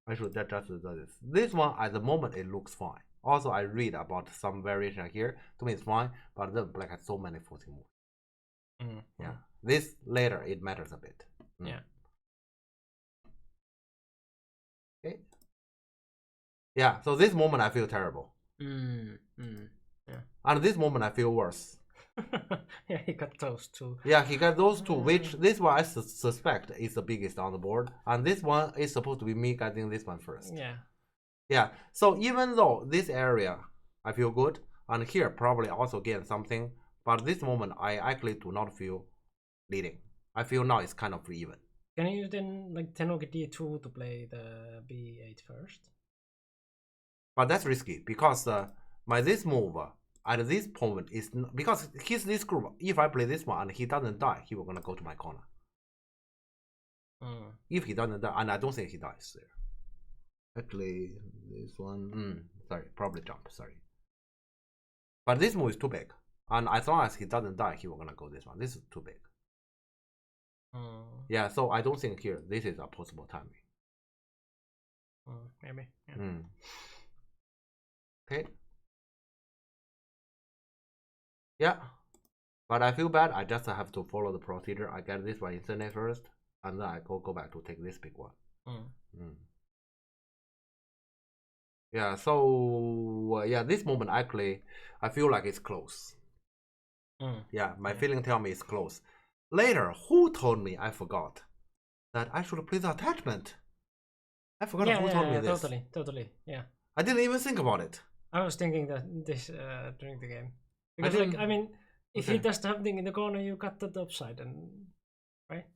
I should just do this. This one at the moment it looks fine. Also, I read about some variation here. To me, it's fine, but the black has so many forcing moves. Yeah, this later it matters a bit. Yeah. Okay. Yeah. So this moment I feel terrible. Yeah. And this moment I feel worse. Yeah, he got those two. Yeah, he got those two, which this one I suspect is the biggest on the board, and this one is supposed to be me getting this one first. Yeah. Yeah. So even though this area I feel good, and here probably also gain something, but this moment I actually do not feel leading. I feel now it's kind of even. Can you then like Tanuki D2 to play the B8 first? But that's risky because this move at this point is because he's this group. If I play this one and he doesn't die, he will gonna go to my corner. If he doesn't die, and I don't think he dies there. Actually, this one, sorry, probably jump. Sorry, but this move is too big. And as long as he doesn't die, he will gonna go this one. This is too big. Yeah, so I don't think here this is a possible timing. Maybe. Yeah. Okay. Yeah, but I feel bad. I just have to follow the procedure. I get this one instant first, and then I go back to take this big one. Yeah. So yeah, this moment actually, I feel like it's close. Yeah, my feeling tell me it's close. Later, who told me? I forgot that I should play the attachment. I forgot who told me this. Totally. Yeah. I didn't even think about it. I was thinking that this during the game because, like, I mean, if he does something in the corner, you cut the top side, and right?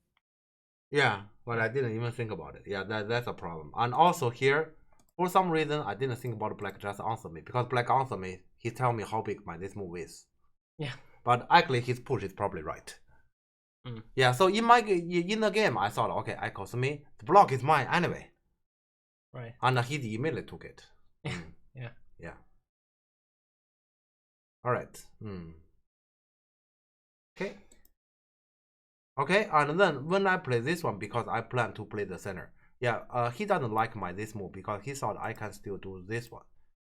Yeah, but I didn't even think about it. Yeah, that's a problem. And also here, for some reason, I didn't think about Black just answer me because Black answer me. He tell me how big this move is. Yeah. But actually, his push is probably right. Yeah. So in the game, I thought, okay, I cost me the block is mine anyway. Right. And he immediately took it. Yeah. Yeah. All right. Okay. Okay, and then when I play this one, because I plan to play the center, yeah, he doesn't like this move because he thought I can still do this one.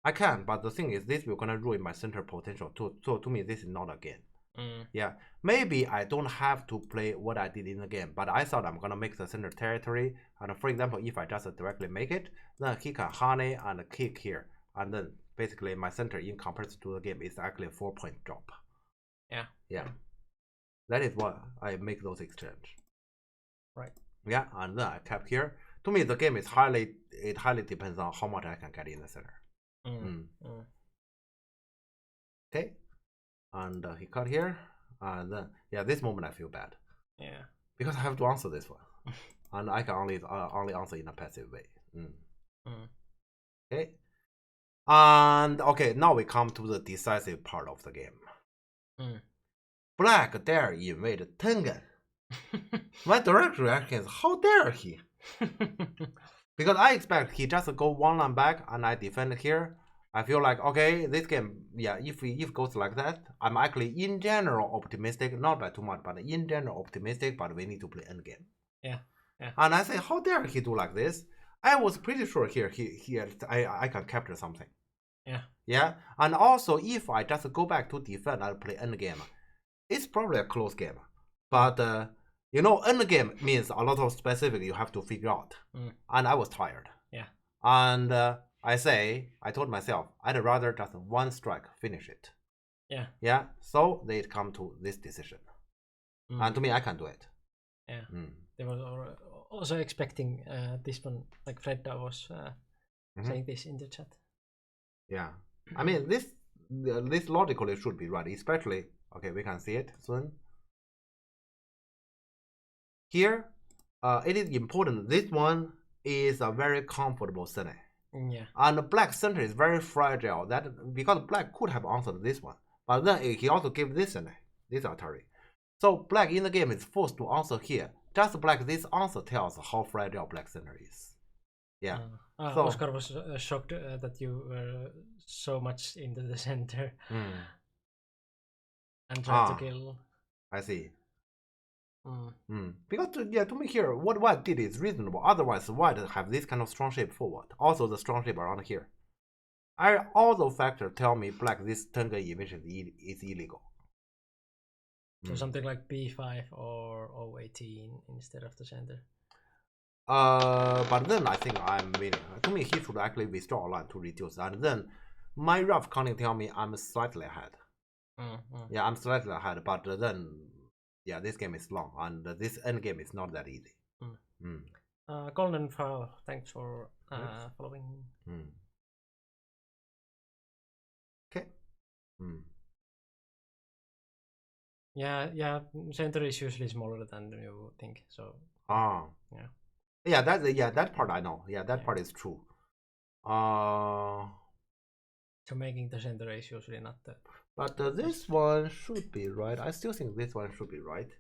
I can, but the thing is, this will gonna ruin my center potential too. So to me, this is not a game. Yeah, maybe I don't have to play what I did in the game, but I thought I'm gonna make the center territory. And for example, if I just directly make it, then he can honey and kick here, and then basically my center in comparison to the game is actually a 4-point drop. Yeah. Yeah. That is why I make those exchange. Right. Yeah, and then I cap here. To me, the game is highly depends on how much I can get in the center. Okay, and he cut here, and then yeah, this moment I feel bad. Yeah. Because I have to answer this one, and I can only answer in a passive way. Okay, and okay, now we come to the decisive part of the game. Black dare invade Tengen. My direct reaction is, how dare he? Because I expect he just go one line back and I defend here. I feel like, okay, this game, yeah, if it goes like that, I'm actually in general optimistic, not by too much, but in general optimistic, but we need to play endgame. Yeah. And I say, how dare he do like this? I was pretty sure here I can capture something. Yeah. And also, if I just go back to defend and play endgame, it's probably a close game. But endgame means a lot of specific you have to figure out. And I was tired. Yeah. And I told myself, I'd rather just one strike finish it. Yeah. Yeah. So they come to this decision. And to me, I can do it. Yeah. They were also expecting this one, like Fredda was saying this in the chat. Yeah. I mean, this logically should be right, especially, okay, we can see it soon. Here, it is important. This one is a very comfortable center. Yeah. And the black center is very fragile. That because black could have answered this one, but then he also gave this center, this Atari. So black in the game is forced to answer here. Just black, this answer tells how fragile black center is. Yeah. So, Oscar was shocked that you were so much into the center and tried to kill. I see. Because to me here, what white did is reasonable. Otherwise, white have this kind of strong shape forward. Also, the strong shape around here. All those factors tell me black this Tengen evasion is illegal. So something like b5 or O18 instead of the center. But then I think I'm winning. To me, he should actually withdraw a line to reduce. And then my rough counting tell me I'm slightly ahead. Yeah, I'm slightly ahead. But then, yeah, this game is long, and this end game is not that easy. Golden Fowl, thanks for following. Okay. Yeah, center is usually smaller than you think. So. Yeah, that part I know. Yeah, that part is true. So making the center is usually not that. But this one should be right. I still think this one should be right.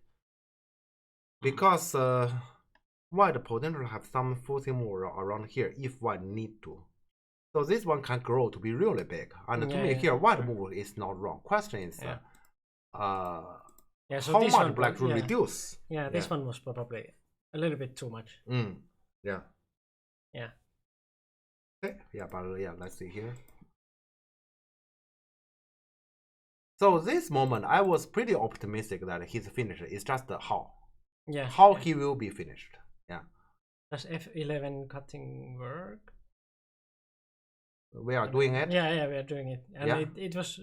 Because white potentially have some forcing more around here if white need to. So this one can grow to be really big. And to me here, white move is not wrong. Question is, Yeah, so how this much one, black to yeah. reduce. Yeah, this one was probably a little bit too much. Yeah. Yeah. Okay. Yeah, but yeah, let's see here. So this moment, I was pretty optimistic that his finish is just how. Yeah. How yeah. he will be finished. Yeah. Does F11 cutting work? We are doing it. Yeah, we are doing it, and Yeah. it was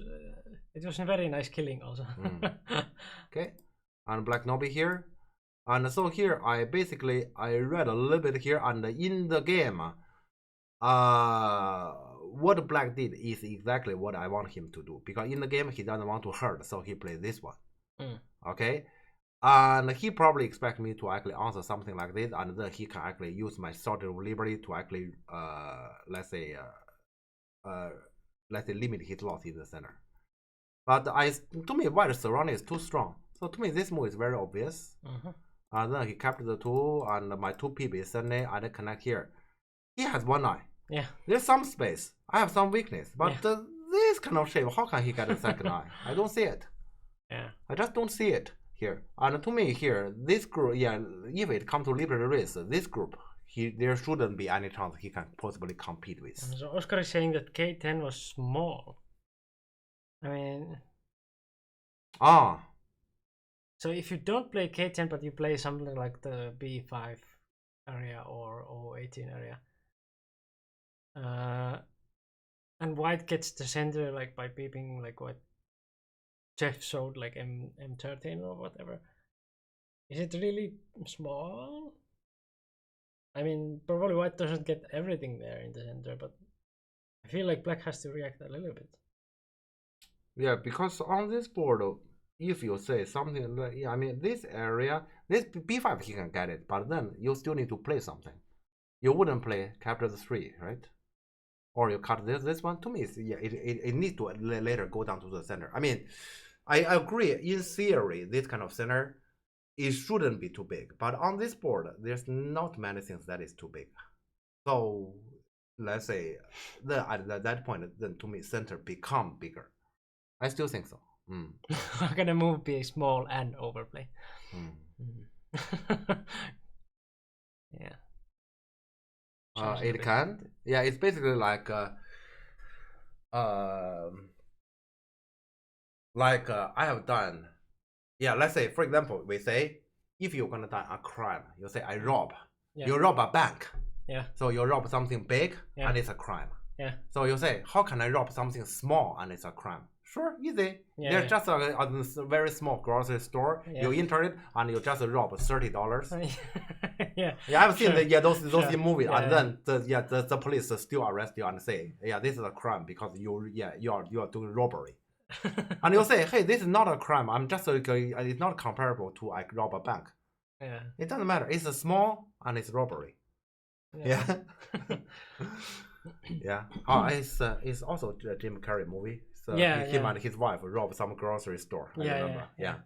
a very nice killing also. Okay, and Black Nobby here, and so here I read a little bit here, and in the game, what Black did is exactly what I want him to do, because in the game he doesn't want to hurt, so he plays this one. Okay, and he probably expect me to actually answer something like this, and then he can actually use my Sword of Liberty to actually let's say limit his loss in the center. But to me, white surrounding is too strong. So to me, this move is very obvious. And then he captured the two, and my 2 PB is suddenly and I connect here. He has 1 eye. Yeah. There's some space. I have some weakness, but this kind of shape, how can he get a second eye? I don't see it. Yeah. I just don't see it here. And to me, here, this group, yeah, if it comes to Liberty race, this group, there shouldn't be any chance he can possibly compete with. So Oscar is saying that K10 was small. I mean, so if you don't play K10 but you play something like the B5 area or O18 area, and white gets the center like by beeping like what Jeff showed, like M13 or whatever, is it really small? I mean, probably white doesn't get everything there in the center, but I feel like black has to react a little bit. Yeah, because on this board, if you say something like, yeah, I mean, this area, this B5 he can get it, but then you still need to play something. You wouldn't play capture the 3, right? Or you cut this one. To me, it needs to later go down to the center. I mean, I agree, in theory, this kind of center, it shouldn't be too big. But on this board, there's not many things that is too big. So let's say at that point, then to me, center become bigger. I still think so. How can a move be small and overplay? Yeah. It can. Yeah, it's basically like I have done. Yeah, let's say for example, we say if you're gonna done a crime, you say I rob. Yeah. You rob a bank. Yeah. So you rob something big and it's a crime. Yeah. So you say, how can I rob something small and it's a crime? Sure, easy. There's just a very small grocery store. You enter it and you just rob $30. Yeah, I've seen those in movies, and then the police still arrest you and say, this is a crime because you are doing robbery. And you say, hey, this is not a crime. I'm just it's not comparable to I rob a bank. Yeah, it doesn't matter. It's a small and it's robbery. Yeah. Yeah. It's also a Jim Carrey movie. So him and his wife rob some grocery store. I remember. Yeah.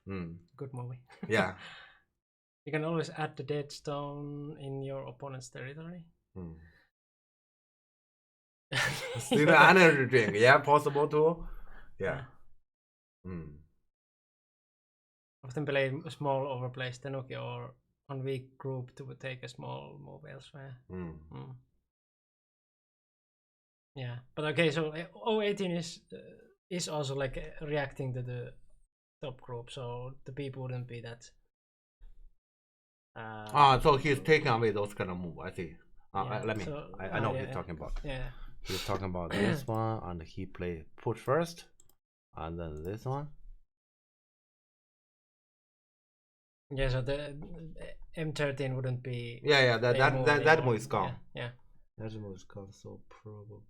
Good movie. Yeah. You can always add the dead stone in your opponent's territory. See the energy drink. Yeah, possible too. Yeah. Often play small overplays Tenuki or on weak group to take a small move elsewhere. Yeah, but okay, so O18 is also like reacting to the top group, so the people wouldn't be that. So he's taking away those kind of move. I see. I know what he's talking about. Yeah. He's talking about this one, and he play push first, and then this one. Yeah, so the M13 wouldn't be. Yeah, that move is gone. Yeah. That move is gone. So probably.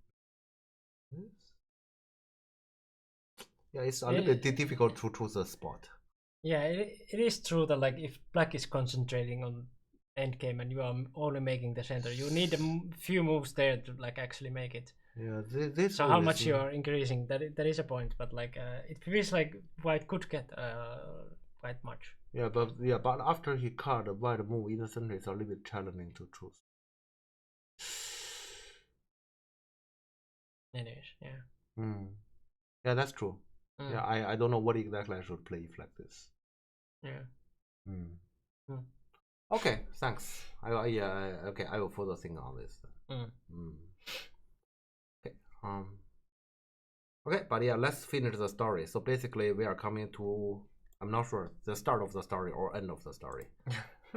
Yeah, it's a little bit difficult to choose a spot. Yeah, it is true that like if black is concentrating on endgame and you are only making the center, you need a few moves there to like actually make it. Yeah, this. So how much you are increasing? That is a point, but like it feels like white could get quite much. Yeah, but after he cut the white move in the center, it's a little bit challenging to choose. It is, yeah. Yeah, that's true. Mm. Yeah, I don't know what exactly I should play if like this. Yeah. Mm. Mm. Okay, thanks. Okay, I will further think on this. Mm. Okay. Okay, but yeah, let's finish the story. So basically, we are coming to, I'm not sure, the start of the story or end of the story.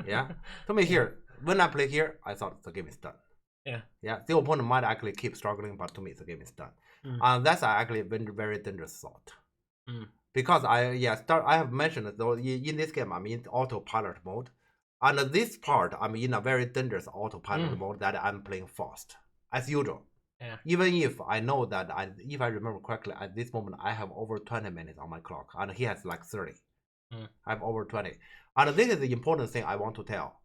Yeah. To me here, when I play here, I thought the game is done. Yeah. Yeah. The opponent might actually keep struggling, but to me, the game is done. Mm. And that's actually a very dangerous thought. Mm. Because I have mentioned though in this game I'm in autopilot mode, and this part I'm in a very dangerous autopilot mode that I'm playing fast as usual. Yeah. Even if I know that if I remember correctly, at this moment I have over 20 minutes on my clock, and he has like 30. I have over 20, and this is the important thing I want to tell.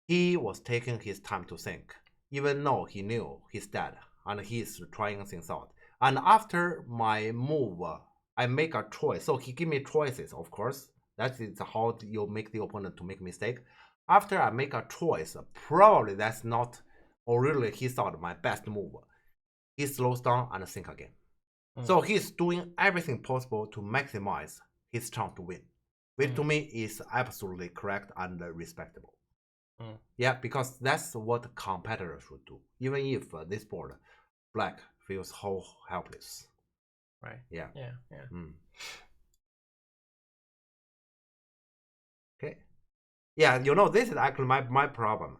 He was taking his time to think, even though he knew he's dead, and he's trying things out. And after my move, I make a choice. So he give me choices, of course. That is how you make the opponent to make mistake. After I make a choice, probably that's not, or really he thought my best move. He slows down and think again. So he's doing everything possible to maximize his chance to win, which to me is absolutely correct and respectable. Yeah, because that's what competitors should do, even if this board, black, feels so helpless. Right. Yeah. Okay. Yeah, this is actually my problem.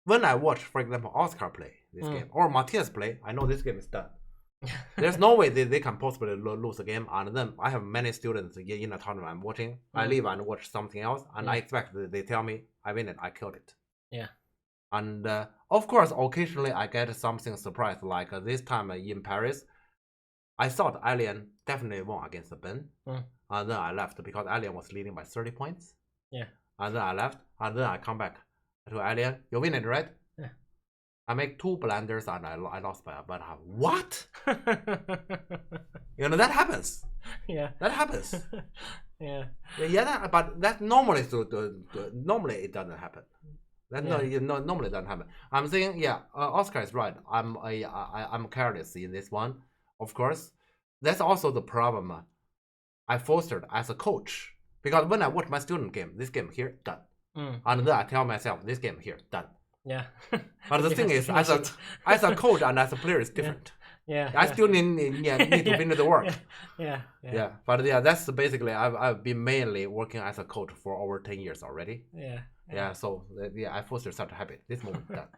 When I watch, for example, Oscar play this game or Matthias play, I know this game is done. There's no way they can possibly lose the game. And then I have many students in a tournament I'm watching. I leave and watch something else, and I expect they tell me I win it, I killed it. Yeah. And of course, occasionally I get something surprise, like this time in Paris. I thought Alien definitely won against Ben. And then I left because Alien was leading by 30 points. Yeah. And then I left, and then I come back to Alien. You win it, right? Yeah. I make 2 blunders and I lost by about half. What? That happens. Yeah. That happens. Yeah. But that normally normally it doesn't happen. That normally doesn't happen. I'm saying, Oscar is right. I'm careless in this one, of course. That's also the problem I fostered as a coach, because when I watch my student game, this game here done, and then I tell myself this game here done. Yeah. But the thing is, as a coach and as a player, it's different. Yeah. I still need to finish the work. Yeah. But that's basically I've been mainly working as a coach for over 10 years already. Yeah. So I fostered such a habit. This moment done.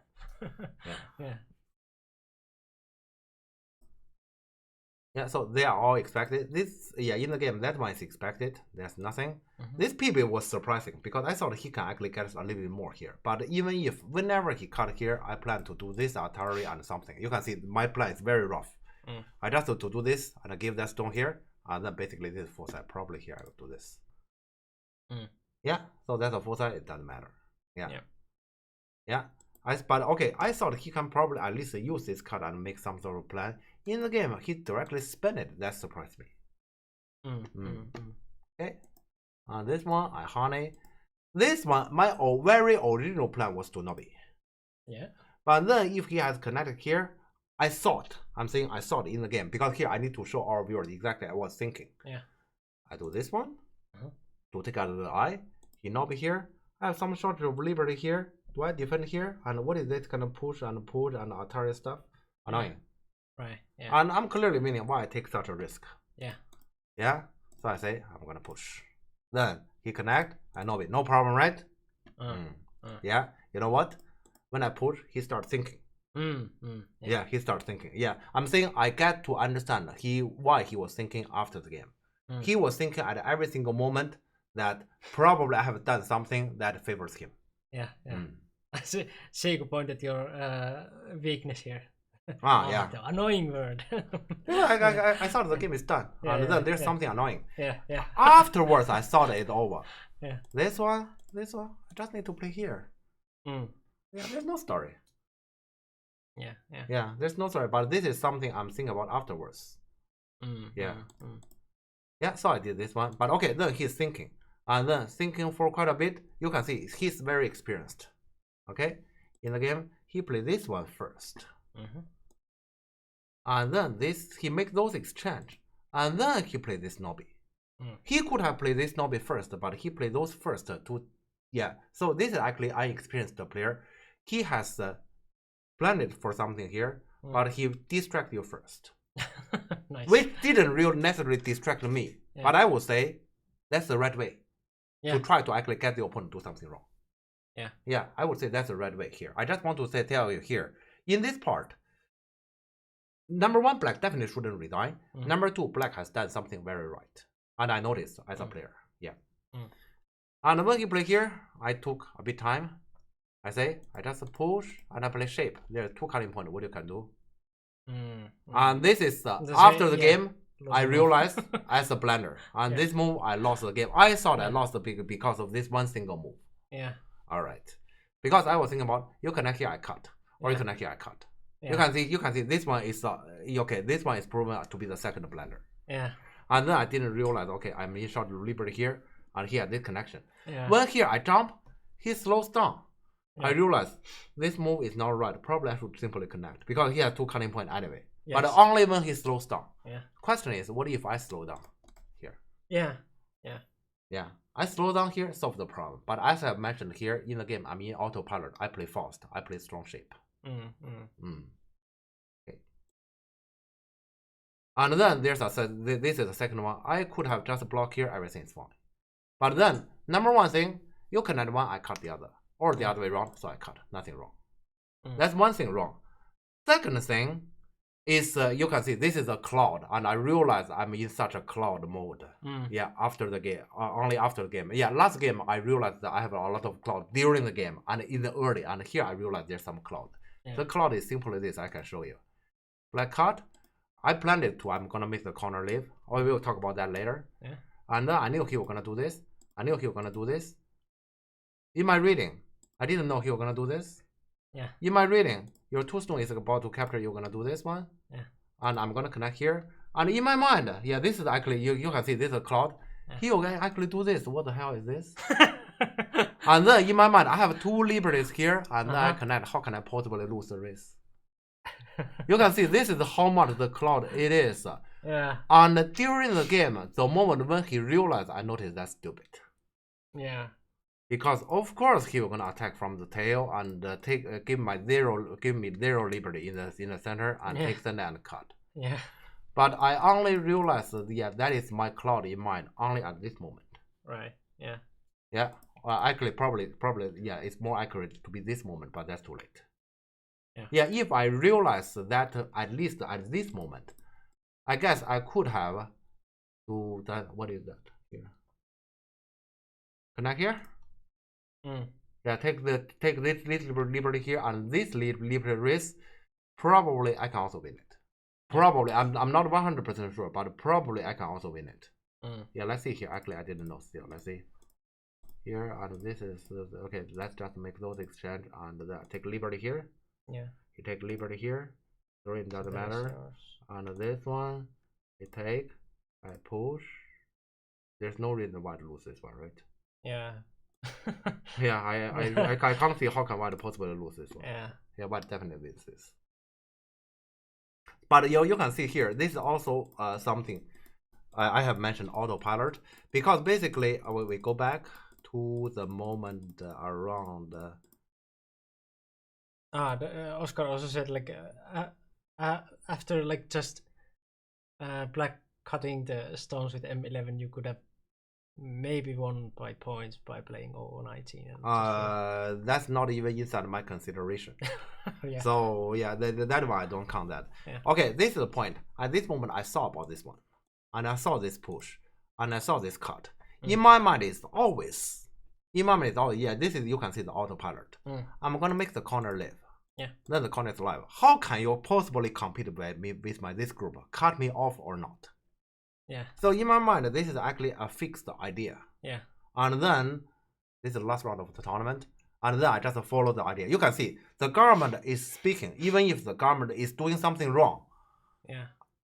Yeah, so they are all expected. This, in the game, that one is expected. There's nothing. This PB was surprising because I thought he can actually get a little bit more here. But even if, whenever he cut here, I plan to do this Atari and something. You can see my plan is very rough. I just to do this and I give that stone here. And then basically this foresight. Probably here I will do this. Yeah, so that's a foresight. It doesn't matter. Yeah. But okay, I thought he can probably at least use this card and make some sort of plan. In the game, he directly spent it. That surprised me. Okay. This one, I honey. This one, my very original plan was to Nobi. Yeah. But then if he has connected here, I thought in the game, because here I need to show our viewers exactly what I was thinking. Yeah. I do this one to take out the eye. He Nobi here. I have some sort of liberty here. Do I defend here? And what is this kind of push and Atari stuff? Annoying. Right. Yeah. And I'm clearly meaning why I take such a risk. Yeah. Yeah. So I say I'm gonna push. Then he connect. I know it. No problem, right? Yeah. You know what? When I push, he starts thinking. Yeah. He starts thinking. Yeah. I'm saying I get to understand why he was thinking after the game. He was thinking at every single moment that probably I have done something that favors him. Yeah. Seiko pointed your weakness here. Yeah. The annoying word. I thought the game is done. And then there's something annoying. Yeah. Afterwards, I thought it's over. Yeah. This one, I just need to play here. Yeah, there's no story. Yeah, there's no story. But this is something I'm thinking about afterwards. Yeah, so I did this one. But okay, then he's thinking. And then thinking for quite a bit. You can see he's very experienced. Okay? In the game, he played this one first. And then he makes those exchange. and then he played this Nobby. He could have played this Nobby first, but he played those first to, yeah. So this is actually an experienced player. He has planned for something here, but he distracted you first. Nice. Which didn't really necessarily distract me, but I would say that's the right way to try to actually get the opponent to do something wrong. Yeah, I would say that's the right way here. I just want to tell you here, in this part, number one, black definitely shouldn't resign. Number two, black has done something very right. And I noticed as a player, And when he play here, I took a bit time. I say, I just push and I play shape. There are 2 cutting points, what you can do. And this is, after the game, I realized as a blender. And this move, I lost the game. I thought I lost the big because of this one single move. Yeah. All right. Because I was thinking about, you connect here, I cut. Or you connect here, I cut. You can see this one is, okay, this one is proven to be the second blender. Yeah. And then I didn't realize, okay, I'm in short liberty here, and he had this connection. When here I jump, he slows down. I realized this move is not right. Probably I should simply connect because he has 2 cutting points anyway. But only when he slows down. Question is, what if I slow down here? Yeah. I slow down here, solve the problem. But as I mentioned here in the game, I'm in autopilot. I play fast. I play strong shape. Okay. And then there's this is the second one. I could have just blocked here. Everything is fine. But then number one thing, you connect one, I cut the other, or the other way around. So I cut. Nothing wrong. That's one thing wrong. Second thing is you can see this is a cloud, and I realize I'm in such a cloud mode. Yeah, after the game, only after the game. Yeah, last game I realized that I have a lot of cloud during the game and in the early, and here I realize there's some cloud. The cloud is simply this. I can show you. Black cut. I planned it to. I'm gonna make the corner leave. Or we'll talk about that later. And then I knew he was gonna do this. I knew he was gonna do this. In my reading, I didn't know he was gonna do this. In my reading, your 2 stone is about to capture. You're gonna do this one. And I'm gonna connect here. And in my mind, this is actually you can see this is a cloud. He will actually do this. What the hell is this? And then in my mind, I have 2 liberties here, and then I connect. How can I possibly lose the race? You can see this is how much the cloud it is. And during the game, the moment when he realized, I noticed that's stupid. Because of course he was gonna attack from the tail and give me 0 liberty in the center and take center and cut. But I only realized that is my cloud in mind only at this moment. Right. Actually, probably, it's more accurate to be this moment, but that's too late. If I realize that at least at this moment, I guess I could have do that. What is that here? Connect here. Take this liberty here and this liberty race. Probably I can also win it. Probably I'm not 100% sure, but probably I can also win it. Let's see here. Actually, I didn't know still. Let's see. Here and this is okay. Let's just make those exchange and take liberty here. You take liberty here. It doesn't matter. And this one, I take. I push. There's no reason why to lose this one, right? I can't see how can white possibly lose this one. White definitely wins this. But you can see here, this is also something I have mentioned autopilot, because basically we go back to the moment around. Oscar also said like after like just black cutting the stones with M11, you could have maybe won by points by playing 019. That's not even inside my consideration. So that one I don't count that. Okay, this is the point. At this moment I saw about this one, and I saw this push, and I saw this cut. In my mind it's always, this is, you can see the autopilot. I'm gonna make the corner live. Then the corner is live. How can you possibly compete with me with this group? Cut me off or not? So in my mind, this is actually a fixed idea. And then this is the last round of the tournament. And then I just follow the idea. You can see the government is speaking, even if the government is doing something wrong.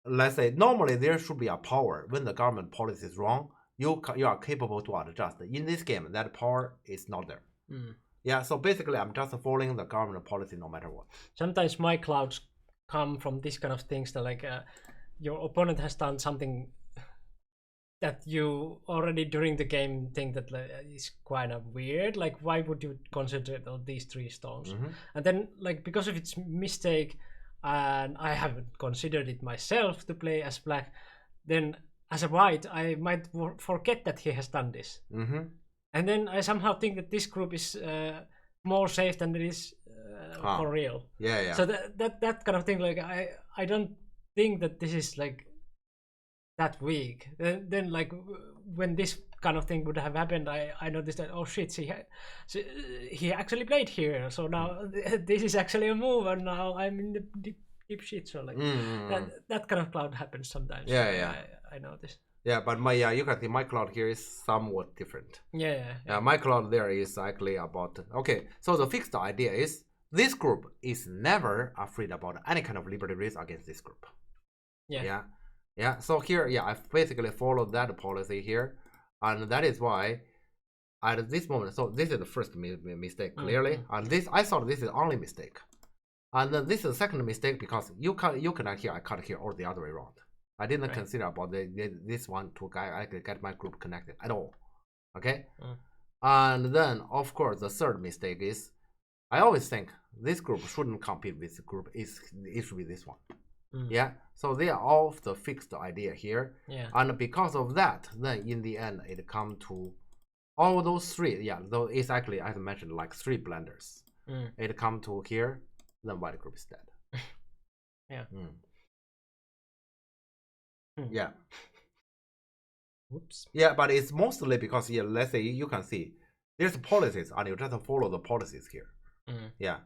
Let's say normally there should be a power when the government policy is wrong. You are capable to adjust. In this game, that power is not there. So basically, I'm just following the government policy no matter what. Sometimes my clouds come from this kind of things that like your opponent has done something that you already during the game think that is kind of weird. Like, why would you concentrate on these 3 stones? And then, like, because of its mistake, and I haven't considered it myself to play as black, then as a white, I might forget that he has done this. And then I somehow think that this group is more safe than it is for real. Yeah. So that kind of thing, like, I don't think that this is like that weak. Then like when this kind of thing would have happened, I noticed that, oh shit, he actually played here, so now this is actually a move, and now I'm in the deep shit. So like that kind of cloud happens sometimes. Yeah. I noticed. Yeah, but you can see my cloud here is somewhat different. Yeah. My cloud there is actually about, okay, so the fixed idea is this group is never afraid about any kind of liberty risk against this group. Yeah. So here, I've basically followed that policy here, and that is why at this moment, so this is the first mistake clearly, and this I thought this is the only mistake, and then this is the second mistake because you cannot here, I can't hear, or the other way around. I didn't consider about this one to I could get my group connected at all. Okay, and then of course the third mistake is I always think this group shouldn't compete with the group. It should be this one. Yeah, so they are all the fixed idea here. Yeah, and because of that, then in the end it come to all those 3. Yeah, though it's actually, as I mentioned, like 3 blenders. It come to here, then white group is dead. Yeah. Yeah. Whoops. Yeah, but it's mostly because let's say you can see there's policies and you just follow the policies here. Yeah.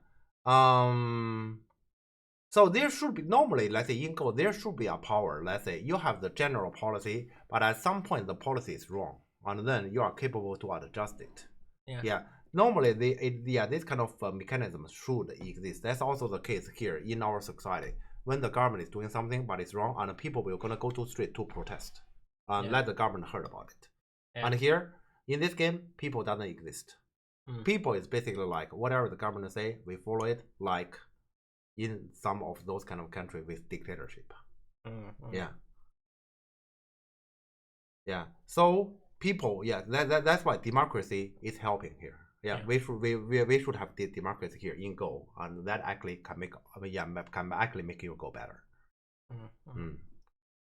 So there should be normally, let's say in Go, there should be a power. Let's say you have the general policy, but at some point the policy is wrong, and then you are capable to adjust it. Yeah. Normally, this kind of mechanism should exist. That's also the case here in our society. When the government is doing something but it's wrong, and people will gonna go to the street to protest and let the government heard about it. And here in this game, people doesn't exist. People is basically like whatever the government say, we follow it. Like in some of those kind of countries with dictatorship. Yeah. So people, that's why democracy is helping here. We should have democracy here in Go, and that actually can make can actually make you go better.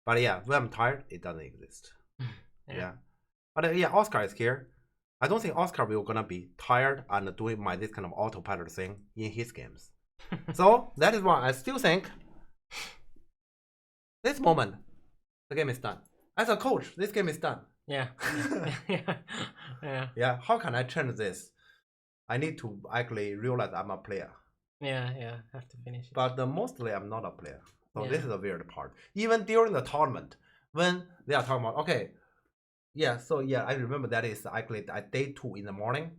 But when I'm tired, it doesn't exist. But Oscar is here. I don't think Oscar will gonna be tired and doing this kind of autopilot thing in his games. So that is why I still think this moment the game is done. As a coach, this game is done. Yeah. How can I change this? I need to actually realize I'm a player. Have to finish it. But mostly I'm not a player. So this is a weird part. Even during the tournament, when they are talking about, I remember that is actually at day 2 in the morning.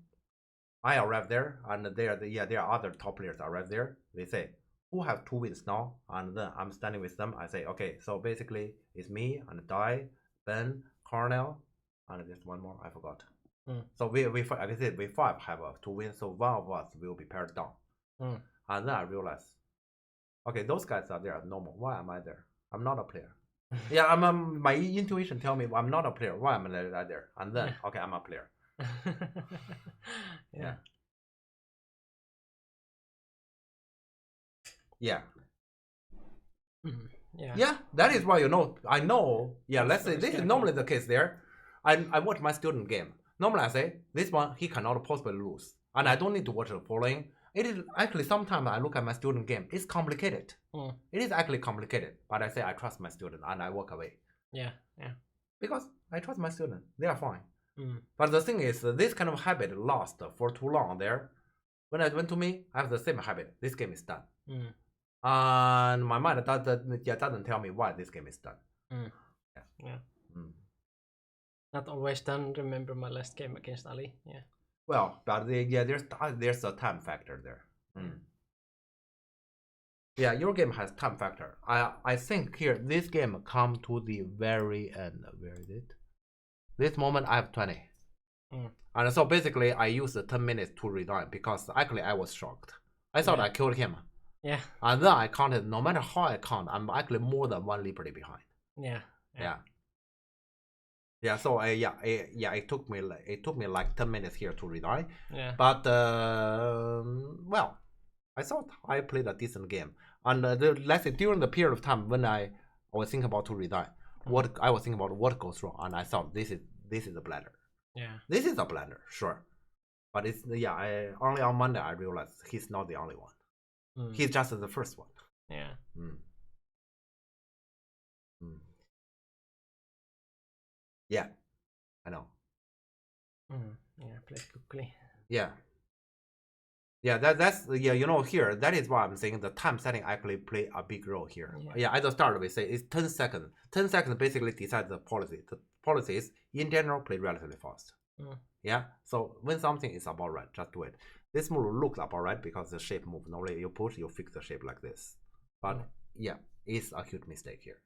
I arrived there, and there are other top players arrived there. They say, who have 2 wins now? And then I'm standing with them. I say, okay, so basically it's me and Dai, Ben, Cornell, and just one more, I forgot. So we 5 have 2 wins, so one of us will be paired down. And then I realized, okay, those guys are there normal. Why am I there? I'm not a player. My intuition tell me I'm not a player. Why am I there? And then okay, I'm a player. That is why I know. Let's say this is normally the case there. I watch my student game. Normally I say this one he cannot possibly lose, and I don't need to watch the following. It is actually sometimes I look at my student game. It's complicated. It is actually complicated, but I say I trust my student and I walk away. Because I trust my student. They are fine. But the thing is, this kind of habit lost for too long there. When I went to me, I have the same habit. This game is done. And my mind doesn't tell me why this game is done. Not always done. Remember my last game against Ali. Well, but there's a time factor there. Your game has time factor. I think here this game come to the very end. Where is it? This moment I have 20. And so basically I used 10 minutes to resign because actually I was shocked. I thought I killed him. Yeah. And then I counted, no matter how I count, I'm actually more than 1 liberty behind. Yeah. Yeah. So it took me like 10 minutes here to resign. Yeah. But well, I thought I played a decent game. And let's say during the period of time when I was thinking about to resign, what I was thinking about what goes wrong, and I thought this is a blunder. Yeah. This is a blunder, sure. But it's only on Monday I realized he's not the only one. He's just the first one. Yeah. Yeah, I know. Yeah, play quickly. Yeah. That's here that is why I'm saying the time setting actually play a big role here. At the start we say it's 10 seconds. 10 seconds basically decides the policy. The policies in general play relatively fast. Yeah, so when something is about right, just do it. This move looks about right because the shape move. Normally you push, you fix the shape like this. But it's a huge mistake here.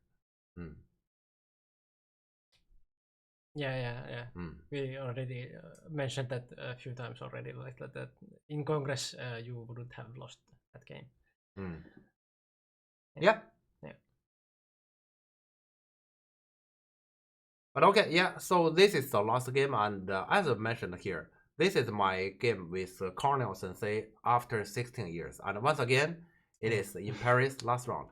Yeah. We already mentioned that a few times already, like that in Congress you wouldn't have lost that game. Yeah. But okay, so this is the last game, and as I mentioned here, this is my game with Cornell Sensei after 16 years. And once again, it is in Paris last round.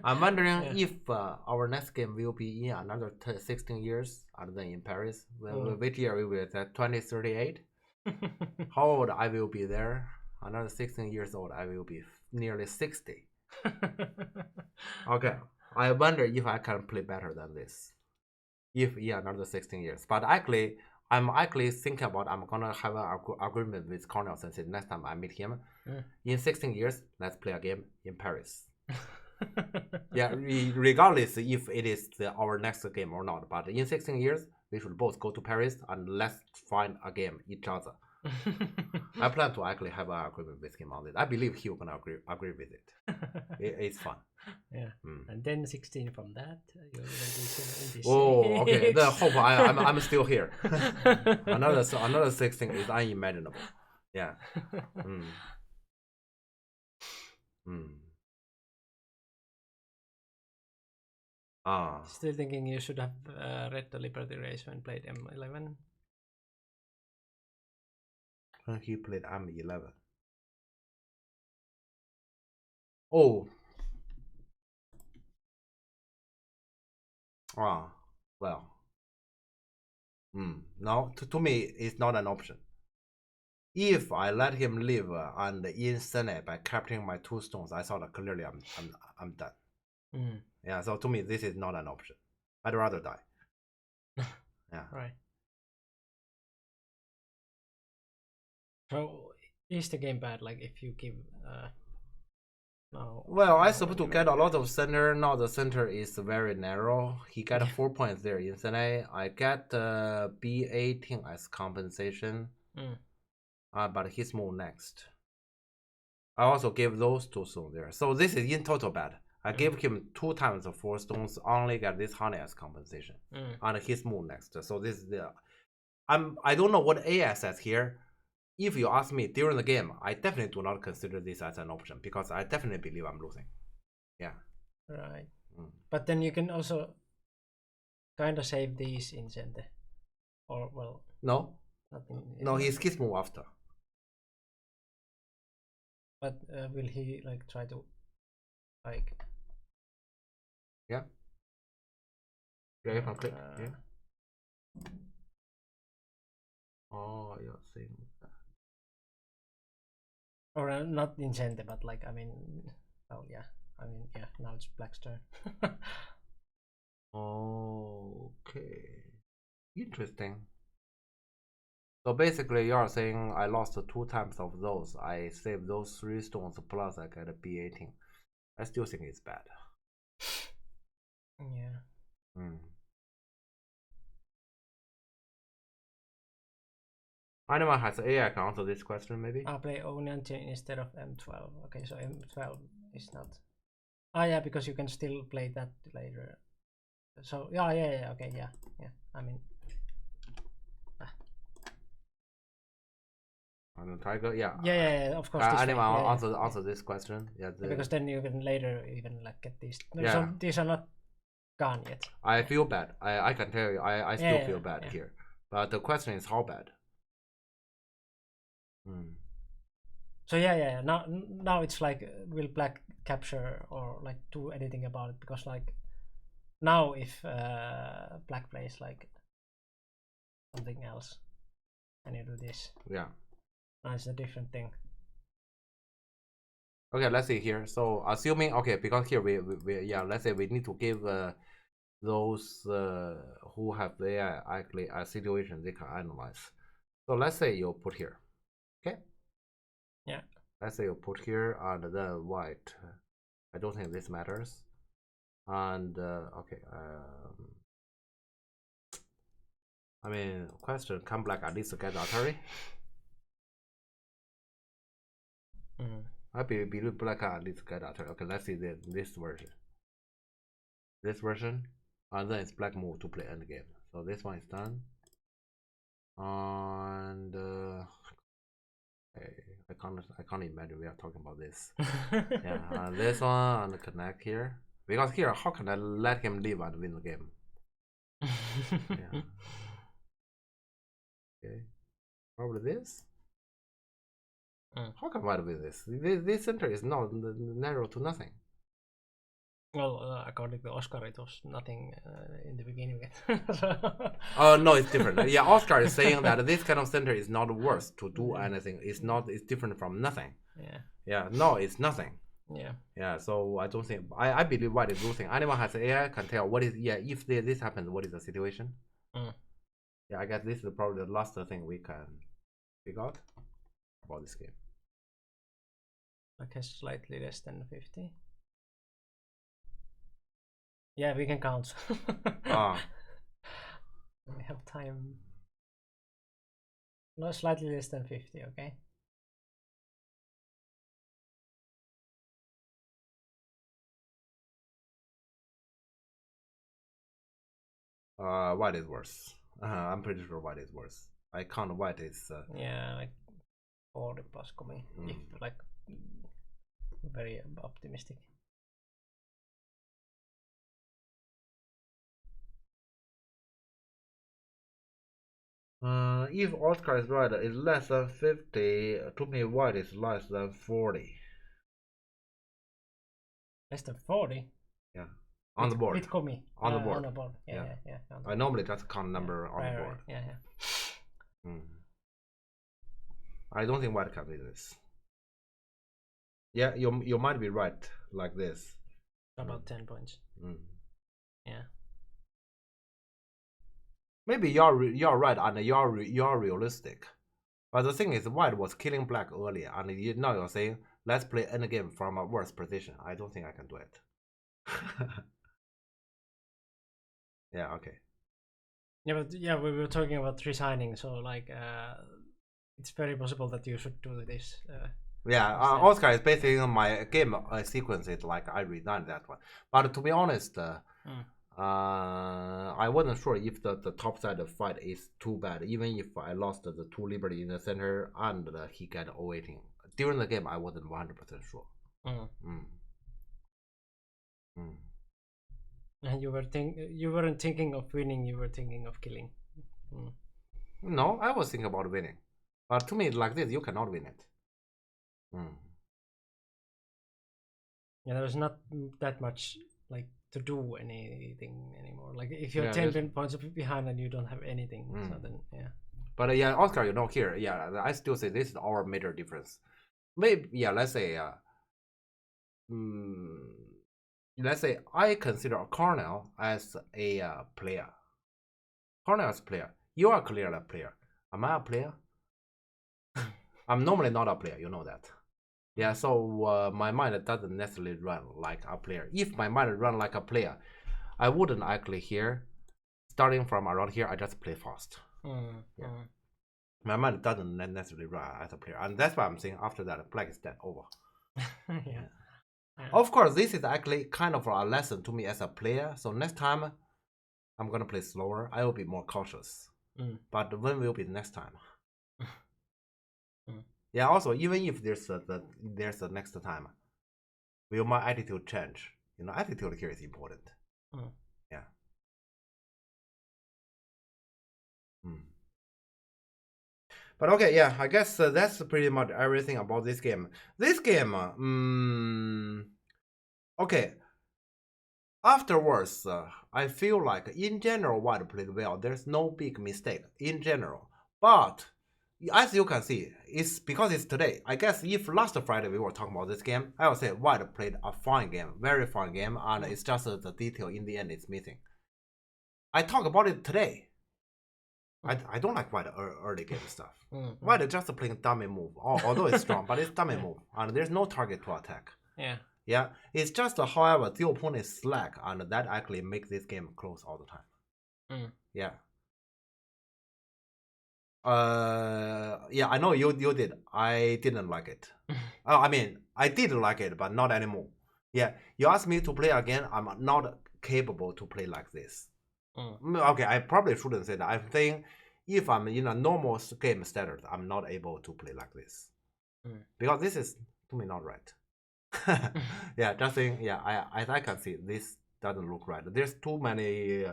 I'm wondering if our next game will be in another 16 years and then in Paris. Which year we will at 2038? How old I will be there? Another 16 years old, I will be nearly 60. Okay, I wonder if I can play better than this. If another 16 years. But actually, I'm thinking about I'm gonna have an agreement with Cornell Sensei next time I meet him. In 16 years, let's play a game in Paris. Regardless if it is our next game or not. But in 16 years, we should both go to Paris and let's find a game each other. I plan to actually have an agreement with him on it. I believe he will gonna agree with it. It's fun. Yeah, and then 16 from that. You're in oh, okay. The hope I'm still here. another 16 is unimaginable. Yeah. Still thinking you should have read the Liberty Race when played M11. When he played M11. Oh. Well. No, to me, it's not an option. If I let him live and in Senate by capturing my 2 stones, I thought clearly I'm done. Yeah, so to me, this is not an option. I'd rather die. Yeah. Right. So is the game bad? Like if you give well, I suppose to get a lot of center. Now the center is very narrow. He got 4 points there in Senate. I get B18 as compensation. But he's moved next. I also gave those 2 stones there. So this is in total bad. I gave him 2 times the 4 stones, only got this honey as compensation. And he's moved next. So this is the I don't know what AI says here. If you ask me during the game, I definitely do not consider this as an option because I definitely believe I'm losing. Yeah. Right. But then you can also kind of save these in center. Or well. No. Nothing. No, he's move after. But will he like try to like? Yeah. Yeah, you can click. Yeah. Oh, you're saying that. Or not in center, but like I mean, oh yeah, I mean yeah. Now it's Black's turn. Okay. Interesting. So basically, you are saying I lost 2 times of those. I saved those 3 stones plus I got a B18. I still think it's bad. Yeah. Anyone has AI can answer this question maybe? I'll play Onyantin instead of M12. Okay, so M12 is not. Yeah, because you can still play that later. So yeah. Okay, yeah. I mean. I don't Tiger, yeah. Yeah, of course. This way. Anyone Yeah, answer this question? Yeah, because then you can later even like get these. No, Yeah. so these are not gone yet. I feel bad. I can tell you, I still Yeah, feel bad yeah. here. But the question is how bad? Hmm. So yeah. Now it's like, will Black capture or like do anything about it? Because like now if Black plays like something else and you do this, Yeah. now it's a different thing. Okay, let's see here. So assuming, okay, because here we yeah, let's say we need to give those who have their actually a situation they can analyze. So let's say you put here, okay? Yeah. Let's say you put here and then white. I don't think this matters. And okay, I mean, question: can Black at least get Atari? I believe Black can at least get Atari. Okay, let's see this version. This version, and then it's Black move to play endgame. So this one is done. And I can't imagine we are talking about this. Yeah, and this one and connect here, because here how can I let him live and win the game? Yeah. Okay, probably this. How can I win this? This center is not narrow to nothing. Well, according to Oscar, it was nothing in the beginning. Oh no, it's different. Yeah, Oscar is saying that this kind of center is not worth to do anything. It's not. It's different from nothing. Yeah. Yeah. No, it's nothing. Yeah. Yeah. So I don't think. I believe White is losing. Anyone has AI can tell what is. Yeah. If this happens, what is the situation? Yeah. I guess this is probably the last thing we can figure out about this game. Okay, slightly less than 50. Yeah, we can count. We have time. No, slightly less than 50, okay? White is worse. I'm pretty sure White is worse. I count White is. Yeah, like 40 plus coming. If like very optimistic. If Oscar is right, it's less than 50. To me, White is less than 40. Less than 40? Yeah. On the board. With Komi. On the board. On the board. Yeah. I normally just count number on the board. Yeah. I don't think White can do this. Yeah, you might be right like this. About 10 points. Yeah. Maybe you're right and you're realistic. But the thing is, White was killing Black earlier, and now you're saying let's play endgame from a worse position. I don't think I can do it. Yeah. Okay. Yeah, but yeah, we were talking about resigning, so like it's very possible that you should do this. Yeah, Oscar is basically my game sequences like I resigned that one. But to be honest, I wasn't sure if the top side fight is too bad. Even if I lost the 2 Liberty in the center and he got 0-18 during the game, I wasn't 100% sure. And you weren't thinking of winning. You were thinking of killing. No, I was thinking about winning, but to me, like this, you cannot win it. Yeah, there's not that much like to do anything anymore. Like if you're 10 points behind and you don't have anything, so then yeah. But yeah, Oscar, here, yeah, I still say this is our major difference. Maybe let's say I consider Cornell as a player. Cornell as a player. You are clearly a player. Am I a player? I'm normally not a player. You know that. Yeah. So my mind doesn't necessarily run like a player. If my mind run like a player, I wouldn't actually here. Starting from around here, I just play fast. My mind doesn't necessarily run as a player, and that's why I'm saying after that, Black is dead over. Yeah. Of course, this is actually kind of a lesson to me as a player. So next time, I'm gonna play slower. I will be more cautious. But when will be the next time? Yeah. Also, even if there's a next time, will my attitude change? You know, attitude here is important. Yeah. But okay, yeah, I guess that's pretty much everything about this game. This game, okay. Afterwards, I feel like in general, White played well. There's no big mistake in general. But as you can see, it's because it's today. I guess if last Friday we were talking about this game, I would say White played a fine game, very fine game, and it's just the detail in the end is missing. I talk about it today. I don't like White early game stuff. White just playing dummy move, although it's strong, but it's dummy move, and there's no target to attack. Yeah, it's just however the opponent is slack, and that actually makes this game close all the time. Yeah. Yeah, I know you did. I didn't like it. I mean, I did like it, but not anymore. Yeah, you asked me to play again. I'm not capable to play like this. Okay, I probably shouldn't say that. I'm saying if I'm in a normal game standard, I'm not able to play like this because this is to me not right. Yeah, just saying. Yeah, I can see this doesn't look right. There's too many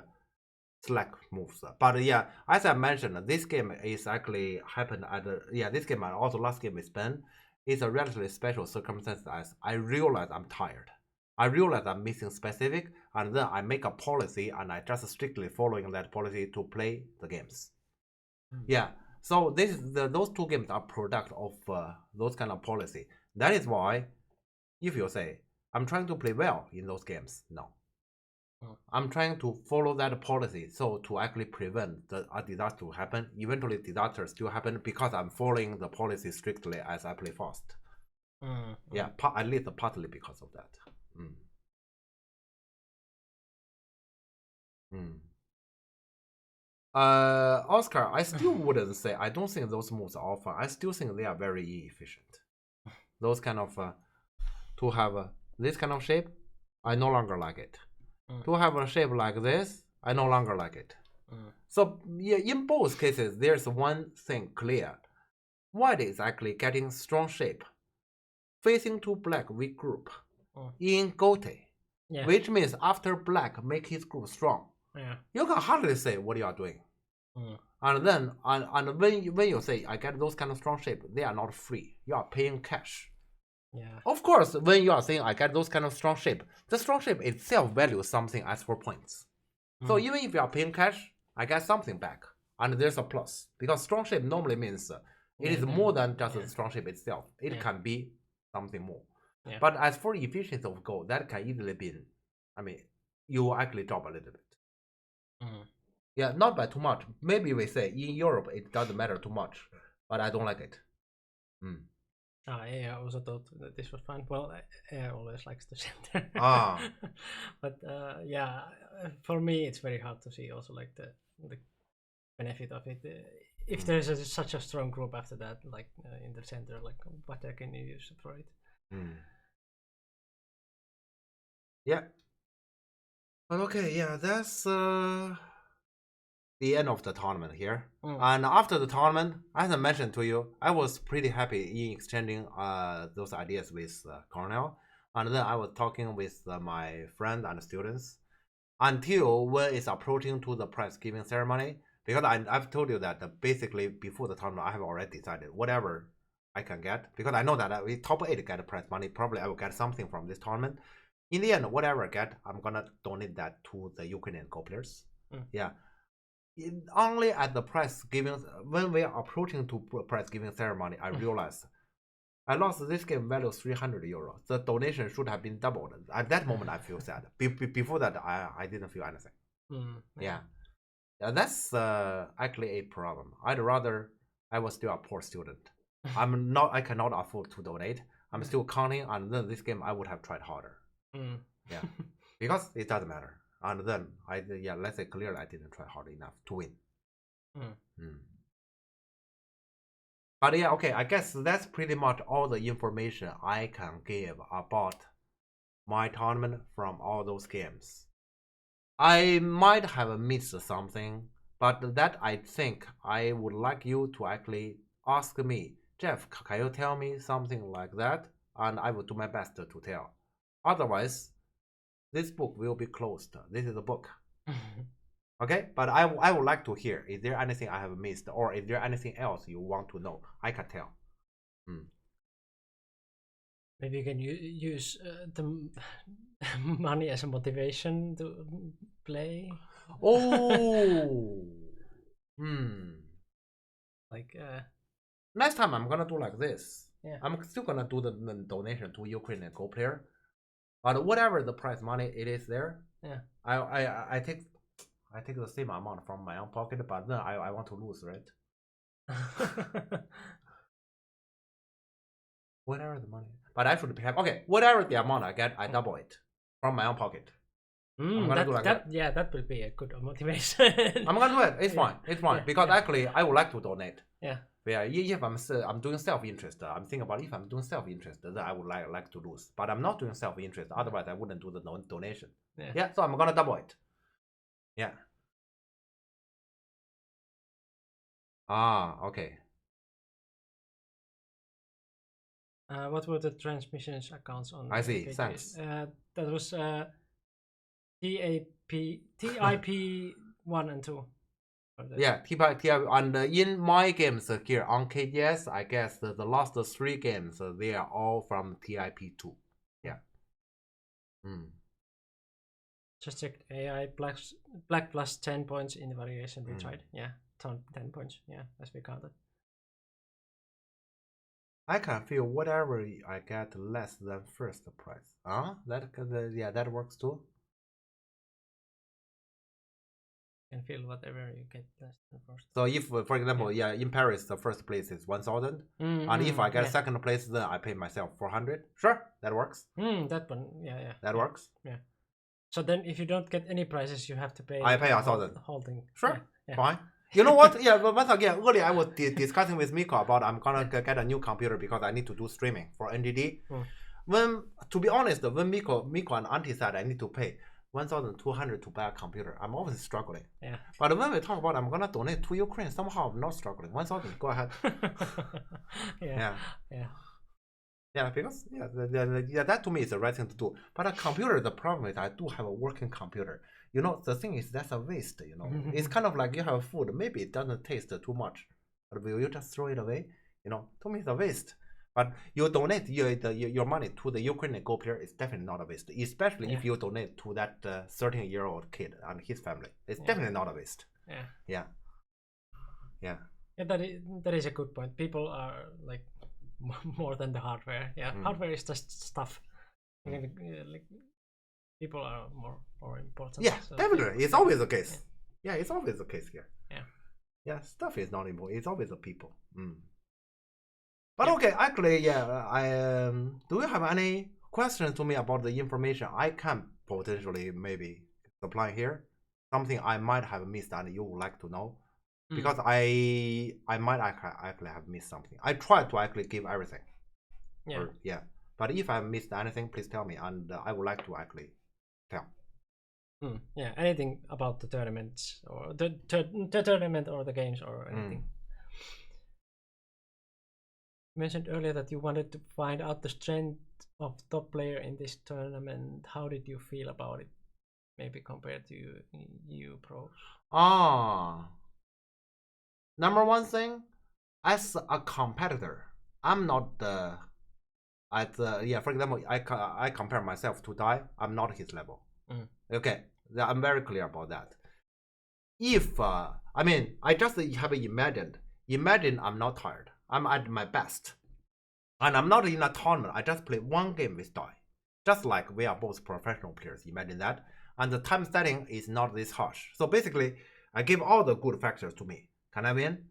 slack moves. But yeah, as I mentioned, this game is actually happened at this game and also last game is banned. It's a relatively special circumstance as I realize I'm tired. I realize I'm missing specific, and then I make a policy and I just strictly following that policy to play the games. Yeah, so those two games are product of those kind of policy. That is why, if you say I'm trying to play well in those games, no. I'm trying to follow that policy so to actually prevent a disaster to happen. Eventually, disasters still happen because I'm following the policy strictly as I play fast. Yeah, at least partly because of that. Oscar, I still wouldn't say. I don't think those moves are fun. I still think they are very inefficient. Those kind of to have this kind of shape, I no longer like it. To have a shape like this, I no longer like it. So yeah, in both cases, there's one thing clear. White is actually getting strong shape, facing to black weak group in Gote, which means after black make his group strong. You can hardly say what you are doing. And then and when you say I get those kind of strong shape, they are not free. You are paying cash. Of course, when you are saying I get those kind of strong shape, the strong shape itself values something as 4 points. So even if you are paying cash, I get something back, and there's a plus because strong shape normally means it is more than just the strong shape itself. It can be something more. But as for efficiency of gold, that can easily be. I mean, you actually drop a little bit. Yeah, not by too much. Maybe we say in Europe it doesn't matter too much, but I don't like it. I also thought that this was fun. Well, I always likes the center. But yeah, for me it's very hard to see also like the benefit of it. If there's such a strong group after that, like in the center, like what can you use for it? Yeah. But okay, yeah, that's the end of the tournament here. And after the tournament, as I mentioned to you, I was pretty happy in exchanging those ideas with Cornell. And then I was talking with my friend and students until when it's approaching to the prize giving ceremony. Because I've told you that basically before the tournament, I have already decided whatever I can get. Because I know that if top 8 get prize money, probably I will get something from this tournament. In the end, whatever I get, I'm gonna donate that to the Ukrainian Go players. Yeah. Only at the prize giving, when we are approaching to prize giving ceremony, I realized I lost this game value 300 euros. The donation should have been doubled. At that moment, I feel sad. Before that, I didn't feel anything. Yeah, that's actually a problem. I'd rather I was still a poor student. I cannot afford to donate. I'm still counting, and then this game I would have tried harder. Yeah, because it doesn't matter. And then let's say clearly I didn't try hard enough to win. But yeah, okay, I guess that's pretty much all the information I can give about my tournament from all those games. I might have missed something, but that I think I would like you to actually ask me Jeff, can you tell me something like that? And I will do my best to tell. Otherwise, this book will be closed. This is a book. Okay, but I would like to hear, is there anything I have missed, or is there anything else you want to know? I can tell. Maybe you can use the money as a motivation to play. Oh. Like Next time I'm gonna do like this. Yeah. I'm still gonna do the donation to Ukrainian Go player, but whatever the prize money it is there. Yeah. I take the same amount from my own pocket, but then I want to lose, right? Whatever the money, but I should be happy. Okay, whatever the amount I get, I double it from my own pocket. I'm gonna do like that. Yeah, that will be a good motivation. I'm gonna do it. It's fine. It's fine because actually I would like to donate. Yeah. Yeah, if I'm doing self-interest, I'm thinking about if I'm doing self-interest, then I would like to lose. But I'm not doing self-interest. Otherwise, I wouldn't do the donation. Yeah. So I'm gonna double it. Yeah. Okay. What were the transmissions accounts on? I see. PKG? Thanks. That was TIP 1 and 2. Yeah, TIP, and in my games here on KGS, I guess the last 3 games they are all from TIP2. Yeah. Just checked AI black plus 10 points in the variation we tried. Yeah, 10 points. Yeah, as we counted. I can feel whatever I get less than first prize. That works too. Can feel whatever you get less than first. So if, for example, in Paris the first place is 1,000, and if I get second place, then I pay myself 400. Sure, that works. That one, yeah. That works. Yeah. So then, if you don't get any prizes, you have to pay. I pay 1,000. Holding. Sure, fine. You know what? Yeah, but once again, earlier I was discussing with Miko about I'm gonna get a new computer because I need to do streaming for NDD. When, to be honest, when Miko and Auntie said I need to pay 1,200 to buy a computer, I'm always struggling. Yeah. But when we talk about I'm gonna donate to Ukraine, somehow I'm not struggling. 1,000, go ahead. Yeah, because that to me is the right thing to do. But a computer, the problem is I do have a working computer. You know, the thing is that's a waste. You know, it's kind of like you have food. Maybe it doesn't taste too much, but will you just throw it away? You know, to me it's a waste. But you donate your money to the Ukrainian Go player, it's definitely not a waste. Especially if you donate to that 13-year-old kid and his family, it's definitely not a waste. Yeah. That is a good point. People are like more than the hardware. Yeah, hardware is just stuff. Like, people are more important. Yeah, so definitely. It's always the case. Yeah, it's always the case here. Yeah, stuff is not important. It's always the people. But okay, actually, do you have any questions to me about the information I can potentially maybe supply here? Something I might have missed and you would like to know? Because I might actually have missed something. I tried to actually give everything. But if I missed anything, please tell me, and I would like to actually tell. Yeah, anything about the tournaments or the tournament or the games or anything. You mentioned earlier that you wanted to find out the strength of top player in this tournament. How did you feel about it? Maybe compared to you pros. Number one thing, as a competitor, I'm not for example, I compare myself to Dai. I'm not his level. Okay, I'm very clear about that. If I just have imagine I'm not tired. I'm at my best, and I'm not in a tournament. I just play one game with Dai, just like we are both professional players. Imagine that, and the time setting is not this harsh. So basically, I give all the good factors to me. Can I win?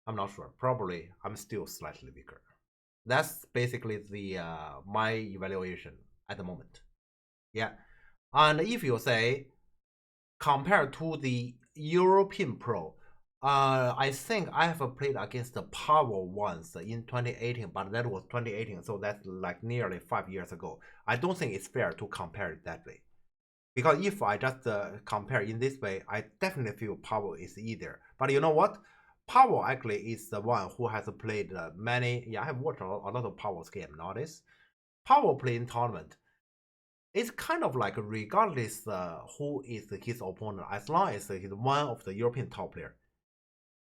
I'm not sure. Probably I'm still slightly weaker. That's basically the my evaluation at the moment. Yeah, and if you say compared to the European Pro, I think I have played against the Power once in 2018, but that was 2018, so that's like nearly 5 years ago. I don't think it's fair to compare it that way. Because if I just compare in this way, I definitely feel Power is easier. But you know what? Powell actually is the one who has played many. Yeah, I have watched a lot of Powell's game. Notice Powell playing tournament. It's kind of like regardless who is his opponent, as long as he's one of the European top player.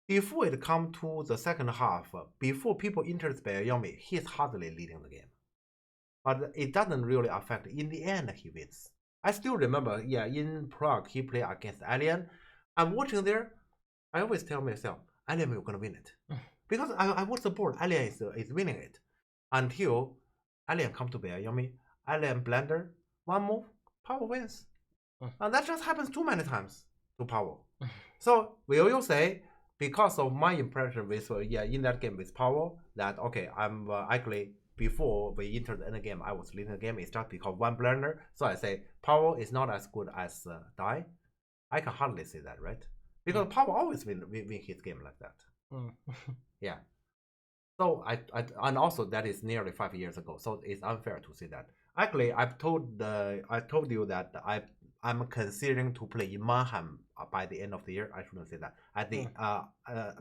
Before it come to the second half, before people enter Bayomi, he's hardly leading the game. But it doesn't really affect. In the end, he wins. I still remember, yeah, in Prague, he played against Alien. I'm watching there. I always tell myself, Alien will gonna win it. Because I watch the board, Alien is winning it. Until Alien come to Bayomi, Alien blender, one move, Powell wins. And that just happens too many times to Powell. So will you say, because of my impression with in that game with Powell, that okay, I'm actually before we entered the end game, I was leading the game. It's just because one blender. So I say Powell is not as good as Dai. I can hardly say that, right? Because Powell always win his game like that. Yeah. So I and also that is nearly 5 years ago. So it's unfair to say that. Actually, I told you that I'm considering to play in Mannheim by the end of the year. I shouldn't say that. At the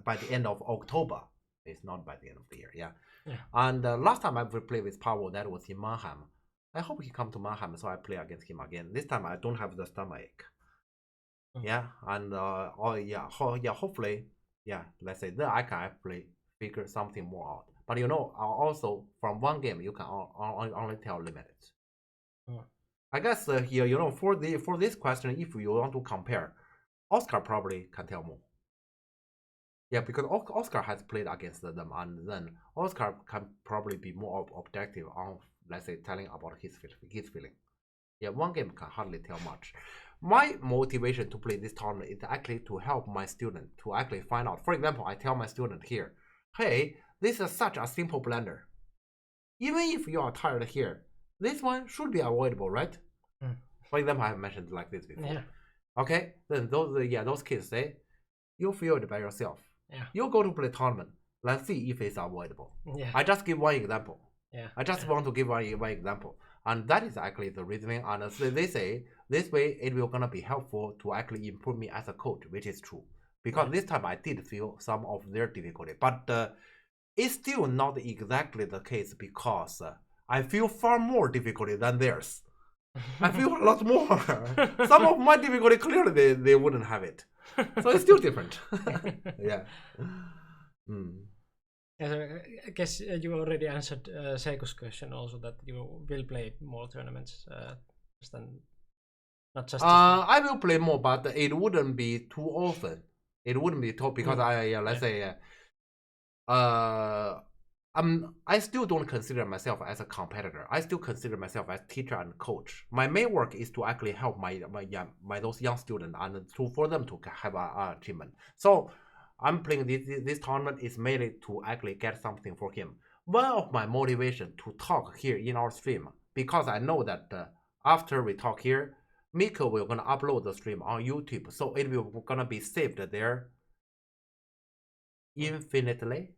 by the end of October. It's not by the end of the year. Yeah. And last time I played with Powell, that was in Mannheim. I hope he come to Mannheim so I play against him again. This time I don't have the stomach. Yeah. And hopefully, yeah. Let's say then I can actually figure something more out. But you know, also from one game you can only tell limited. I guess here, you know, for this question, if you want to compare, Oscar probably can tell more. Yeah, because Oscar has played against them, and then Oscar can probably be more objective on, let's say, telling about his feeling. Yeah, one game can hardly tell much. My motivation to play this tournament is actually to help my student to actually find out. For example, I tell my student here, hey, this is such a simple blender. Even if you are tired here, this one should be avoidable, right? For example, I have mentioned like this before. Yeah. Okay, then those kids say, you feel it by yourself. Yeah. You go to play tournament. Let's see if it's avoidable. Yeah. I just give one example. Yeah. I just want to give one example. And that is actually the reasoning. And they say this way it will gonna be helpful to actually improve me as a coach, which is true. Because this time I did feel some of their difficulty. But it's still not exactly the case because I feel far more difficulty than theirs. I feel a lot more. Some of my difficulty clearly they wouldn't have it. So it's still different. Yeah. Yeah, so I guess you already answered Seiko's question also that you will play more tournaments not just. I will play more, but it wouldn't be too often. It wouldn't be too because let's say I still don't consider myself as a competitor. I still consider myself as teacher and coach. My main work is to actually help my those young students and for them to have a achievement. So I'm playing this tournament is mainly to actually get something for him. One of my motivation to talk here in our stream, because I know that after we talk here, Miko will gonna upload the stream on YouTube, so it will gonna be saved there infinitely.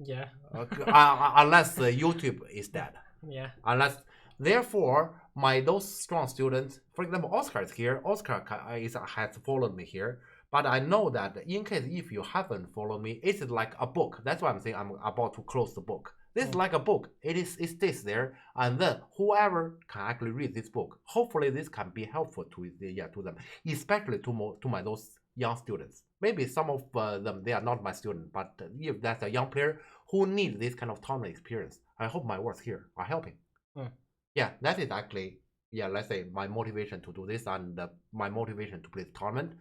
Yeah. Unless YouTube is dead. Yeah. Unless, therefore, those strong students, for example, Oscar is here. Oscar has followed me here. But I know that in case if you haven't followed me, it's like a book. That's why I'm saying I'm about to close the book. This is like a book. It stays there, and then whoever can actually read this book, hopefully this can be helpful to them, especially to those young students. Maybe some of them they are not my student, but if that's a young player who needs this kind of tournament experience, I hope my words here are helping. Yeah, that is actually let's say my motivation to do this and my motivation to play the tournament.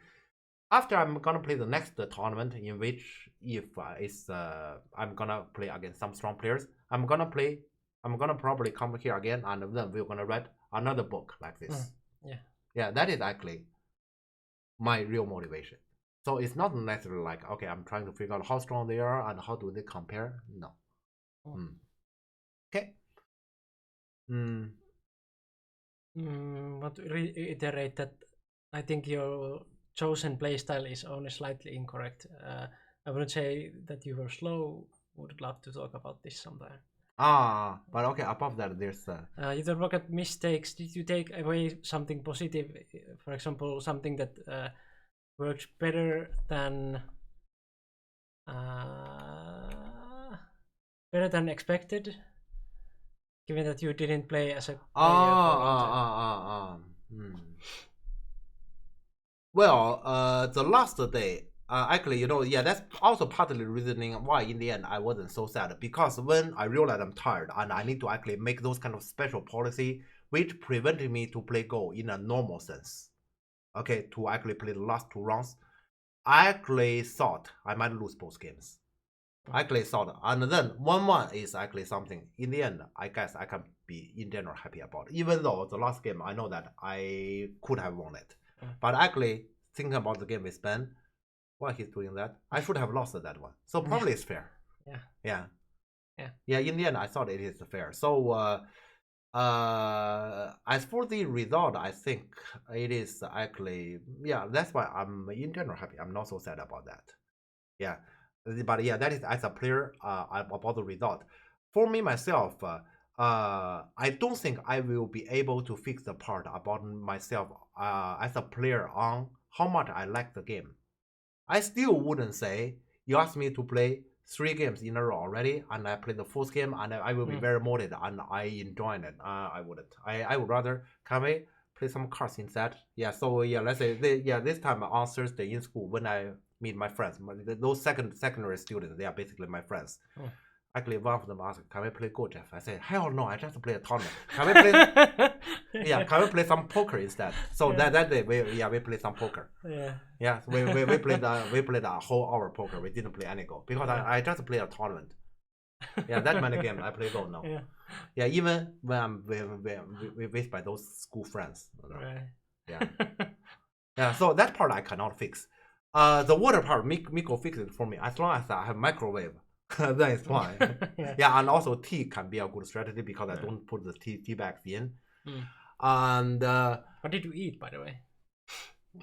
After I'm gonna play the next tournament, in which if I'm gonna play against some strong players, I'm gonna probably come here again, and then we're gonna write another book like this. Yeah, that is actually my real motivation. So it's not necessarily like, okay, I'm trying to figure out how strong they are and how do they compare. No. Okay. Want to reiterate that I think your chosen playstyle is only slightly incorrect. I wouldn't say that you were slow. Would love to talk about this sometime. But okay, above that there's you don't look at mistakes. Did you take away something positive? For example, something that works better than Better than expected, given that you didn't play as a player for a long time. Well, the last day, actually, yeah, that's also partly reasoning why in the end I wasn't so sad, because when I realized I'm tired and I need to actually make those kind of special policy which prevented me to play Go in a normal sense, okay, to actually play the last 2 rounds, I actually thought I might lose both games. I actually thought, and then 1-1 is actually something. In the end, I guess I can be in general happy about. Even though the last game, I know that I could have won it, but actually thinking about the game with Ben, why he's doing that, I should have lost that one. So probably it's fair. Yeah. In the end, I thought it is fair. So as for the result, I think it is actually, that's why I'm in general happy. I'm not so sad about that. But that is as a player about the result. For me myself, I don't think I will be able to fix the part about myself as a player on how much I like the game. I still wouldn't say you asked me to play 3 games in a row already, and I played the 4th game, and I will be very motivated, and I enjoyed it. I wouldn't. I would rather play some cards instead. So let's say this time on Thursday in school when I meet my friends, those secondary students, they are basically my friends. Actually, one of them asked, "Can we play Go, Jeff?" I said, "Hell no! I just play a tournament. Can we play? Can we play some poker instead?" So that day we played some poker. We played a whole hour poker. We didn't play any Go because I just played a tournament. That many games I play Go now. Even when I'm with by those school friends. So that part I cannot fix. The water part, Miko fixes it for me. As long as I have microwave, then it's fine. And also tea can be a good strategy because I don't put the tea bags in. And what did you eat, by the way?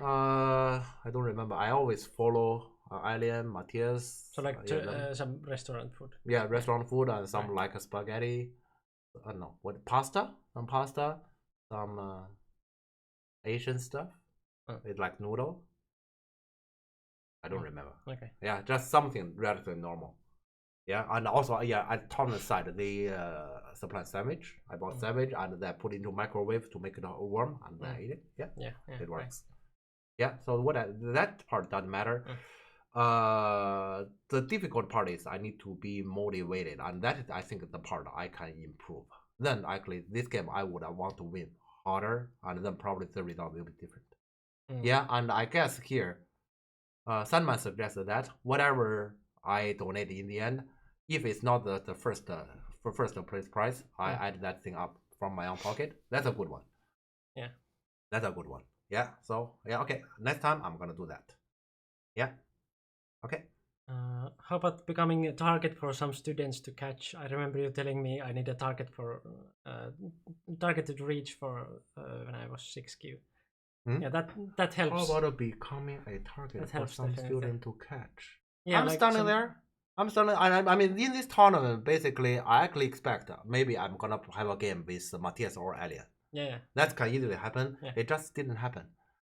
I don't remember. I always follow Alien, Matthias. So like some restaurant food. Restaurant food and some like spaghetti. No, what pasta? Some pasta, some Asian stuff. It's like noodle. I don't remember. Okay. Just something relatively normal. And also at tournament side they supply sandwich. I bought sandwich and then put it into microwave to make it warm and then eat it. It works. So that part doesn't matter. The difficult part is I need to be motivated, and that is I think the part I can improve. Then actually this game I would want to win harder, and then probably the result will be different. And I guess here Sandman suggested that whatever I donate in the end, if it's not the first place price, I add that thing up from my own pocket. That's a good one. That's a good one. So okay. Next time I'm gonna do that. Okay. How about becoming a target for some students to catch? I remember you telling me I need a target for targeted reach for when I was 6Q. That helps. How about becoming a target for some student to catch? I'm like standing there. I mean, in this tournament, basically, I actually expect maybe I'm gonna have a game with Matthias or Alien. That can easily happen. It just didn't happen.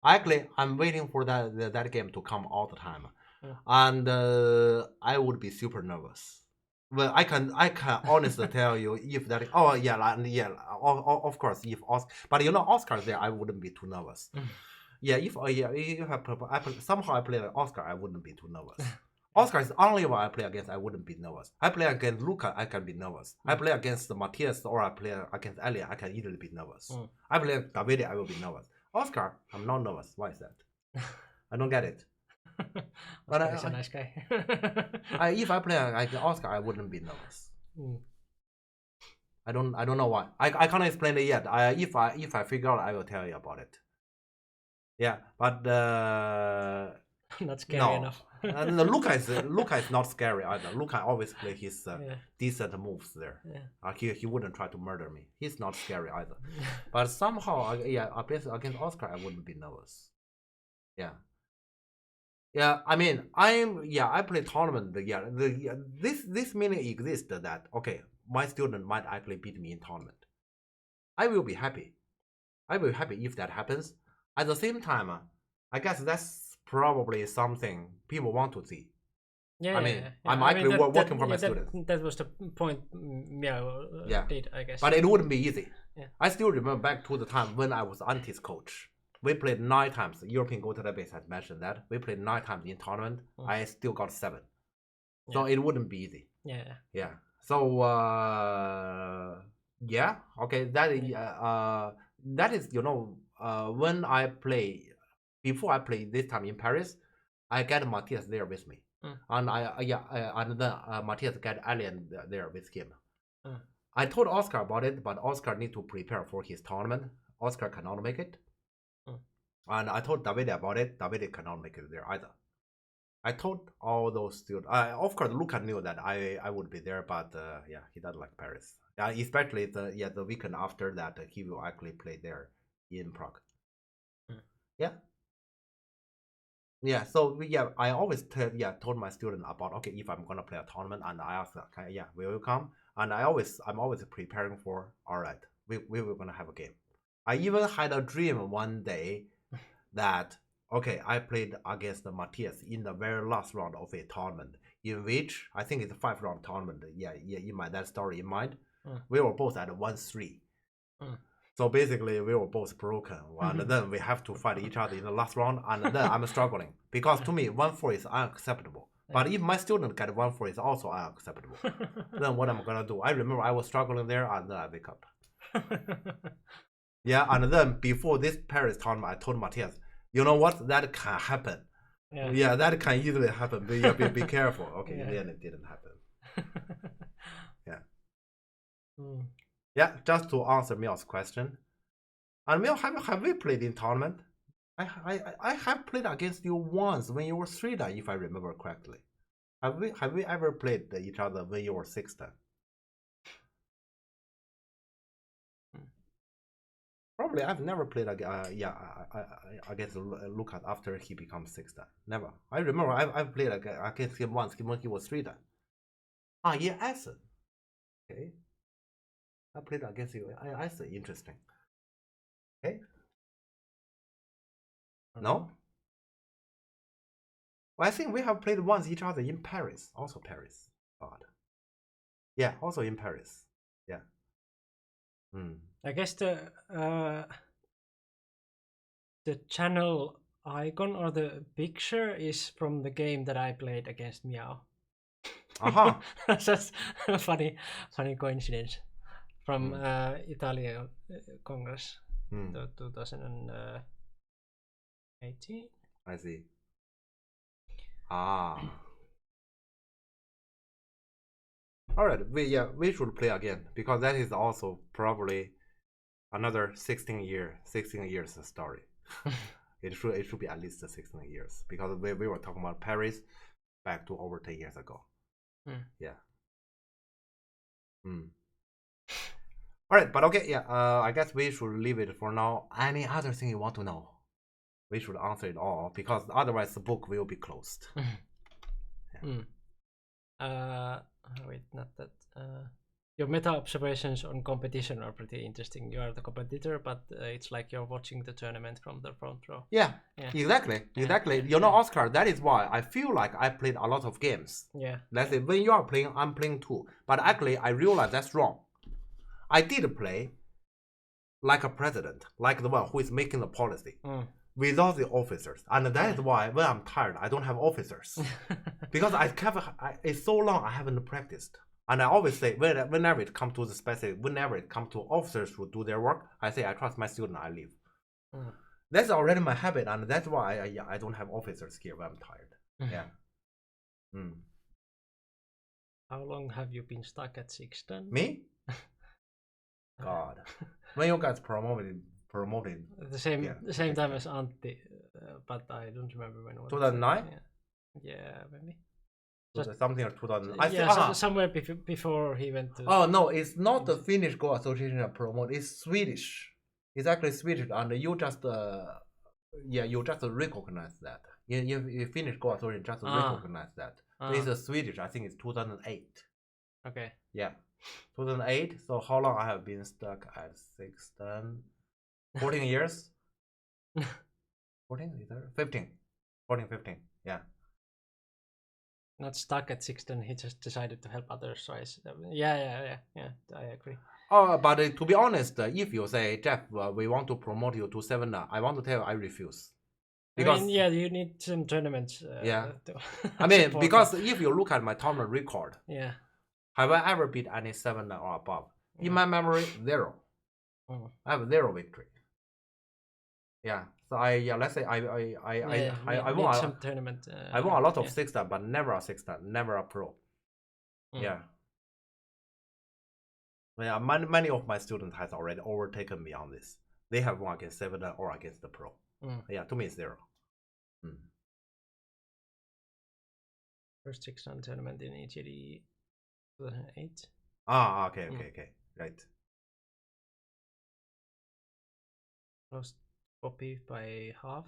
Actually, I'm waiting for that game to come all the time, and I would be super nervous. Well, I can honestly tell you if that. Of course, if Oscar, but Oscar there, I wouldn't be too nervous. If you have somehow I play like Oscar, I wouldn't be too nervous. Oscar is the only one I play against. I wouldn't be nervous. I play against Luca, I can be nervous. I play against Matthias or I play against Alien, I can easily be nervous. I play Davide, I will be nervous. Oscar, I'm not nervous. Why is that? I don't get it. But he's a nice guy. If I play against Oscar, I wouldn't be nervous. I don't know why. I can't explain it yet. If I figure out, I will tell you about it. But not scary enough. Luca is not scary either. Luca always play his decent moves there. He wouldn't try to murder me. He's not scary either. But somehow, against Oscar, I wouldn't be nervous. I mean, I play tournament. This meaning exists that my student might actually beat me in tournament. I will be happy. I will be happy if that happens. At the same time, I guess that's probably something people want to see. Yeah, I mean, yeah. I'm I mean, actually working for my students. That was the point Meow Yeah. did, I guess. But it wouldn't be easy. Yeah. I still remember back to the time when I was Anti's coach. We played 9 times. European Go Database has mentioned that. We played 9 times in tournament. I still got 7. So it wouldn't be easy. Yeah. Yeah. So yeah. Okay. That is when I play, before I play this time in Paris, I get Matthias there with me, and and then Matthias get Alien there with him. I told Oscar about it, but Oscar need to prepare for his tournament. Oscar cannot make it, and I told Davide about it. Davide cannot make it there either. I told all those students. Of course, Luca knew that I would be there, but yeah, he doesn't like Paris. Especially the weekend after that, he will actually play there in Prague. Yeah. Yeah, so I always told my student about, okay, if I'm gonna play a tournament, and I ask, will you come? And I'm always preparing for, all right, we were gonna have a game. I even had a dream one day that, okay, I played against Matthias in the very last round of a tournament, in which I think it's a 5-round tournament. Yeah, that story in mind. We were both at 1-3. So basically, we were both broken, and then we have to fight each other in the last round, and then I'm struggling. Because to me, 1-4 is unacceptable. But if my student get 1-4, it's also unacceptable. Then what am I gonna do? I remember I was struggling there, and then I wake up. Yeah, and then before this Paris tournament, I told Matthias, you know what? That can happen. Yeah, that can easily happen. But be careful. Okay, then it didn't happen. Yeah. Yeah, just to answer Mia's question. And Mia, have we played in tournament? I have played against you once when you were 3 dan, if I remember correctly. Have we ever played each other when you were 6 dan? Probably I've never played against Lucas after he becomes 6 dan. Never. I remember I've played against him once when he was 3 dan. Yeah, Essen. Okay. I played against you. I see. Interesting. Okay. No? Well, I think we have played once each other in Paris. Also Paris. God. Yeah, also in Paris. Yeah. I guess the channel icon or the picture is from the game that I played against Meow. That's just a funny coincidence from Italian Congress 2018. I see. Alright, we should play again, because that is also probably another 16 years story. It should be at least 16 years, because we were talking about Paris back to over 10 years ago. Yeah. Alright, but okay, I guess we should leave it for now. Any other thing you want to know? We should answer it all, because otherwise the book will be closed. Wait, not that. Your meta observations on competition are pretty interesting. You are the competitor, but it's like you're watching the tournament from the front row. Yeah. Exactly. You know, Oscar, that is why I feel like I played a lot of games. Yeah. Let's say when you are playing, I'm playing too. But actually, I realized that's wrong. I did play like a president, like the one who is making the policy. Without the officers, and that is why when I'm tired, I don't have officers, because it's so long I haven't practiced. And I always say, whenever it comes to the specific, whenever it comes to officers who do their work, I say I trust my student, I leave. That's already my habit, and that's why I don't have officers here when I'm tired. Yeah. How long have you been stuck at 6 dan? Me? God, when you guys promoted. The same time as Antti, but I don't remember when it was. 2009? Yeah, maybe. Something or 2000. Somewhere before he went to. Oh no, it's not the Finnish Go Association that promote. It's Swedish. It's actually Swedish, and you just recognize that. You Finnish Go Association just recognize that. It's a Swedish. I think it's 2008. Okay. Yeah, 2008. So how long I have been stuck at 6 dan? 14 years. 14 is there? 15. 14, 15. Yeah. not stuck at 16. He just decided to help others. So yeah. I agree. But to be honest, if you say, Jeff, we want to promote you to 7, I want to tell you I refuse. Because I mean, yeah, you need some tournaments. Yeah. to I mean, support because them. if you look at my tournament record, Yeah. have I ever beat any 7 or above? In my memory, 0. Mm. I have 0 victory. Yeah. So let's say I need won some tournament. I won a lot of yeah. 6-star, but never a 6-star, never a pro. Mm. Yeah. Yeah, many of my students has already overtaken me on this. They have won against 7 or against the pro. Mm. Yeah, to me it's 0. First 6-star tournament in EGD 2008. Okay, right. Lost Poppy by half.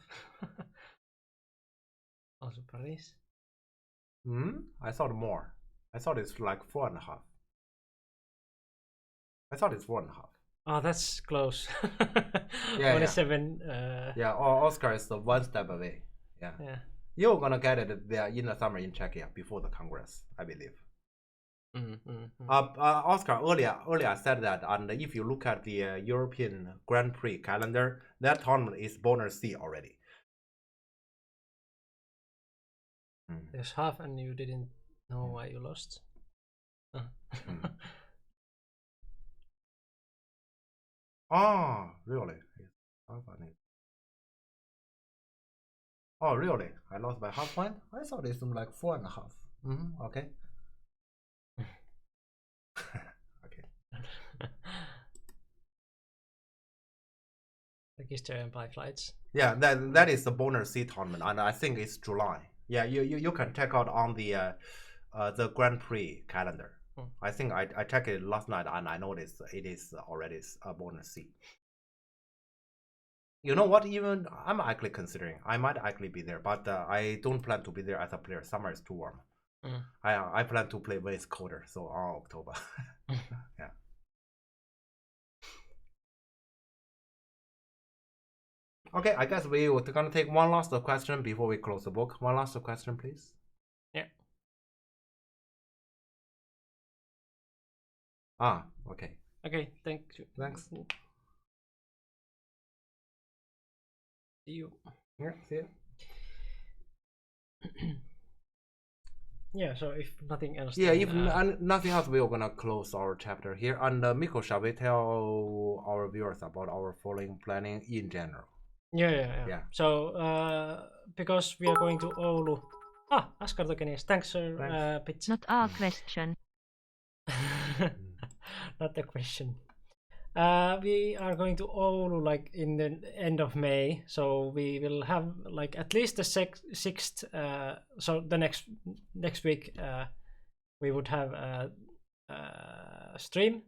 Also Paris. I thought more. I thought it's like 4.5. I thought it's 4.5. Oh, that's close. Yeah, Only yeah. 7. Yeah, Oscar is 1 step away. Yeah. Yeah. You're gonna get it there in the summer in Czechia before the Congress, I believe. Oscar, earlier said that, and if you look at the European Grand Prix calendar, that tournament is bonus C already. There's half, and you didn't know why you lost. Oh, really? Oh, really? I lost by half point? I thought it's like 4.5. Okay. Okay. Register and buy flights. Yeah, that is the bonus C tournament, and I think it's July. Yeah, you can check out on the Grand Prix calendar. I think I checked it last night and I noticed it is already a bonus C. You know what? Even I'm actually considering I might actually be there, but I don't plan to be there as a player. Summer is too warm. I plan to play with colder, so on October. Yeah. Okay, I guess we're gonna take one last question before we close the book. One last question, please. Yeah. Okay. Okay, thank you. Thanks. See you. Yeah, see you. Yeah, so if nothing else. Yeah, then, if nothing else, we're gonna close our chapter here. And Mikko, shall we tell our viewers about our following planning in general? Yeah. So, because we are going to Oulu. Askar Tokenis. Thanks, sir. Pitch. Not our question. Not the question. We are going to Oulu like in the end of May, so we will have like at least the 6th. So the next week we would have a stream,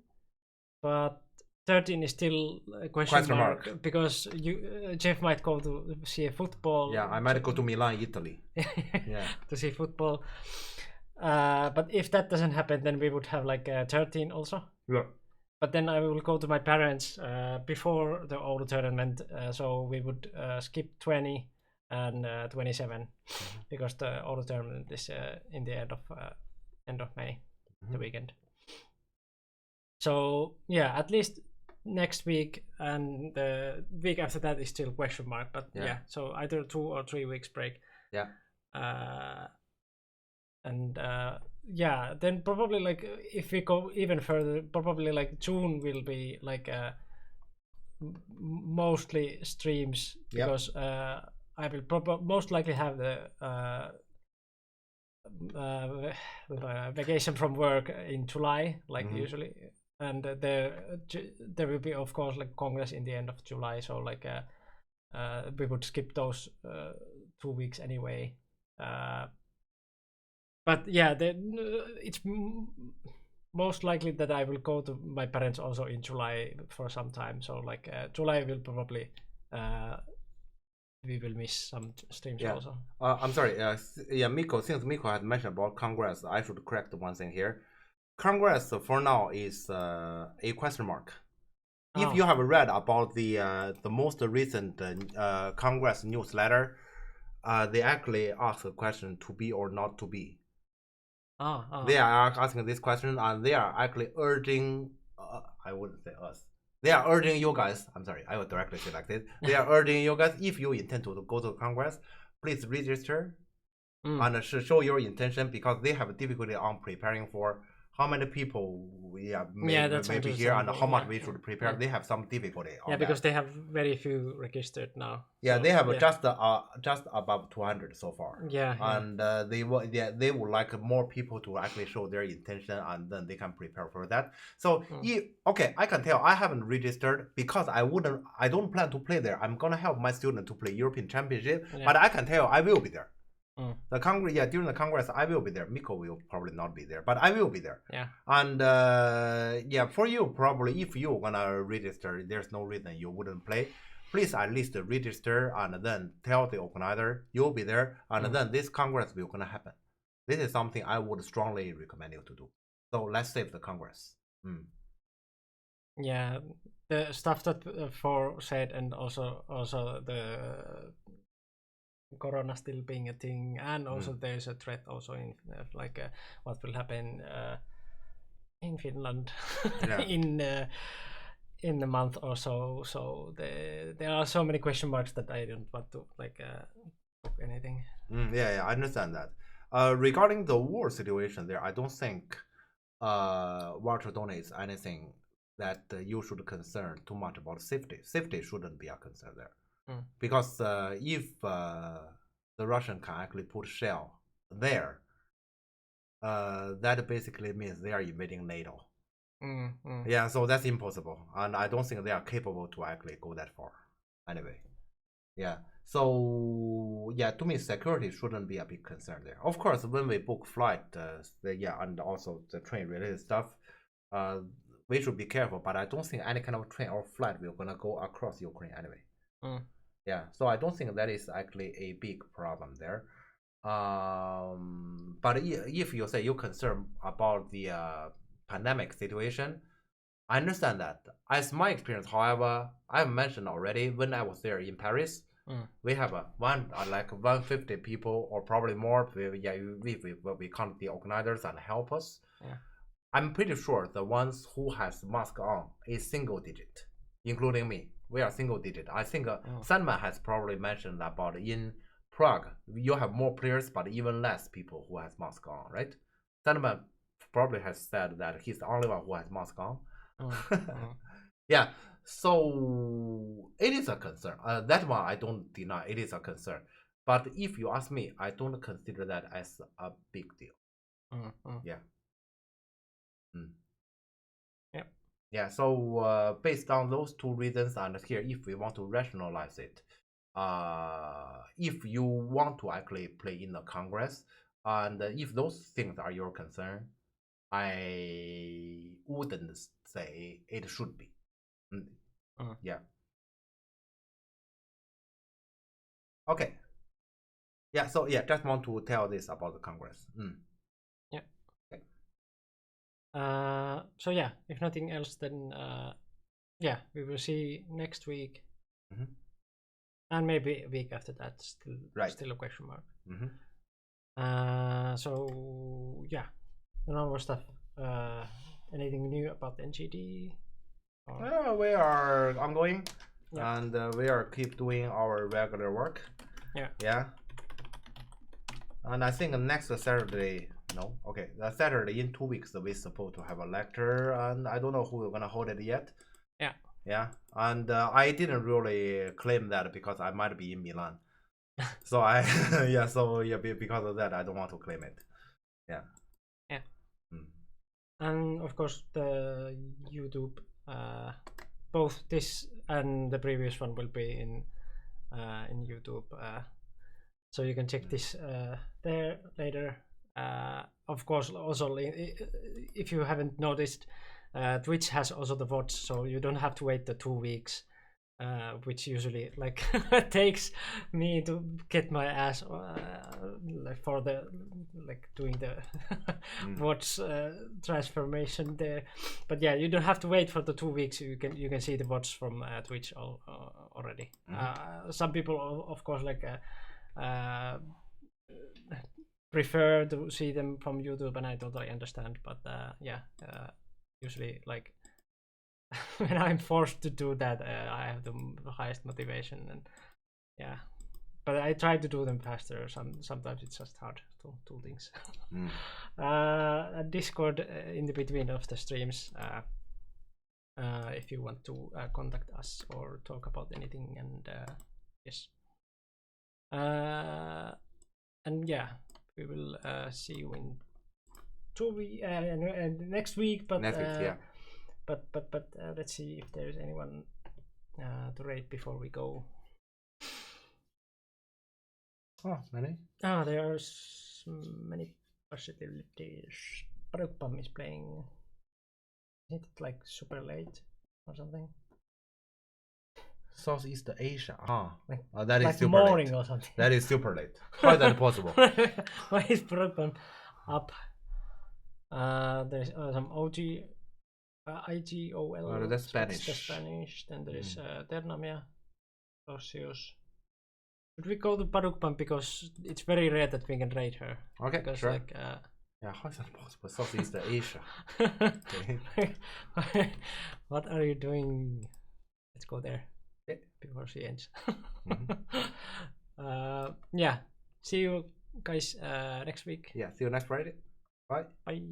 but 13 is still a question mark because Jeff might go to see a football. Yeah, I might go to Milan, Italy. Yeah, to see football. But if that doesn't happen, then we would have like 13 also. Yeah. But then I will go to my parents before the Oulu tournament, so we would skip 20 and 27 because the Oulu tournament is in the end of May, the weekend. So yeah, at least next week, and the week after that is still question mark. But yeah, so either 2 or 3 weeks break. Yeah. Yeah, then probably like if we go even further, probably like June will be like mostly streams because I will most likely have the vacation from work in July, like usually, and there will be of course like Congress in the end of July, so like we would skip those 2 weeks anyway. But yeah, it's most likely that I will go to my parents also in July for some time. So like July will probably we will miss some streams also. I'm sorry. Mikko. Since Mikko had mentioned about Congress, I should correct one thing here. Congress for now is a question mark. If you have read about the most recent Congress newsletter, they actually ask a question to be or not to be. They are asking this question, and they are actually urging. I wouldn't say us. They are urging you guys. I'm sorry, I will directly say like this. They are urging you guys, if you intend to go to Congress, please register and show your intention, because they have difficulty on preparing for how many people may be here and how much we should prepare. They have some difficulty on because they have very few registered now. Yeah, so, they have just above 200 so far. And they would like more people to actually show their intention, and then they can prepare for that. So okay, I can tell I haven't registered because I don't plan to play there. I'm gonna help my student to play European Championship, but I can tell I will be there. The Congress, during the Congress, I will be there. Miko will probably not be there, but I will be there. And for you, probably if you're gonna register, there's no reason you wouldn't play. Please at least register and then tell the organizer you'll be there, and then this Congress will gonna happen. This is something I would strongly recommend you to do. So let's save the Congress. Yeah, the stuff that For said, and also the Corona still being a thing, and also there's a threat also in what will happen in Finland in the month or so. So there are so many question marks that I don't want to book anything. I understand that. Regarding the war situation there, I don't think Walter Dona is anything that you should concern too much about safety. Safety shouldn't be a concern there. Because if the Russian can actually put shell there, that basically means they are invading NATO. Yeah, so that's impossible, and I don't think they are capable to actually go that far. Anyway, so to me, security shouldn't be a big concern there. Of course, when we book flight, and also the train related stuff, we should be careful. But I don't think any kind of train or flight will gonna go across Ukraine anyway. So I don't think that is actually a big problem there. But if you say you're concerned about the pandemic situation, I understand that. As my experience, however, I've mentioned already, when I was there in Paris, we have 150 people or probably more. We count the organizers and help us. I'm pretty sure the ones who has mask on is single digit, including me. We are single digit. I think Sandman has probably mentioned about in Prague, you have more players, but even less people who has mask on, right? Sandman probably has said that he's the only one who has mask on. So it is a concern. That one I don't deny. It is a concern. But if you ask me, I don't consider that as a big deal. So based on those two reasons, and here, if we want to rationalize it, if you want to actually play in the Congress, and if those things are your concern, I wouldn't say it should be. Okay. So just want to tell this about the Congress. So if nothing else, then we will see next week, and maybe a week after that. Still a question mark. So the normal stuff. Anything new about NGD? We are ongoing, and we are keep doing our regular work. And I think next Saturday. The Saturday in 2 weeks we're supposed to have a lecture, and I don't know who we're gonna hold it yet. And I didn't really claim that because I might be in Milan. So because of that I don't want to claim it. And of course the YouTube, both this and the previous one will be in YouTube, so you can check this there later. Of course, also if you haven't noticed, Twitch has also the VODs, so you don't have to wait the 2 weeks, which usually takes me to get my ass for the doing the VODs transformation there. But you don't have to wait for the 2 weeks. You can see the VODs from Twitch already. Some people, of course, prefer to see them from YouTube, and I totally understand. But yeah, usually like when I'm forced to do that, I have the highest motivation, and yeah. But I try to do them faster. Sometimes it's just hard to do things. Discord in the between of the streams. If you want to contact us or talk about anything, and yes. And yeah, we will see you in 2 weeks next week. But Next week, yeah. But let's see if there's anyone to rate before we go. Oh, many. There are many possibilities. Parukpam is playing. Is it like super late or something? Southeast Asia. Like, that is like super morning late. or something. That is super late. How is that possible? Why is Parukpam up? There's some OG. IGOL. That's so it's Spanish. the Spanish. Then there is Ternamia, Rosius. Should we go to Parukpam because it's very rare that we can raid her? Okay, Because sure. like, Yeah, how is that possible? Southeast Asia. Okay. what are you doing? Let's go there Okay. before she ends. Yeah. See you guys next week. Yeah, see you next Friday. Bye. Bye.